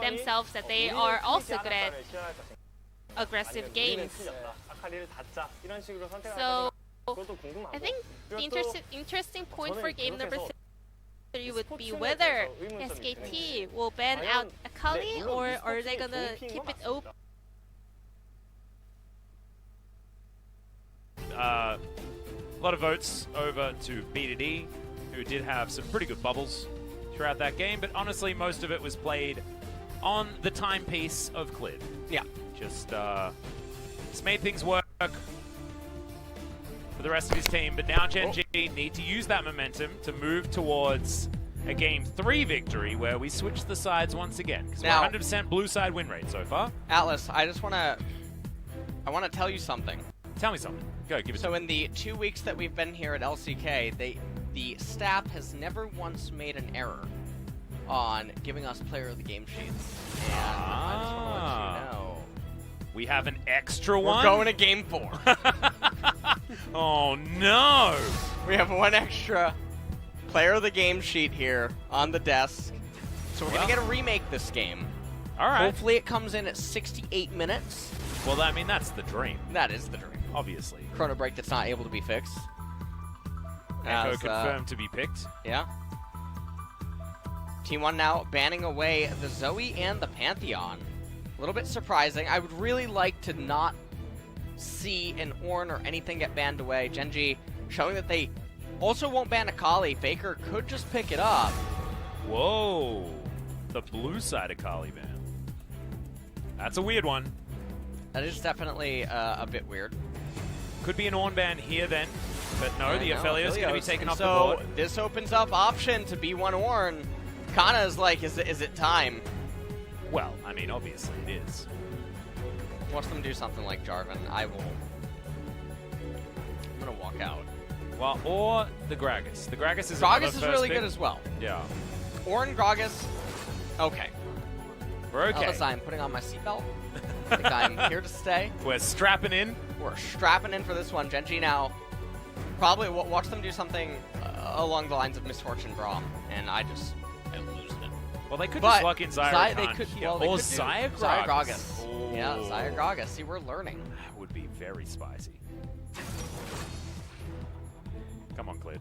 themselves that they are also good at aggressive games. So I think the interesting point for game number 3 would be whether SKT will ban out Akali or are they gonna keep it open? A lot of votes over to BDD, who did have some pretty good bubbles throughout that game, but honestly, most of it was played on the timepiece of Clid. Yeah. Just made things work for the rest of his team, but now Genji need to use that momentum to move towards a Game 3 victory where we switch the sides once again, because we're 100% blue side win rate so far. Atlas, I want to tell you something. Tell me something. Go, give it to me. So in the 2 weeks that we've been here at LCK, the staff has never once made an error on giving us player of the game sheets. And I just want to let you know. We have an extra one? We're going to Game 4. Oh no! We have one extra player of the game sheet here on the desk. So we're going to get a remake this game. Alright. Hopefully it comes in at 68 minutes. Well, I mean, that's the dream. That is the dream. Obviously. Chrono Break that's not able to be fixed. Echo confirmed to be picked. Yeah. T1 now banning away the Zoe and the Pantheon. A little bit surprising. I would really like to not see an Ornn or anything get banned away. Genji showing that they also won't ban Akali. Faker could just pick it up. Whoa. The blue side Akali ban. That's a weird one. That is definitely a bit weird. Could be an Ornn ban here then, but no, the Aphelios going to be taken off the so board. This opens up option to be one Ornn. Kana is like, is it time? Well, I mean, obviously it is. Watch them do something like Jarvan. I'm gonna walk out. Well, or the Gragas. The Gragas is really good as well. Yeah. Ornn, Gragas. Okay. We're okay. Elvis, I'm putting on my seatbelt. I think I'm here to stay. We're strapping in. We're strapping in for this one. Genji now. Probably watch them do something along the lines of Misfortune Braum, and I lose it. Well, they could just lock in Zyra they could, here. well, they or could Xayah Xayah Gragas. Gragas. Oh. Yeah, Xayah Gragas. See, we're learning. That would be very spicy. Come on, Clid.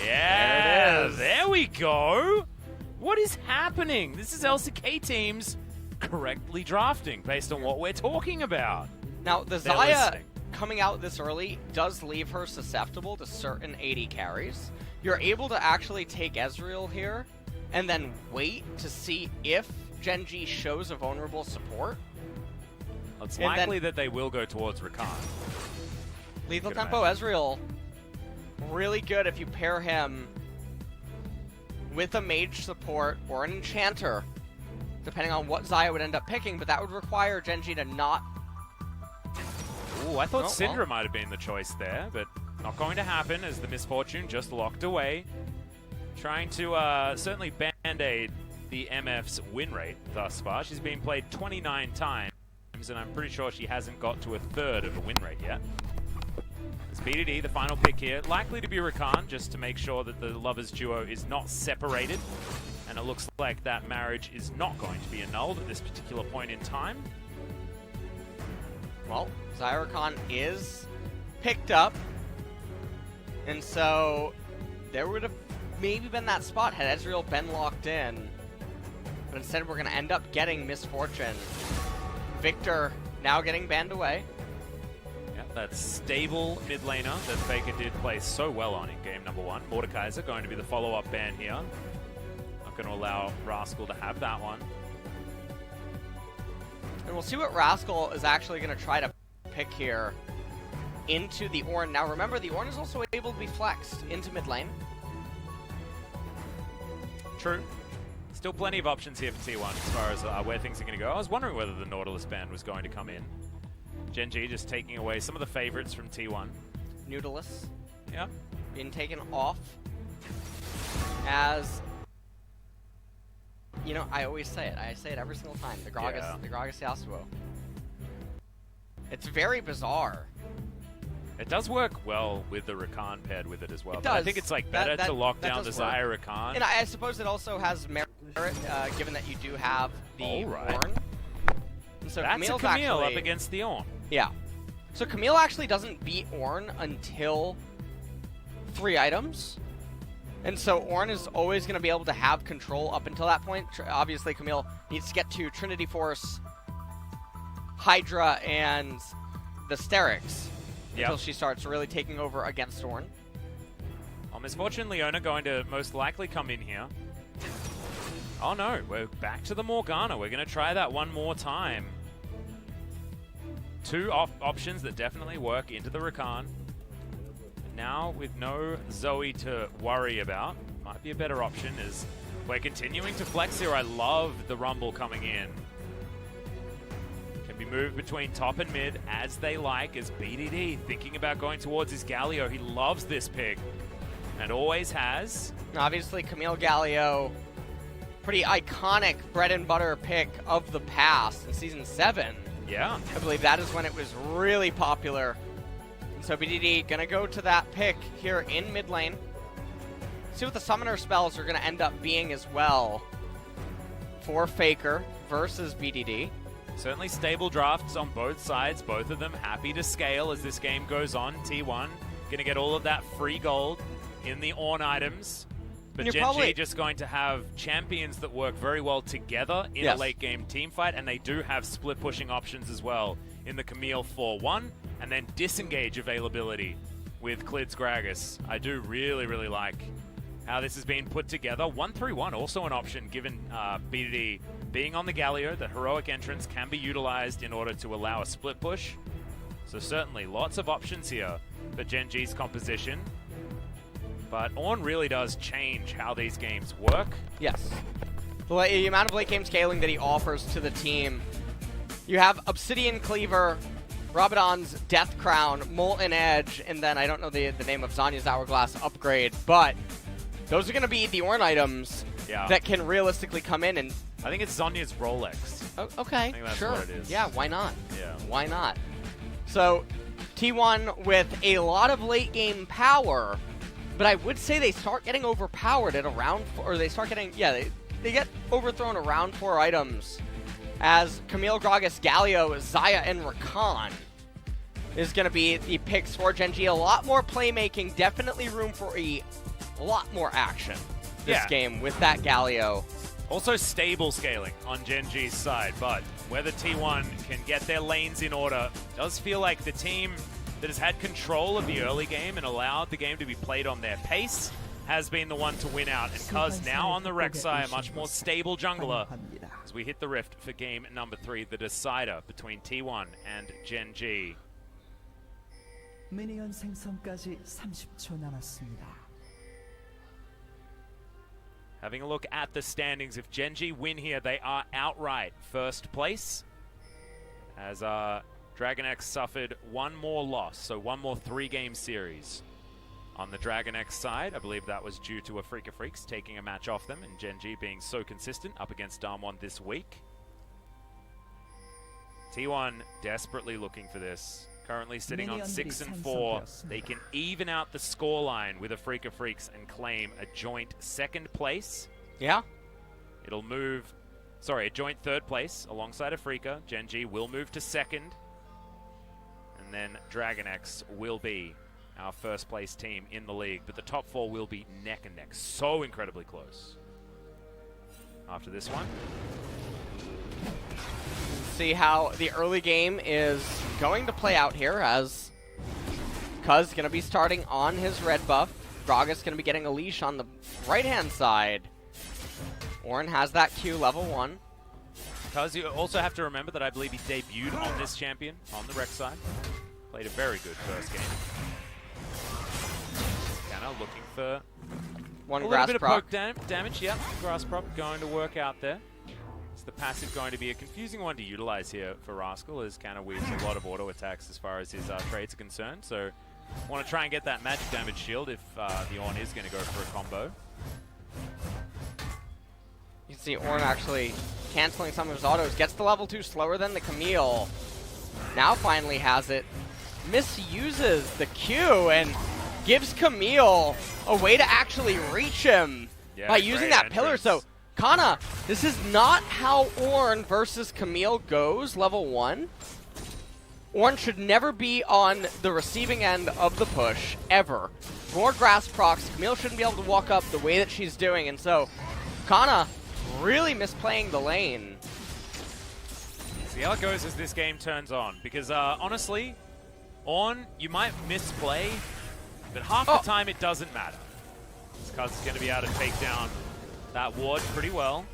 Yeah, there we go. What is happening? This is LCK teams correctly drafting based on what we're talking about. Now, the They're Xayah listening. coming out this early does leave her susceptible to certain AD carries. You're able to actually take Ezreal here and then wait to see if Genji shows a vulnerable support. It's likely that they will go towards Rakan. Lethal Tempo Ezreal, really good if you pair him with a mage support or an enchanter, depending on what Xayah would end up picking, but that would require Genji to not... Ooh, I thought Syndra might have been the choice there, but not going to happen as the Misfortune just locked away. Trying to certainly band-aid the MF's win rate thus far. She's been played 29 times, and I'm pretty sure she hasn't got to a third of a win rate yet. It's BDD, the final pick here. Likely to be Rakan, just to make sure that the lovers duo is not separated. And it looks like that marriage is not going to be annulled at this particular point in time. Well, Xayah Rakan is picked up. And so there would have maybe been that spot had Ezreal been locked in. But instead we're going to end up getting Misfortune. Victor now getting banned away. Yeah, that stable mid laner that Faker did play so well on in game number 1. Mordekaiser going to be the follow-up ban here. Not going to allow Rascal to have that one. And we'll see what Rascal is actually going to try to pick here. into the Ornn. Now remember, the Ornn is also able to be flexed into mid lane. True. Still plenty of options here for T1 as far as where things are going to go. I was wondering whether the Nautilus ban was going to come in. Gen G just taking away some of the favorites from T1. Nautilus. Yeah. Being taken off. As, you know, I always say it. I say it every single time. The Gragas Yasuo. It's very bizarre. It does work well with the Rakan paired with it as well. It But I does. think it's like better to lock down the does work. Xayah Rakan. And I suppose it also has merit, given that you do have the Ornn. And so That's Camille's a Camille actually, up against the Ornn. Yeah. So Camille actually doesn't beat Ornn until 3 items. And so Ornn is always going to be able to have control up until that point. Obviously, Camille needs to get to Trinity Force, Hydra, and the Sterix until she starts really taking over against Ornn. On Misfortune, Leona going to most likely come in here. Oh no, we're back to the Morgana. We're going to try that one more time. 2 options that definitely work into the Rakan. Now with no Zoe to worry about, might be a better option as we're continuing to flex here. I love the Rumble coming in. Can be moved between top and mid as they like, as BDD thinking about going towards his Galio. He loves this pick and always has. Obviously, Camille Galio, pretty iconic bread and butter pick of the past in Season 7. Yeah. I believe that is when it was really popular. And so BDD gonna go to that pick here in mid lane. See what the summoner spells are gonna end up being as well for Faker versus BDD. Certainly stable drafts on both sides. Both of them happy to scale as this game goes on. T1 gonna get all of that free gold in the Ornn items. But Gen G just going to have champions that work very well together in a late game team fight, and they do have split pushing options as well in the Camille 4-1, and then disengage availability with Klid's Gragas. I do really, really like how this has been put together. 1-3-1 also an option given BDD being on the Galio. The heroic entrance can be utilized in order to allow a split push. So certainly lots of options here for Gen G's composition. But Ornn really does change how these games work. Yes. The amount of late game scaling that he offers to the team. You have Obsidian Cleaver, Rabadon's Death Crown, Molten Edge, and then I don't know the name of Zanya's Hourglass upgrade, but those are going to be the Ornn items that can realistically come in. And I think it's Zanya's Rolex. Oh, okay, I think that's sure. what it is. Yeah, why not? Yeah. Why not? So T1 with a lot of late game power, but I would say they start getting overpowered at around 4, or they start getting, they get overthrown around 4 items as Camille, Gragas, Galio, Xayah, and Rakan is going to be the picks for Gen G. A lot more playmaking, definitely room for a lot more action this game with that Galio. Also stable scaling on Gen G's side, but whether T1 can get their lanes in order, does feel like the team that has had control of the early game and allowed the game to be played on their pace has been the one to win out. And Cuz now on the Rek'Sai, a much more stable jungler as we hit the rift for game number 3, the decider between T1 and Gen G. 미니언 생성까지 30초 남았습니다. Having a look at the standings, if Gen G win here, they are outright first place. As Dragon X suffered one more loss, so one more 3-game series. On the Dragon X side, I believe that was due to a Freak of Freaks taking a match off them, and Gen G being so consistent up against Damwon this week. T1 desperately looking for this. Currently sitting on 6-4. They can even out the scoreline with a Freak of Freaks and claim a joint 2nd place. Yeah. It'll move, a joint 3rd place alongside Afrika. Gen G will move to 2nd. And then Dragon X will be our 1st place team in the league. But the top 4 will be neck and neck. So incredibly close. After this one. See how the early game is going to play out here as Cuz going to be starting on his red buff. Gragas going to be getting a leash on the right-hand side. Ornn has that Q level 1. Cuz, you also have to remember that I believe he debuted on this champion, on the Rek'Sai. Played a very good first game. Kana looking for One a little grass bit of proc. poke damage. Yep, grass prop going to work out there. Is the passive going to be a confusing one to utilize here for Rascal, as Kana weaves a lot of auto attacks as far as his trades are concerned. So want to try and get that magic damage shield if the Ornn is going to go for a combo. You can see Ornn actually canceling some of his autos. Gets to level 2 slower than the Camille. Now finally has it. Misuses the Q and gives Camille a way to actually reach him by using that pillar. So Kana, this is not how Ornn versus Camille goes, level 1. Ornn should never be on the receiving end of the push, ever. More grass procs, Camille shouldn't be able to walk up the way that she's doing, and so Kana really misplaying the lane. See how it goes as this game turns on, because honestly, Ornn, you might misplay, but half the time it doesn't matter. Because it's going to be able to take down that ward pretty well.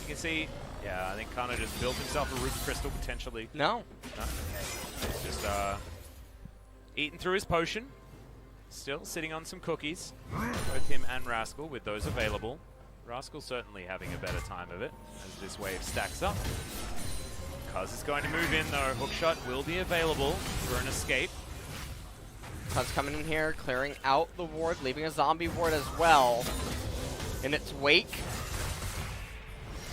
You can see, yeah, I think Kana just built himself a Ruby Crystal potentially. No. He's just eating through his potion. Still sitting on some cookies. Both him and Rascal with those available. Rascal certainly having a better time of it as this wave stacks up. Cuz is going to move in though. Hookshot will be available for an escape. Cuz coming in here, clearing out the ward, leaving a zombie ward as well in its wake.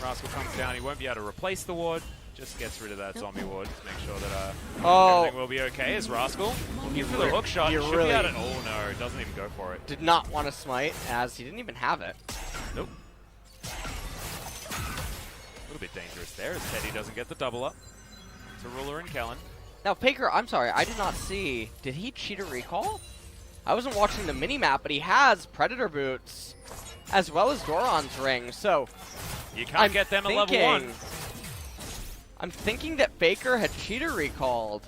Rascal comes down, he won't be able to replace the ward. Just gets rid of that zombie ward to make sure that everything will be okay. As Rascal looking for the hook shot, should be able to, oh no, doesn't even go for it. Did not want to smite as he didn't even have it. Nope. A little bit dangerous there as Teddy doesn't get the double up to Ruler and Kellen. Now Faker, I'm sorry, I did not see. Did he cheat a recall? I wasn't watching the mini-map, but he has Predator boots as well as Doran's ring, so you can't get them at level 1. I'm thinking that Faker had cheater recalled.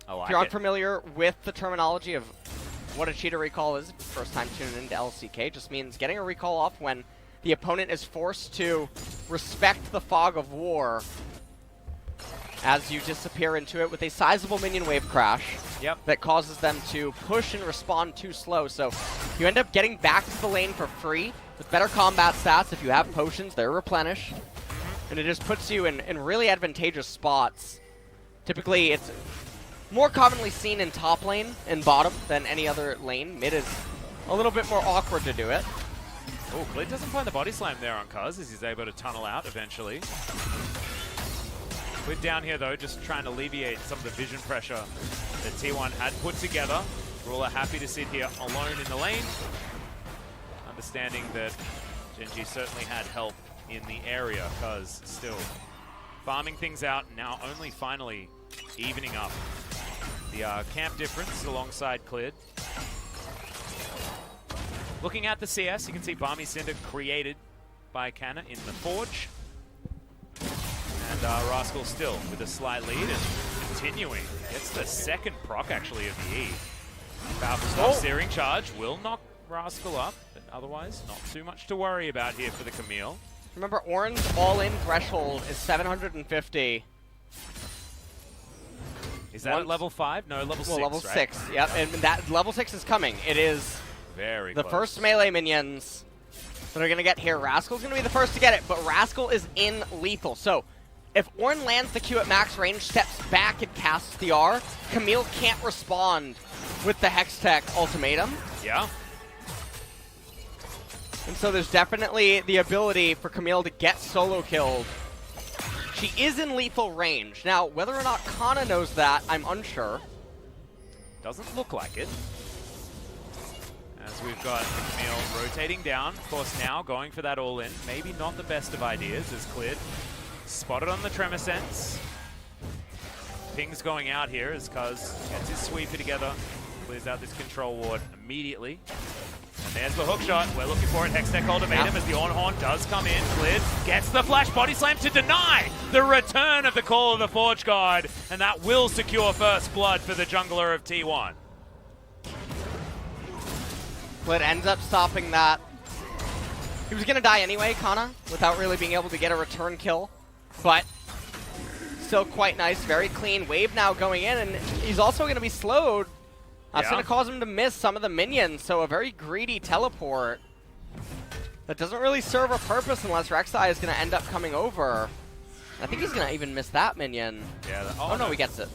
If you're unfamiliar with the terminology of what a cheater recall is, first time tuning into LCK, just means getting a recall off when the opponent is forced to respect the fog of war as you disappear into it with a sizable minion wave crash that causes them to push and respond too slow. So you end up getting back to the lane for free with better combat stats. If you have potions, they're replenished. And it just puts you in really advantageous spots. Typically, it's more commonly seen in top lane and bottom than any other lane. Mid is a little bit more awkward to do it. Oh, Clid doesn't find the body slam there on Cuz as he's able to tunnel out eventually. Clid down here though, just trying to alleviate some of the vision pressure that T1 had put together. Ruler happy to sit here alone in the lane. Understanding that Genji certainly had help in the area, Cuz still farming things out, now only finally evening up the camp difference alongside Clid. Looking at the CS, you can see Barmy Cinder created by Kana in the Forge. And Rascal still with a slight lead and continuing. Gets the second proc actually of the E. Powerful stop searing charge will knock Rascal up, but otherwise not too much to worry about here for the Camille. Remember, Ornn's all-in threshold is 750. Is that at level 5? No, level 6, level right? 6, yep. And that level 6 is coming. It is very the close. First melee minions that are going to get here. Rascal's going to be the first to get it, but Rascal is in lethal. So if Ornn lands the Q at max range, steps back and casts the R, Camille can't respond with the Hextech ultimatum. Yeah. And so there's definitely the ability for Camille to get solo killed. She is in lethal range. Now, whether or not Kana knows that, I'm unsure. Doesn't look like it. As we've got the Camille rotating down. Of course, now going for that all-in. Maybe not the best of ideas as Clid spotted on the Tremor Sense. Ping's going out here as Cuz gets his sweeper together. Clears out this control ward immediately. And there's the hook shot. We're looking for it. Hextech ultimatum as the Ornn does come in. Clid gets the flash body slam to deny the return of the call of the Forge God. And that will secure first blood for the jungler of T1. Clid ends up stopping that. He was going to die anyway, Kana, without really being able to get a return kill. But still quite nice, very clean. Wave now going in, and he's also going to be slowed. That's going to cause him to miss some of the minions, so a very greedy teleport that doesn't really serve a purpose unless Rek'Sai is going to end up coming over. I think he's going to even miss that minion. Yeah. Oh, no, he gets it.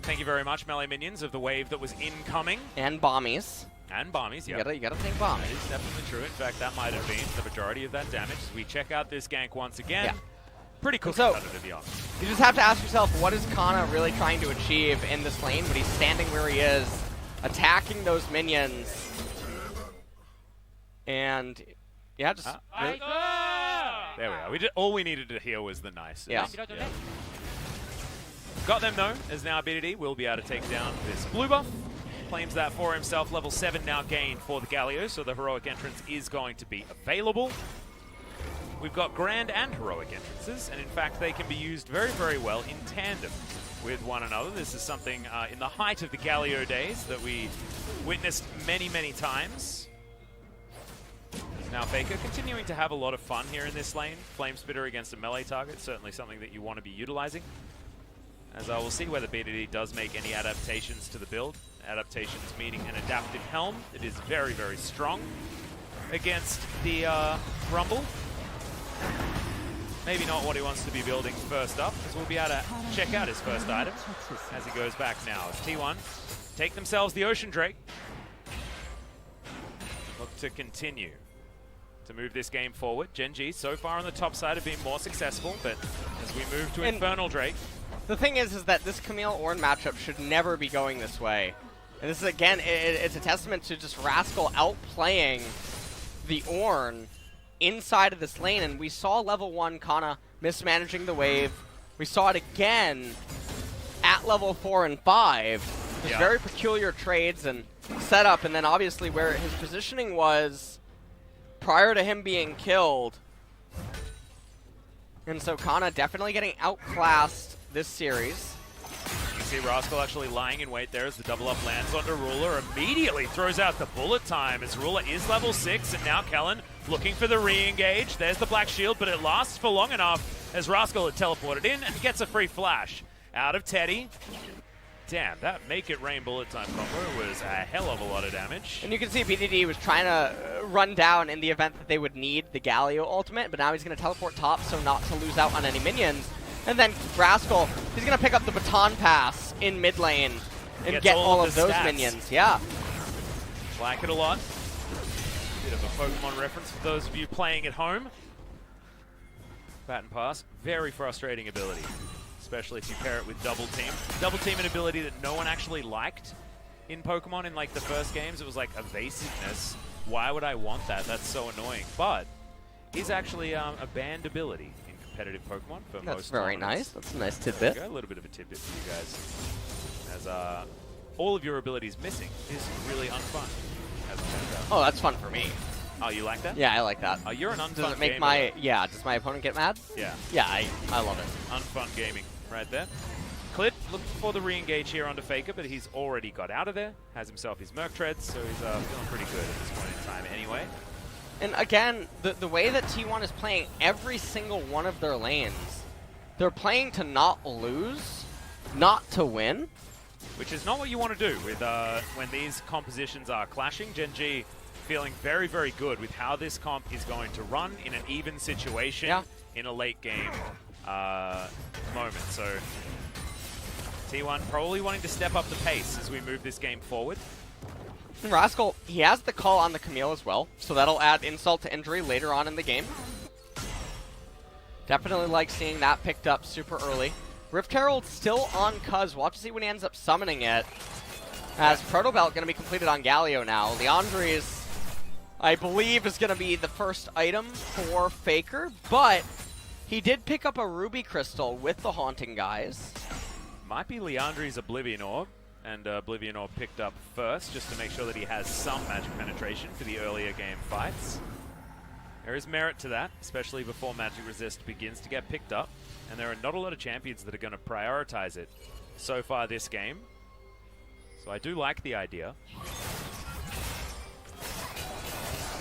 Thank you very much, melee minions, of the wave that was incoming. And bombies. And bombies, yeah. You gotta think bombies. That is definitely true. In fact, that might have been the majority of that damage. As we check out this gank once again. Yeah. Pretty cool So, to be honest. You just have to ask yourself, what is Kana really trying to achieve in this lane? But he's standing where he is, attacking those minions. And, yeah, just... really there we are. All we needed to hear was the nice. Yeah. Got them though, as now BDD will be able to take down this blue buff. Claims that for himself. Level 7 now gained for the Galio, so the heroic entrance is going to be available. We've got grand and heroic entrances, and in fact they can be used very, very well in tandem with one another. This is something in the height of the Galio days that we witnessed many, many times. Now Faker continuing to have a lot of fun here in this lane. Flame Spitter against a melee target, certainly something that you want to be utilizing. As I will see whether BDD does make any adaptations to the build. Adaptations meaning an adaptive helm. It is very, very strong against the Rumble. Maybe not what he wants to be building first up, because we'll be able to check out his first item as he goes back now. As T1 take themselves the Ocean Drake. Look to continue to move this game forward. Gen G so far on the top side have been more successful, but as we move to Infernal Drake. The thing is that this Camille Ornn matchup should never be going this way. And this is, again, it's a testament to just Rascal outplaying the Ornn inside of this lane. And we saw level 1 Kana mismanaging the wave. We saw it again at level 4 and 5. Just very peculiar trades and setup. And then obviously where his positioning was prior to him being killed. And so Kana definitely getting outclassed this series. You can see Rascal actually lying in wait there as the double up lands onto Ruler. Immediately throws out the bullet time as Ruler is level 6, and now Kellen looking for the re-engage. There's the black shield, but it lasts for long enough as Rascal had teleported in and gets a free flash out of Teddy. Damn, that Make It Rain bullet time combo was a hell of a lot of damage. And you can see BDD was trying to run down in the event that they would need the Galio ultimate, but now he's going to teleport top so not to lose out on any minions. And then Rascal, he's going to pick up the baton pass in mid lane and get all of those minions. Yeah. Like it a lot. Bit of a Pokemon reference for those of you playing at home. Baton pass, very frustrating ability, especially if you pair it with double team. Double team, an ability that no one actually liked in Pokemon in like the first games. It was like evasiveness. Why would I want that? That's so annoying. But is actually a banned ability in competitive Pokemon for most. That's very nice. That's a nice tidbit. A little bit of a tidbit for you guys, as all of your abilities missing is really unfun. As it turns out. Oh, that's fun for me. Oh, you like that? Yeah, I like that. Oh, you're an unfun Does it make gamer. does my opponent get mad? Yeah. Yeah, I love it. Unfun gaming right there. Clid looking for the re-engage here onto Faker, but he's already got out of there. Has himself his Merc Treads, so he's feeling pretty good at this point in time anyway. And again, the way that T1 is playing every single one of their lanes, they're playing to not lose, not to win. Which is not what you want to do with when these compositions are clashing. Gen G feeling very, very good with how this comp is going to run in an even situation in a late game moment. So T1 probably wanting to step up the pace as we move this game forward. And Rascal, he has the call on the Camille as well, so that'll add insult to injury later on in the game. Definitely like seeing that picked up super early. Rift Herald still on Cuz. We'll have to see when he ends up summoning it. As Proto Belt going to be completed on Galio now. Leandri's, I believe, is going to be the first item for Faker, but he did pick up a Ruby Crystal with the Haunting guys. Might be Leandri's Oblivion Orb, and Oblivion Orb picked up first, just to make sure that he has some magic penetration for the earlier game fights. There is merit to that, especially before Magic Resist begins to get picked up, and there are not a lot of champions that are going to prioritize it so far this game. So I do like the idea.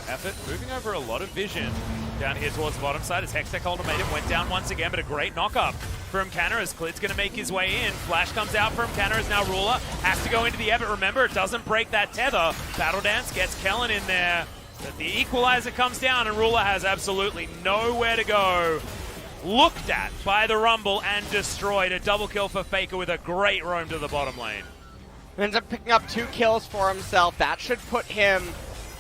Effort moving over a lot of vision down here towards the bottom side as Hextech Ultimatum went down once again, but a great knock-up from Canna as Clid's going to make his way in. Flash comes out from Canna as now Ruler has to go into the air, but remember, it doesn't break that tether. Battle Dance gets Kellen in there. But the equalizer comes down and Ruler has absolutely nowhere to go. Looked at by the Rumble and destroyed. A double kill for Faker with a great roam to the bottom lane. Ends up picking up 2 kills for himself. That should put him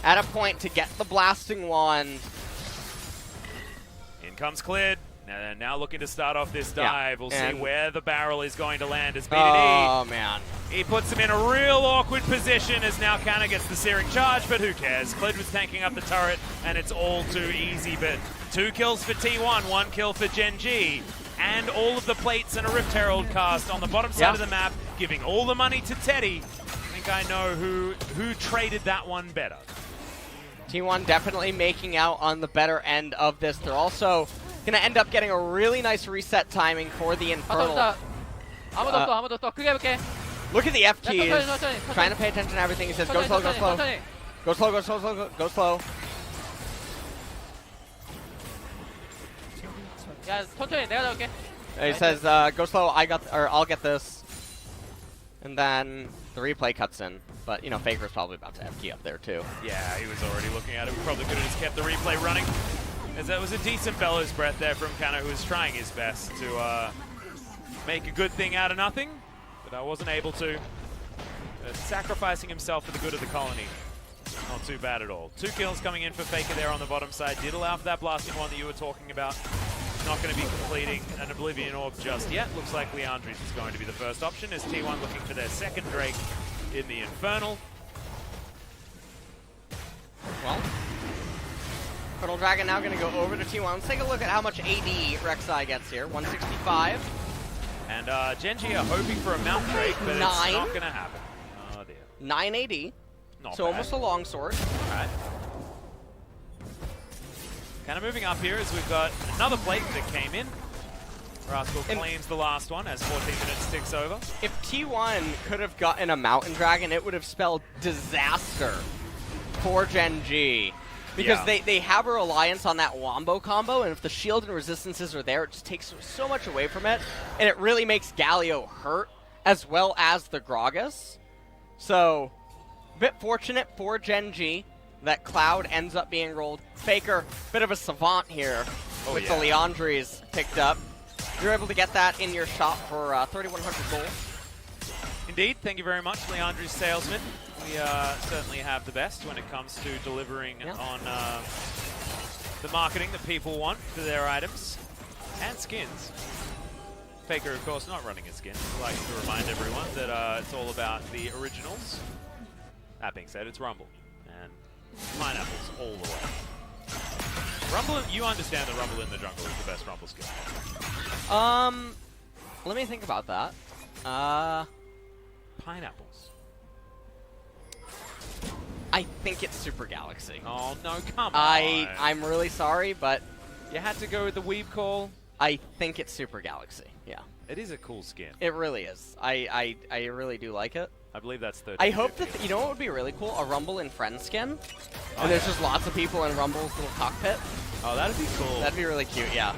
at a point to get the Blasting Wand. In comes Clid. Now looking to start off this dive. We'll see where the barrel is going to land as BDD. Oh, man. He puts him in a real awkward position as now Canna gets the searing charge, but who cares? Clid was tanking up the turret, and it's all too easy. But 2 kills for T1, 1 kill for Gen G, and all of the plates and a Rift Herald cast on the bottom side of the map, giving all the money to Teddy. I think I know who traded that one better. T1 definitely making out on the better end of this. They're also going to end up getting a really nice reset timing for the Infernal. Look at the F keys. Trying to pay attention to everything. He says, go slow, go slow. Go slow, go slow, go, go slow. He says, go slow, I'll get this. And then the replay cuts in. But, you know, Faker's probably about to F key up there, too. Yeah, he was already looking at it. We probably could have just kept the replay running. As that was a decent bellows breath there from Canna, who was trying his best to make a good thing out of nothing. But I wasn't able to. Sacrificing himself for the good of the colony. Not too bad at all. 2 kills coming in for Faker there on the bottom side. Did allow for that blasting one that you were talking about. Not going to be completing an Oblivion Orb just yet. Looks like Leandri's is going to be the first option as T1 looking for their second Drake in the Infernal. Well, Turtle Dragon now going to go over to T1. Let's take a look at how much AD Rek'Sai gets here. 165. And Gen G are hoping for a Mount Drake, but it's not going to happen. Oh dear. 9 AD. Not so bad. almost a longsword. Alright. Kind of moving up here as we've got another plate that came in. Rascal claims the last one as 14 minutes ticks over. If T1 could have gotten a Mountain Dragon, it would have spelled disaster for Gen G. Because they have a reliance on that Wombo combo, and if the shield and resistances are there, it just takes so much away from it. And it really makes Galio hurt, as well as the Gragas. So, a bit fortunate for Gen G that Cloud ends up being rolled. Faker, bit of a savant here with the Leandries picked up. You're able to get that in your shop for 3,100 gold. Indeed, thank you very much, Leandri's salesman. We certainly have the best when it comes to delivering on the marketing that people want for their items and skins. Faker, of course, not running a skin. I'd like to remind everyone that it's all about the originals. That being said, it's Rumble. And pineapples all the way. Rumble, you understand that Rumble in the Jungle is the best Rumble skin. Let me think about that. Pineapples. I think it's Super Galaxy. Oh no, come on. I'm really sorry, but you had to go with the weeb call. I think it's Super Galaxy. Yeah. It is a cool skin. It really is. I really do like it. I believe that's 30. I hope that, you know what would be really cool? A Rumble in Friends skin. And there's just lots of people in Rumble's little cockpit. Oh, that'd be cool. That'd be really cute, yeah.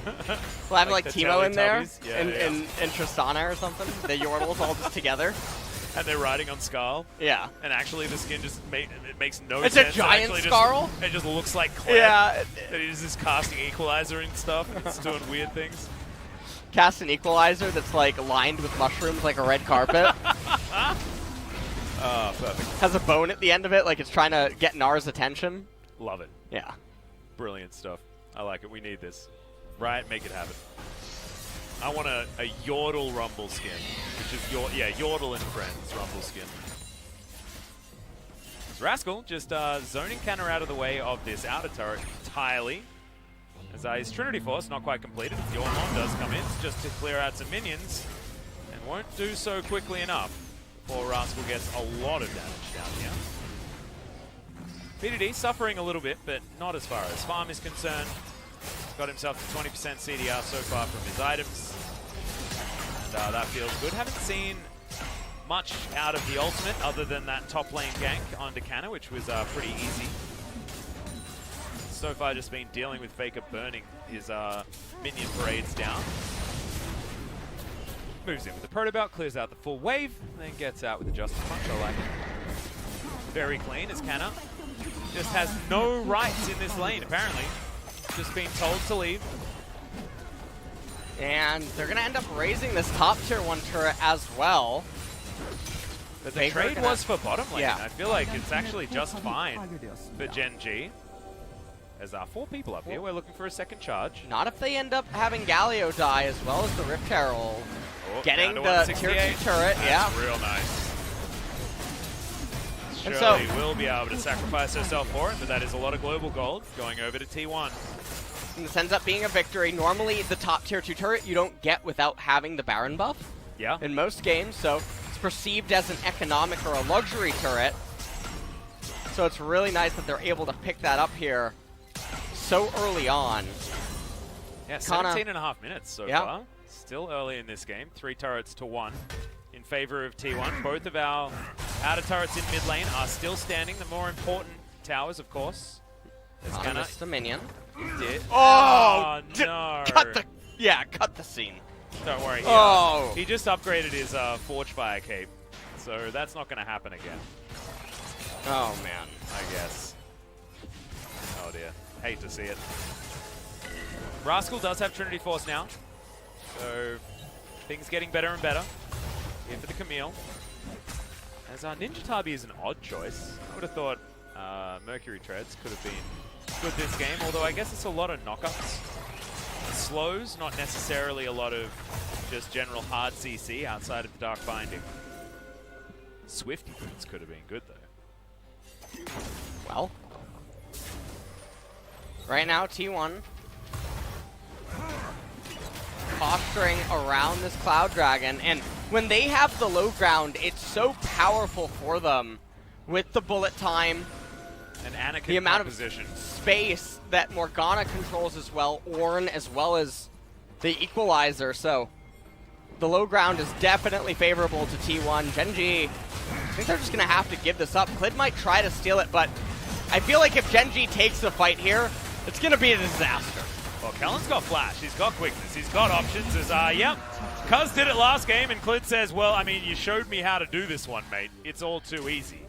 We'll have like Teemo in there, yeah, and Tristana or something. The Yordles all just together. And they're riding on Skarl. Yeah. And actually the skin just it makes no sense. sense. It's a giant Skarl? It just looks like Clem. Yeah. That he's just casting Equalizer and stuff, and it's doing weird things. Cast an Equalizer that's like lined with mushrooms like a red carpet. Oh, perfect. Has a bone at the end of it, like it's trying to get Nar's attention. Love it. Yeah. Brilliant stuff. I like it. We need this. Right? Make it happen. I want a Yordle Rumble skin, which is Yordle and Friends Rumble skin. Rascal just zoning Canna out of the way of this outer turret entirely. As his Trinity Force not quite completed. Yormon does come in just to clear out some minions, and won't do so quickly enough before Rascal gets a lot of damage down here. BDD suffering a little bit, but not as far as farm is concerned. Got himself to 20% CDR so far from his items. And that feels good. Haven't seen much out of the ultimate other than that top lane gank onto Canna, which was pretty easy. So far just been dealing with Faker burning his minion parades down. Moves in with the Proto Belt, clears out the full wave, and then gets out with the Justice Punch. I like it. Very clean as Canna just has no rights in this lane, apparently. Just being told to leave. And they're going to end up raising this top tier 1 turret as well. But the trade was for bottom lane. Yeah. I feel like it's actually just fine for Gen G. As there are 4 people up here, we're looking for a second charge. Not if they end up having Galio die as well as the Rift Herald. Oh, Getting the tier 2 turret, That's real nice. And Shirley will be able to sacrifice herself for it, but that is a lot of global gold going over to T1. And this ends up being a victory. Normally, the top tier 2 turret you don't get without having the Baron buff. Yeah. In most games, so it's perceived as an economic or a luxury turret. So it's really nice that they're able to pick that up here so early on. Yeah, 17.5 minutes so far. Still early in this game. 3 turrets to 1 in favor of T1. Both of our outer turrets in mid lane are still standing. The more important towers, of course. Missed a minion. Did. Oh, no. Cut the scene. Don't worry. Oh. He just upgraded his Forge Fire cape. So that's not going to happen again. Oh, man. I guess. Oh, dear. Hate to see it. Rascal does have Trinity Force now. So things getting better and better. Here for the Camille. As Ninja Tabi is an odd choice. I would have thought Mercury Treads could have been good this game, although I guess it's a lot of knockups. Slows, not necessarily a lot of just general hard CC outside of the Dark Binding. Swifty Boots could have been good, though. Well, right now, T1 posturing around this Cloud Dragon, and when they have the low ground, it's so powerful for them with the bullet time, and Anakin the amount position. Of space that Morgana controls as well, Ornn as well as the Equalizer, so the low ground is definitely favorable to T1. Genji, I think they're just going to have to give this up. Clid might try to steal it, but I feel like if Genji takes the fight here, it's going to be a disaster. Well, Kellen's got flash, he's got quickness, he's got options. As yep, Cuz did it last game, and Clid says, well, I mean, you showed me how to do this one, mate. It's all too easy.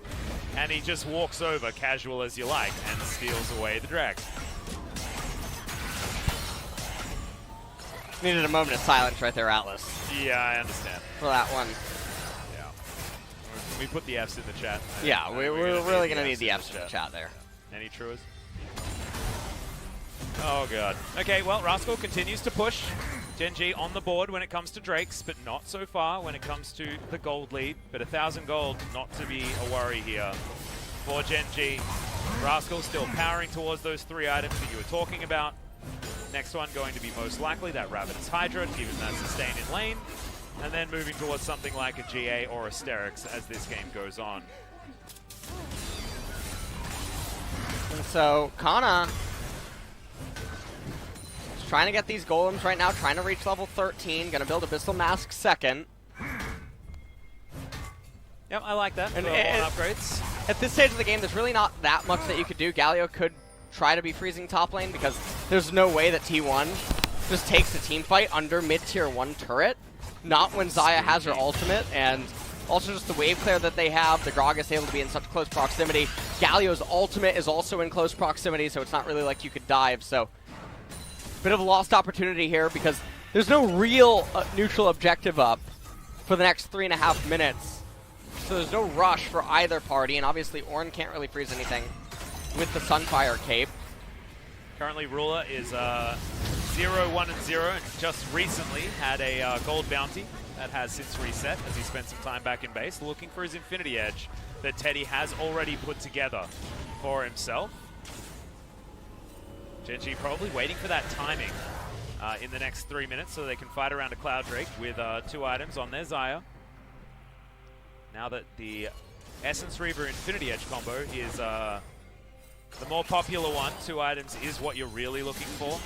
And he just walks over, casual as you like, and steals away the dragon. Needed a moment of silence right there, Atlas. Yeah, I understand. For that one. Yeah. We put the Fs in the chat. Yeah, we're really going to need the Fs in the chat there. Any truers? Oh, God. Okay, well, Rascal continues to push. Genji on the board when it comes to Drakes, but not so far when it comes to the gold lead. But 1,000 gold not to be a worry here for Genji. Rascal still powering towards those 3 items that you were talking about. Next one going to be most likely that Ravenous Hydra, given that sustain in lane. And then moving towards something like a GA or a Sterix as this game goes on. And so, Kana is trying to get these golems right now, trying to reach level 13, gonna build Abyssal Mask second. Yep, I like that. And upgrades. At this stage of the game, there's really not that much that you could do. Galio could try to be freezing top lane because there's no way that T1 just takes a team fight under mid-tier 1 turret. Not when Xayah has her ultimate, and also just the wave clear that they have. The Gragas able to be in such close proximity. Galio's ultimate is also in close proximity, so it's not really like you could dive. So, bit of a lost opportunity here because there's no real neutral objective up for the next 3.5 minutes. So there's no rush for either party, and obviously Ornn can't really freeze anything with the Sunfire cape. Currently, Ruler is 0-1-0, and just recently had a gold bounty that has since reset as he spent some time back in base, looking for his Infinity Edge that Teddy has already put together for himself. Genji probably waiting for that timing in the next 3 minutes so they can fight around a Cloud Drake with 2 items on their Xayah. Now that the Essence Reaver Infinity Edge combo is the more popular one, 2 items is what you're really looking for.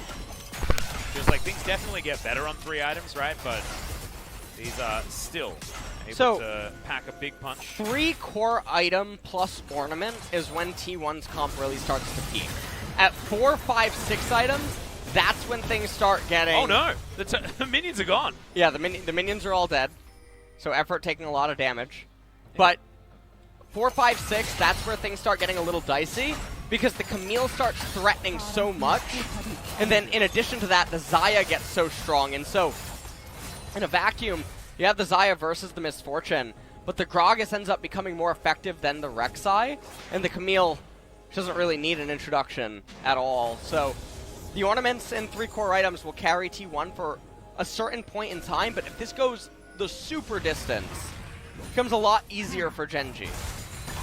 Feels like things definitely get better on 3 items, right? But these are still able to pack a big punch. 3 core item plus ornament is when T1's comp really starts to peak. At 4, 5, 6 items, that's when things start getting... Oh no, the minions are gone. Yeah, the minions are all dead. So effort taking a lot of damage. But 4, 5, 6, that's where things start getting a little dicey, because the Camille starts threatening so much, and then in addition to that, the Xayah gets so strong, and so in a vacuum, you have the Xayah versus the Misfortune, but the Gragas ends up becoming more effective than the Rek'Sai, and the Camille doesn't really need an introduction at all. So the ornaments and 3 core items will carry T1 for a certain point in time, but if this goes the super distance, it becomes a lot easier for Genji.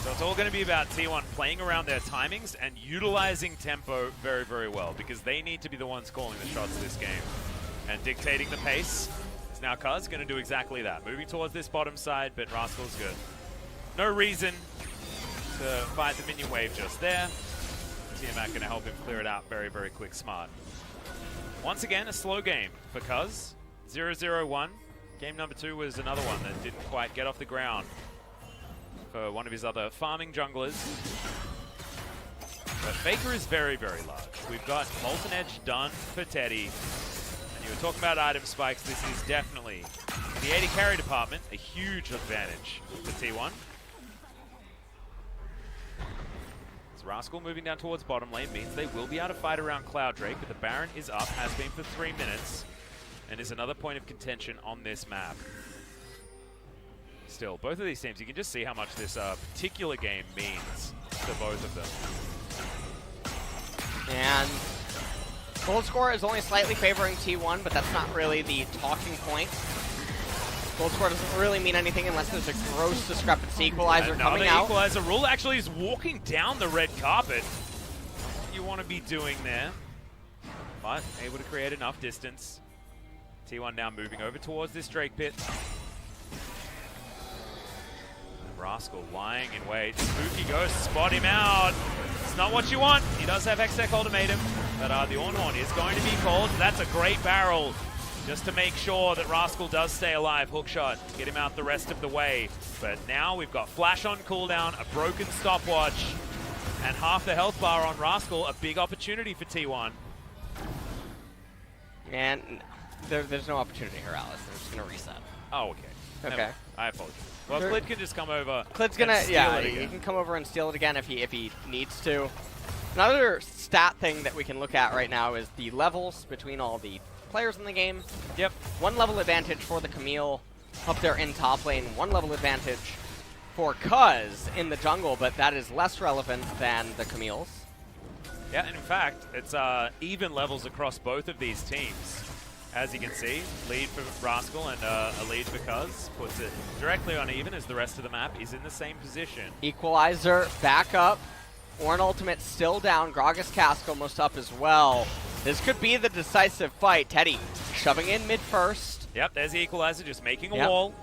So it's all going to be about T1 playing around their timings and utilizing tempo very, very well, because they need to be the ones calling the shots this game and dictating the pace. It's now Cuz going to do exactly that, moving towards this bottom side, but Rascal's good. No reason to fight the minion wave just there. Tiamat going to help him clear it out very, very quick, smart. Once again, a slow game for Cuz. 0-0-1. Game number 2 was another one that didn't quite get off the ground for one of his other farming junglers. But Faker is very, very large. We've got Molten Edge done for Teddy. And you were talking about item spikes. This is definitely, in the AD carry department, a huge advantage for T1. As Rascal moving down towards bottom lane means they will be able to fight around Cloud Drake, but the Baron is up, has been for 3 minutes, and is another point of contention on this map. Still, both of these teams, you can just see how much this particular game means to both of them. And gold score is only slightly favoring T1, but that's not really the talking point. Gold score doesn't really mean anything unless there's a gross discrepancy. Equalizer coming out. Equalizer rule actually is walking down the red carpet. What you want to be doing there, but able to create enough distance. T1 now moving over towards this Drake pit. Rascal lying in wait. Spooky Ghost, spot him out. It's not what you want. He does have Hextech Ultimatum, but the Ornhorn is going to be called. That's a great barrel just to make sure that Rascal does stay alive. Hookshot to get him out the rest of the way. But now we've got Flash on cooldown, a broken stopwatch, and half the health bar on Rascal. A big opportunity for T1. And there's no opportunity here, Alice. They're just going to reset. Oh, okay. Okay. I apologize. Well, Clid can just come over. Clid's gonna, yeah, he can come over and steal it again if he needs to. Another stat thing that we can look at right now is the levels between all the players in the game. Yep. 1 level advantage for the Camille up there in top lane. 1 level advantage for Cuz in the jungle, but that is less relevant than the Camille's. Yeah, and in fact, it's even levels across both of these teams. As you can see, lead for Rascal and a lead for Cuz puts it directly on even as the rest of the map is in the same position. Equalizer back up. Ornn ultimate still down. Gragas Cask almost up as well. This could be the decisive fight. Teddy shoving in mid first. Yep, there's the Equalizer just making a wall.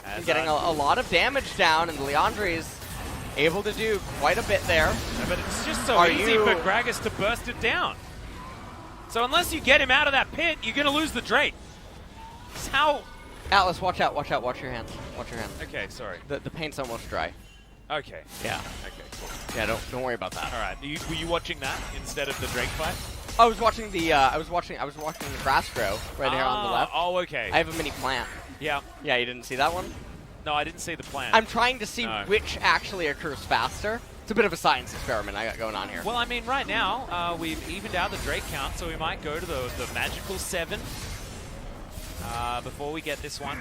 As, getting a lot of damage down, and Leandri's able to do quite a bit there. Yeah, but it's just so easy for Gragas to burst it down. So unless you get him out of that pit, you're going to lose the Drake. It's how... Atlas, watch out, watch out, watch your hands. Watch your hands. Okay, sorry. The paint's almost dry. Okay. Yeah. Okay, cool. Yeah, don't worry about that. All right. Were you watching that instead of the Drake fight? I was watching the I was watching the grass grow right here on the left. Oh, okay. I have a mini plant. Yeah. Yeah, you didn't see that one? No, I didn't see the plant. I'm trying to see which actually occurs faster. It's a bit of a science experiment I got going on here. Well, I mean, right now, we've evened out the Drake count, so we might go to the magical 7 before we get this one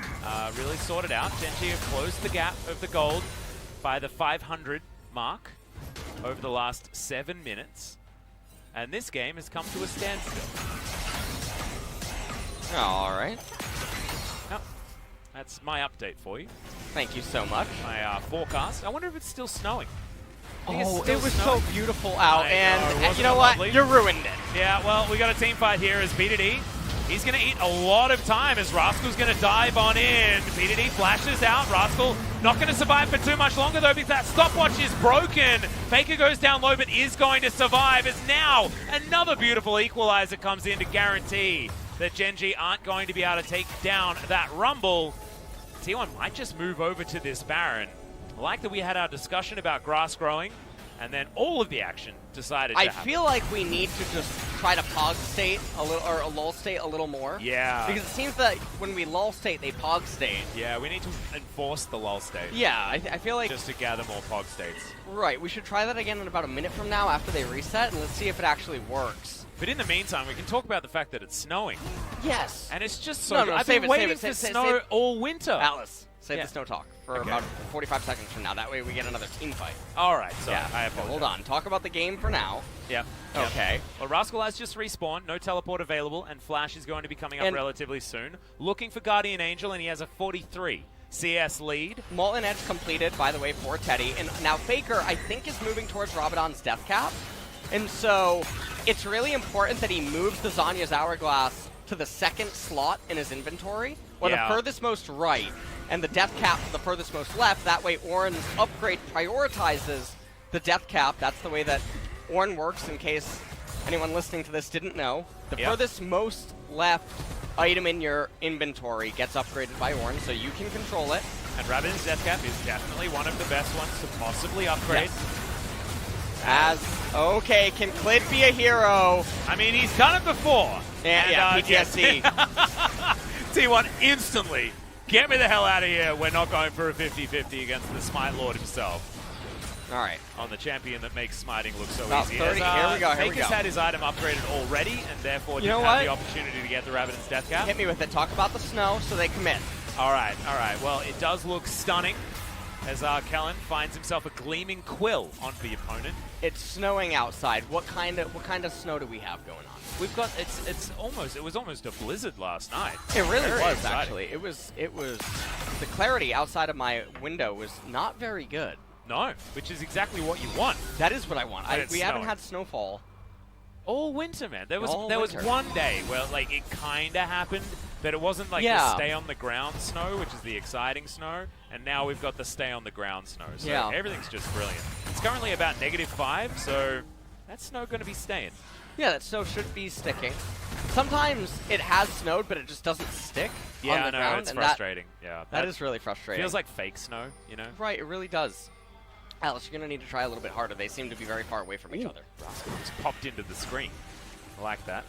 really sorted out. Genji have closed the gap of the gold by the 500 mark over the last 7 minutes. And this game has come to a standstill. All right. Yep. That's my update for you. Thank you so much. My forecast. I wonder if it's still snowing. Oh, it was so beautiful out, and you know what? You ruined it. Yeah, well, we got a team fight here as BDD. He's going to eat a lot of time as Rascal's going to dive on in. BDD flashes out. Rascal not going to survive for too much longer, though, because that stopwatch is broken. Faker goes down low, but is going to survive, as now another beautiful equalizer comes in to guarantee that Genji aren't going to be able to take down that Rumble. T1 might just move over to this Baron. I like that we had our discussion about grass growing. And then all of the action decided to I happen. feel like we need to just try to pog state a little, or a lull state a little more. Yeah. Because it seems that when we lull state, they pog state. Yeah, we need to enforce the lull state. Yeah, I feel like... Just to gather more pog states. Right, we should try that again in about a minute from now after they reset, and let's see if it actually works. But in the meantime, we can talk about the fact that it's snowing. Yes. And it's just so... No, no, I've save been it, save waiting it, for save- snow save- all winter. Alice, save Yeah. the snow talk for Okay. about 45 seconds from now. That way we get another team fight. All right, so Yeah, I apologize. hold on. Talk about the game for now. Yep. Okay. Well, Rascal has just respawned, no teleport available, and Flash is going to be coming up And- relatively soon. Looking for Guardian Angel, and he has a 43 CS lead. Molten Edge completed, by the way, for Teddy. And now Faker, I think, is moving towards Rabadon's Death Cap. And so it's really important that he moves the Zanya's Hourglass to the second slot in his inventory, or Yeah. the furthest most right, and the Death Cap to the furthest most left. That way Ornn's upgrade prioritizes the Death Cap. That's the way that Ornn works, in case anyone listening to this didn't know. The Yep. furthest most left item in your inventory gets upgraded by Ornn, so you can control it. And Rabbids Death Cap is definitely one of the best ones to possibly upgrade. Okay, can Clid be a hero? I mean, he's done it before. Yeah, And, PTSD. T1 instantly, get me the hell out of here. We're not going for a 50-50 against the Smite Lord himself. All right. On the champion that makes smiting look so About easy. 30. As, Here we go, here we Faker's go. had his item upgraded already, and therefore You didn't know have what? the opportunity to get the Rabbids Death Cap. Hit me with it. Talk about the snow so they commit. All right. Well, it does look stunning as Kellen finds himself a gleaming quill onto the opponent. It's snowing outside. What kind of snow do we have going on? We've got it was almost a blizzard last night. It really Very was exciting. actually. It was the clarity outside of my window was not very good. No, which is exactly what you want. That is what I want. And it's We haven't snowing. had snowfall. All winter, man. There was All was winter. one day where like it kind of happened, but it wasn't like Yeah. the stay on the ground snow, which is the exciting snow, and now we've got the stay on the ground snow. So Yeah. everything's just brilliant. It's currently about -5, so that snow going to be staying. Yeah, that snow should be sticking. Sometimes it has snowed, but it just doesn't stick Yeah, on I the know, ground. it's and frustrating. Yeah, that is really frustrating. feels like fake snow, you know? Right, it really does. Alice, you're going to need to try a little bit harder. They seem to be very far away from each other. Rascal just popped into the screen. I like that.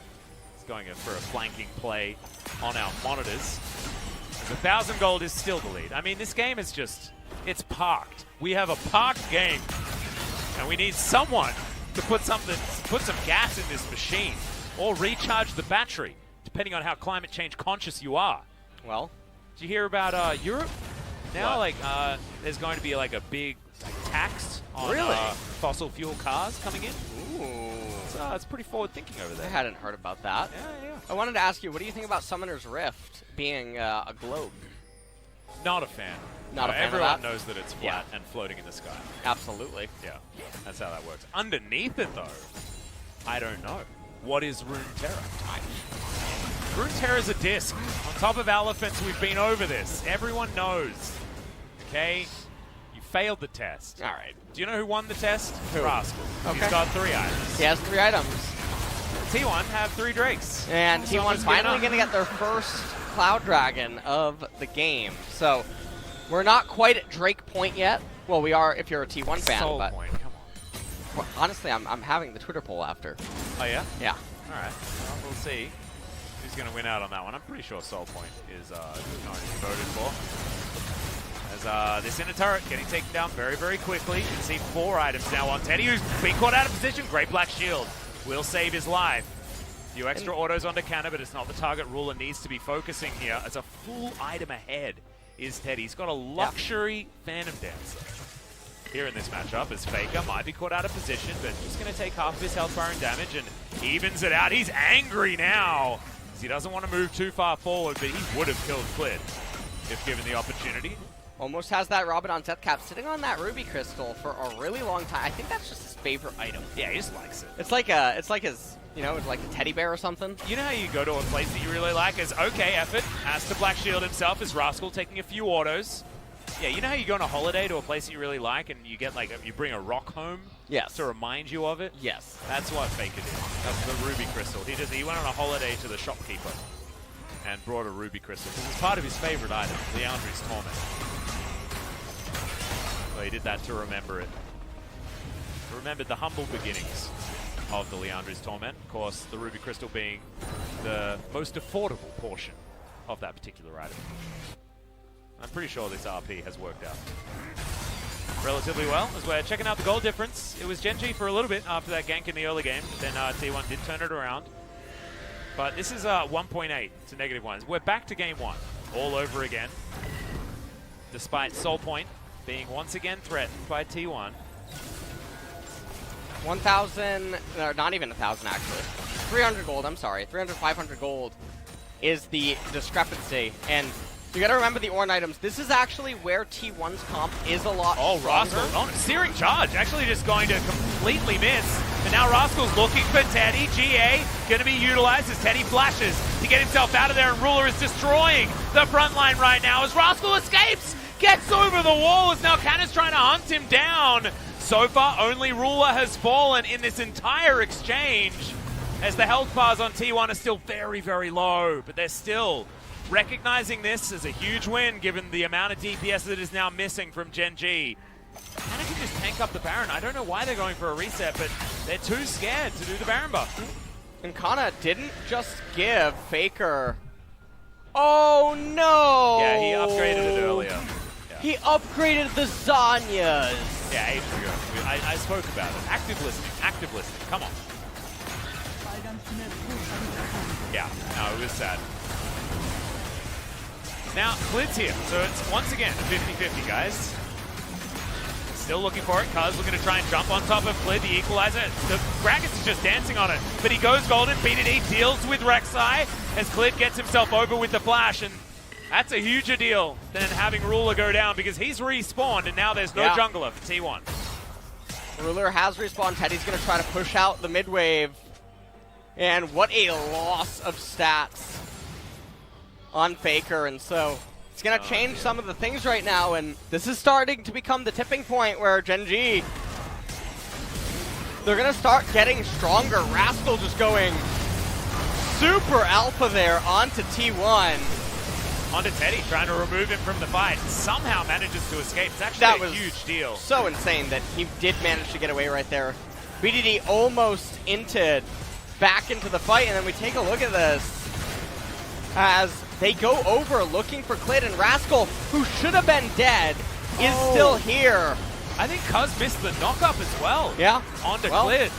He's going for a flanking play on our monitors. The 1,000 gold is still the lead. I mean, this game is just, it's parked. We have a parked game, and we need someone to put some gas in this machine, or recharge the battery, depending on how climate change conscious you are. Well, did you hear about Europe? Now, What? there's going to be like a big tax on Really? fossil fuel cars coming in. ooh. It's pretty forward thinking over I there. hadn't heard about that. Yeah. I wanted to ask you, what do you think about Summoner's Rift being a globe? Not a fan. Not a fan of Everyone that? knows that it's flat and floating in the sky. Absolutely. Yeah, that's how that works. Underneath it, though, I don't know. What is Runeterra? Runeterra's a disc. On top of elephants, we've been over this. Everyone knows. Okay? You failed the test. All right. Do you know who won the test? Who? Rascal. Okay. He's got 3 items. He has 3 items. T1 have 3 Drakes. And So T1 it's finally good going to get their first Cloud Dragon of the game. So we're not quite at Drake point yet. Well, we are if you're a T1 fan. Soul but point, come on. well, honestly, I'm having the Twitter poll after. Oh, yeah? Yeah. All right. Well, we'll see who's going to win out on that one. I'm pretty sure Soul Point is going to be voted for. As this inner turret getting taken down very, very quickly. You can see 4 items now on Teddy, who's been caught out of position. Great Black Shield will save his life. A few extra autos onto Canna, but it's not the target ruler needs to be focusing here. As a full item ahead is Teddy. He's got a luxury Phantom Dancer here in this matchup, as Faker might be caught out of position, but just going to take half of his health bar and damage and evens it out. He's angry now, because he doesn't want to move too far forward, but he would have killed Clid if given the opportunity. Almost has that Rabadon Death Cap sitting on that Ruby Crystal for a really long time. I think that's just his favorite item. Yeah, he just likes it. It's like his, you know, it's like a teddy bear or something. You know how you go to a place that you really like as okay effort, as to Black Shield himself, as Rascal taking a few autos. Yeah, you know how you go on a holiday to a place that you really like and you get like, you bring a rock home? Yes. To remind you of it? Yes. That's what Faker did. That's the Ruby Crystal. He went on a holiday to the shopkeeper and brought a Ruby Crystal. This is part of his favorite item, Leandri's Torment. So he did that to remember it. remembered the humble beginnings of the Leandri's Torment. Of course, the Ruby Crystal being the most affordable portion of that particular item. I'm pretty sure this RP has worked out relatively well as we're checking out the goal difference. It was Gen G for a little bit after that gank in the early game, then T1 did turn it around. But this is 1.8 to -1. We're back to game 1 all over again, despite Soul Point being once again threatened by T1. 1,000, or not even 1,000 actually. 300 gold, I'm sorry. 300, 500 gold is the discrepancy. And you gotta remember the Ornn items. This is actually where T1's comp is a lot stronger. Rascal, Searing Charge, actually just going to completely miss. And now Rascal's looking for Teddy. GA gonna be utilized as Teddy flashes to get himself out of there, and Ruler is destroying the front line right now as Rascal escapes, gets over the wall as now Cannon's trying to hunt him down. So far, only Ruler has fallen in this entire exchange, as the health bars on T1 are still very, very low, but they're still recognizing this as a huge win given the amount of DPS that is now missing from Gen G. Cannon can just tank up the Baron. I don't know why they're going for a reset, but they're too scared to do the Baron buff. And Kana didn't just give Faker... Oh no! Yeah, he upgraded it earlier. Yeah. He upgraded the Zanyas! Yeah, ages ago. I spoke about it. Active listening, active listening. Come on. Yeah, no, it was sad. Now, Klid's here, so it's once again a 50-50, guys. Still looking for it. Cuz looking to try and jump on top of Klid, the equalizer. The Gragas is just dancing on it, but he goes golden. BDD deals with Rek'Sai as Klid gets himself over with the flash, and that's a huger deal than having Ruler go down because he's respawned, and now there's no jungler for T1. Ruler has respawned. Teddy's going to try to push out the mid wave. And what a loss of stats on Faker, and so it's going to change some of the things right now, and this is starting to become the tipping point where Gen G, they're going to start getting stronger. Rascal just going super alpha there onto T1. Onto Teddy, trying to remove him from the fight. Somehow manages to escape. It's actually a huge deal. So insane that he did manage to get away right there. BDD almost back into the fight, and then we take a look at this as they go over looking for Klid, and Rascal, who should have been dead, is still here. I think Cuz missed the knock-up as well. Yeah. Onto Klid.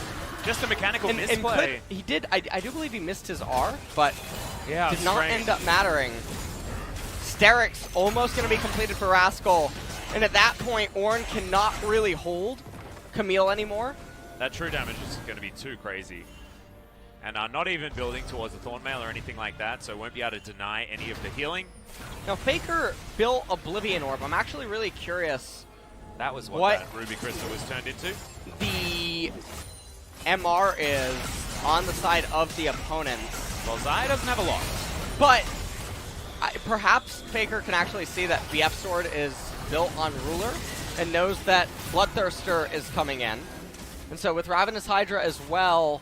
Just a mechanical misplay. And Klid, he did, I do believe he missed his R, but did not end up mattering. Steric's almost going to be completed for Rascal, and at that point, Ornn cannot really hold Camille anymore. That true damage is going to be too crazy. And not even building towards the Thornmail or anything like that, so won't be able to deny any of the healing. Now, Faker built Oblivion Orb. I'm actually really curious. That was what that Ruby Crystal was turned into. The MR is on the side of the opponent. Well, Zai doesn't have a lot. But perhaps Faker can actually see that BF Sword is built on Ruler and knows that Bloodthirster is coming in. And so with Ravenous Hydra as well,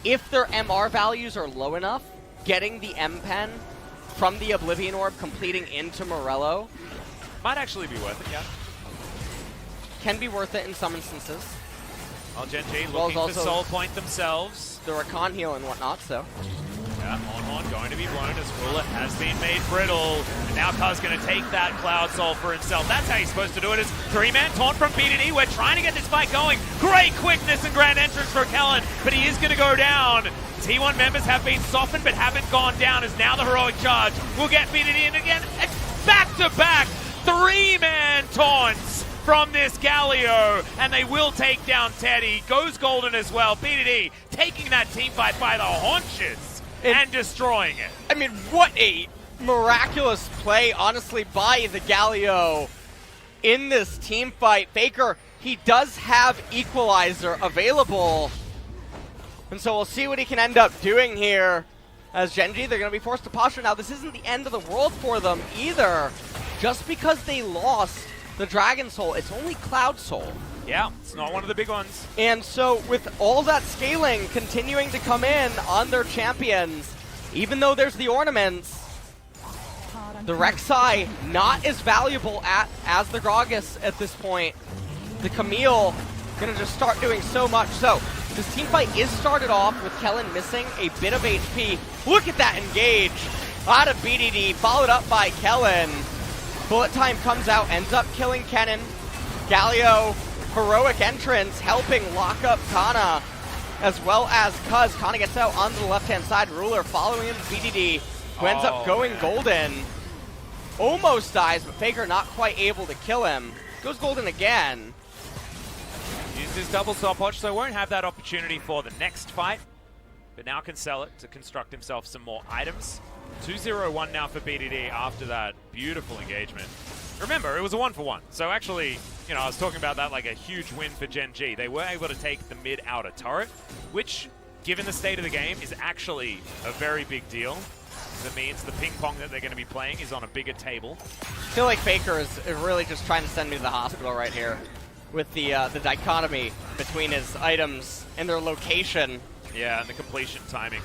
if their MR values are low enough, getting the M-Pen from the Oblivion Orb completing into Morello might actually be worth it, yeah. Can be worth it in some instances. Well, Gen G looking to Soul Point themselves. The Rakan heal and whatnot, so. Yeah, on going to be blown as Ruler has been made brittle. And now Cuz going to take that Cloud Soul for himself. That's how he's supposed to do it, is 3-man taunt from BDD. We're trying to get this fight going. Great quickness and grand entrance for Kellen, but he is going to go down. T1 members have been softened but haven't gone down, as now the heroic charge will get BDD in again. Back-to-back 3-man taunts from this Galio, and they will take down Teddy. Goes golden as well. BDD taking that team fight by the haunches and destroying it. I mean, what a miraculous play, honestly, by the Galio in this team fight. Faker, he does have Equalizer available, and so we'll see what he can end up doing here. As Gen G, they're going to be forced to posture. Now, this isn't the end of the world for them either. Just because they lost the Dragon Soul, it's only Cloud Soul. Yeah, it's not one of the big ones. And so with all that scaling continuing to come in on their champions, even though there's the ornaments, the Rek'Sai not as valuable as the Gragas at this point. The Camille gonna just start doing so much. So this team fight is started off with Kellen missing a bit of HP. Look at that engage out of BDD, followed up by Kellen. Bullet Time comes out, ends up killing Kennen. Galio, heroic entrance, helping lock up Kana, as well as Cuz. Kana gets out onto the left-hand side. Ruler following him, BDD, who ends up going golden. Almost dies, but Faker not quite able to kill him. Goes golden again. Used his double stopwatch, so won't have that opportunity for the next fight, but now can sell it to construct himself some more items. 2-0-1 now for BDD after that beautiful engagement. Remember, it was a 1-for-1, so actually, you know, I was talking about that like a huge win for Gen G. They were able to take the mid-outer turret, which, given the state of the game, is actually a very big deal. That means the ping pong that they're going to be playing is on a bigger table. I feel like Faker is really just trying to send me to the hospital right here with the dichotomy between his items and their location. Yeah, and the completion timing.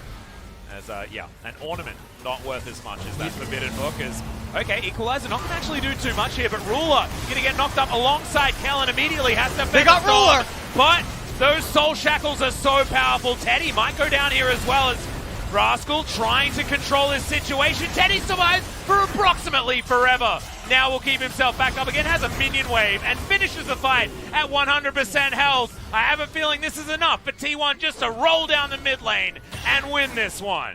As, yeah, an ornament not worth as much as that Forbidden Hook is. Okay, Equalizer not going to actually do too much here, but Ruler going to get knocked up alongside Kellen immediately. Has to They got Ruler! But those Soul Shackles are so powerful. Teddy might go down here as well as Rascal trying to control his situation. Teddy survives for approximately forever. Now will keep himself back up again, has a minion wave, and finishes the fight at 100% health. I have a feeling this is enough for T1 just to roll down the mid lane and win this one.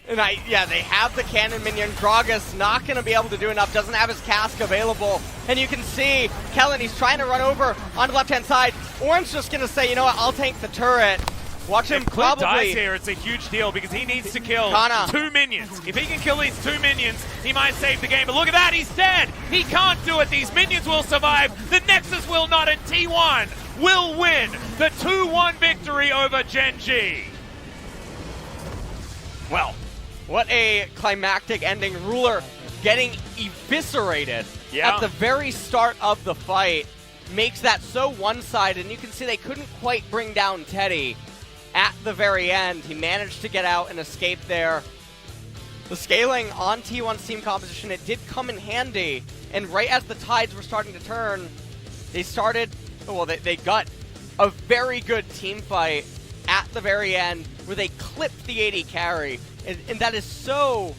And yeah, they have the cannon minion. Gragas not going to be able to do enough, doesn't have his cask available. And you can see Kellen, he's trying to run over on the left-hand side. Orange just going to say, you know what, I'll tank the turret. Watch him Clint probably dies here, it's a huge deal because he needs to kill Kana. 2 minions. If he can kill these 2 minions, he might save the game. But look at that, he's dead. He can't do it. These minions will survive. The Nexus will not, and T1 will win the 2-1 victory over Gen G. Well, what a climactic ending. Ruler getting eviscerated at the very start of the fight makes that so one-sided, and you can see they couldn't quite bring down Teddy. At the very end, he managed to get out and escape there. The scaling on T1's team composition, it did come in handy. And right as the tides were starting to turn, they started, well, they got a very good team fight at the very end where they clipped the AD carry. And that is so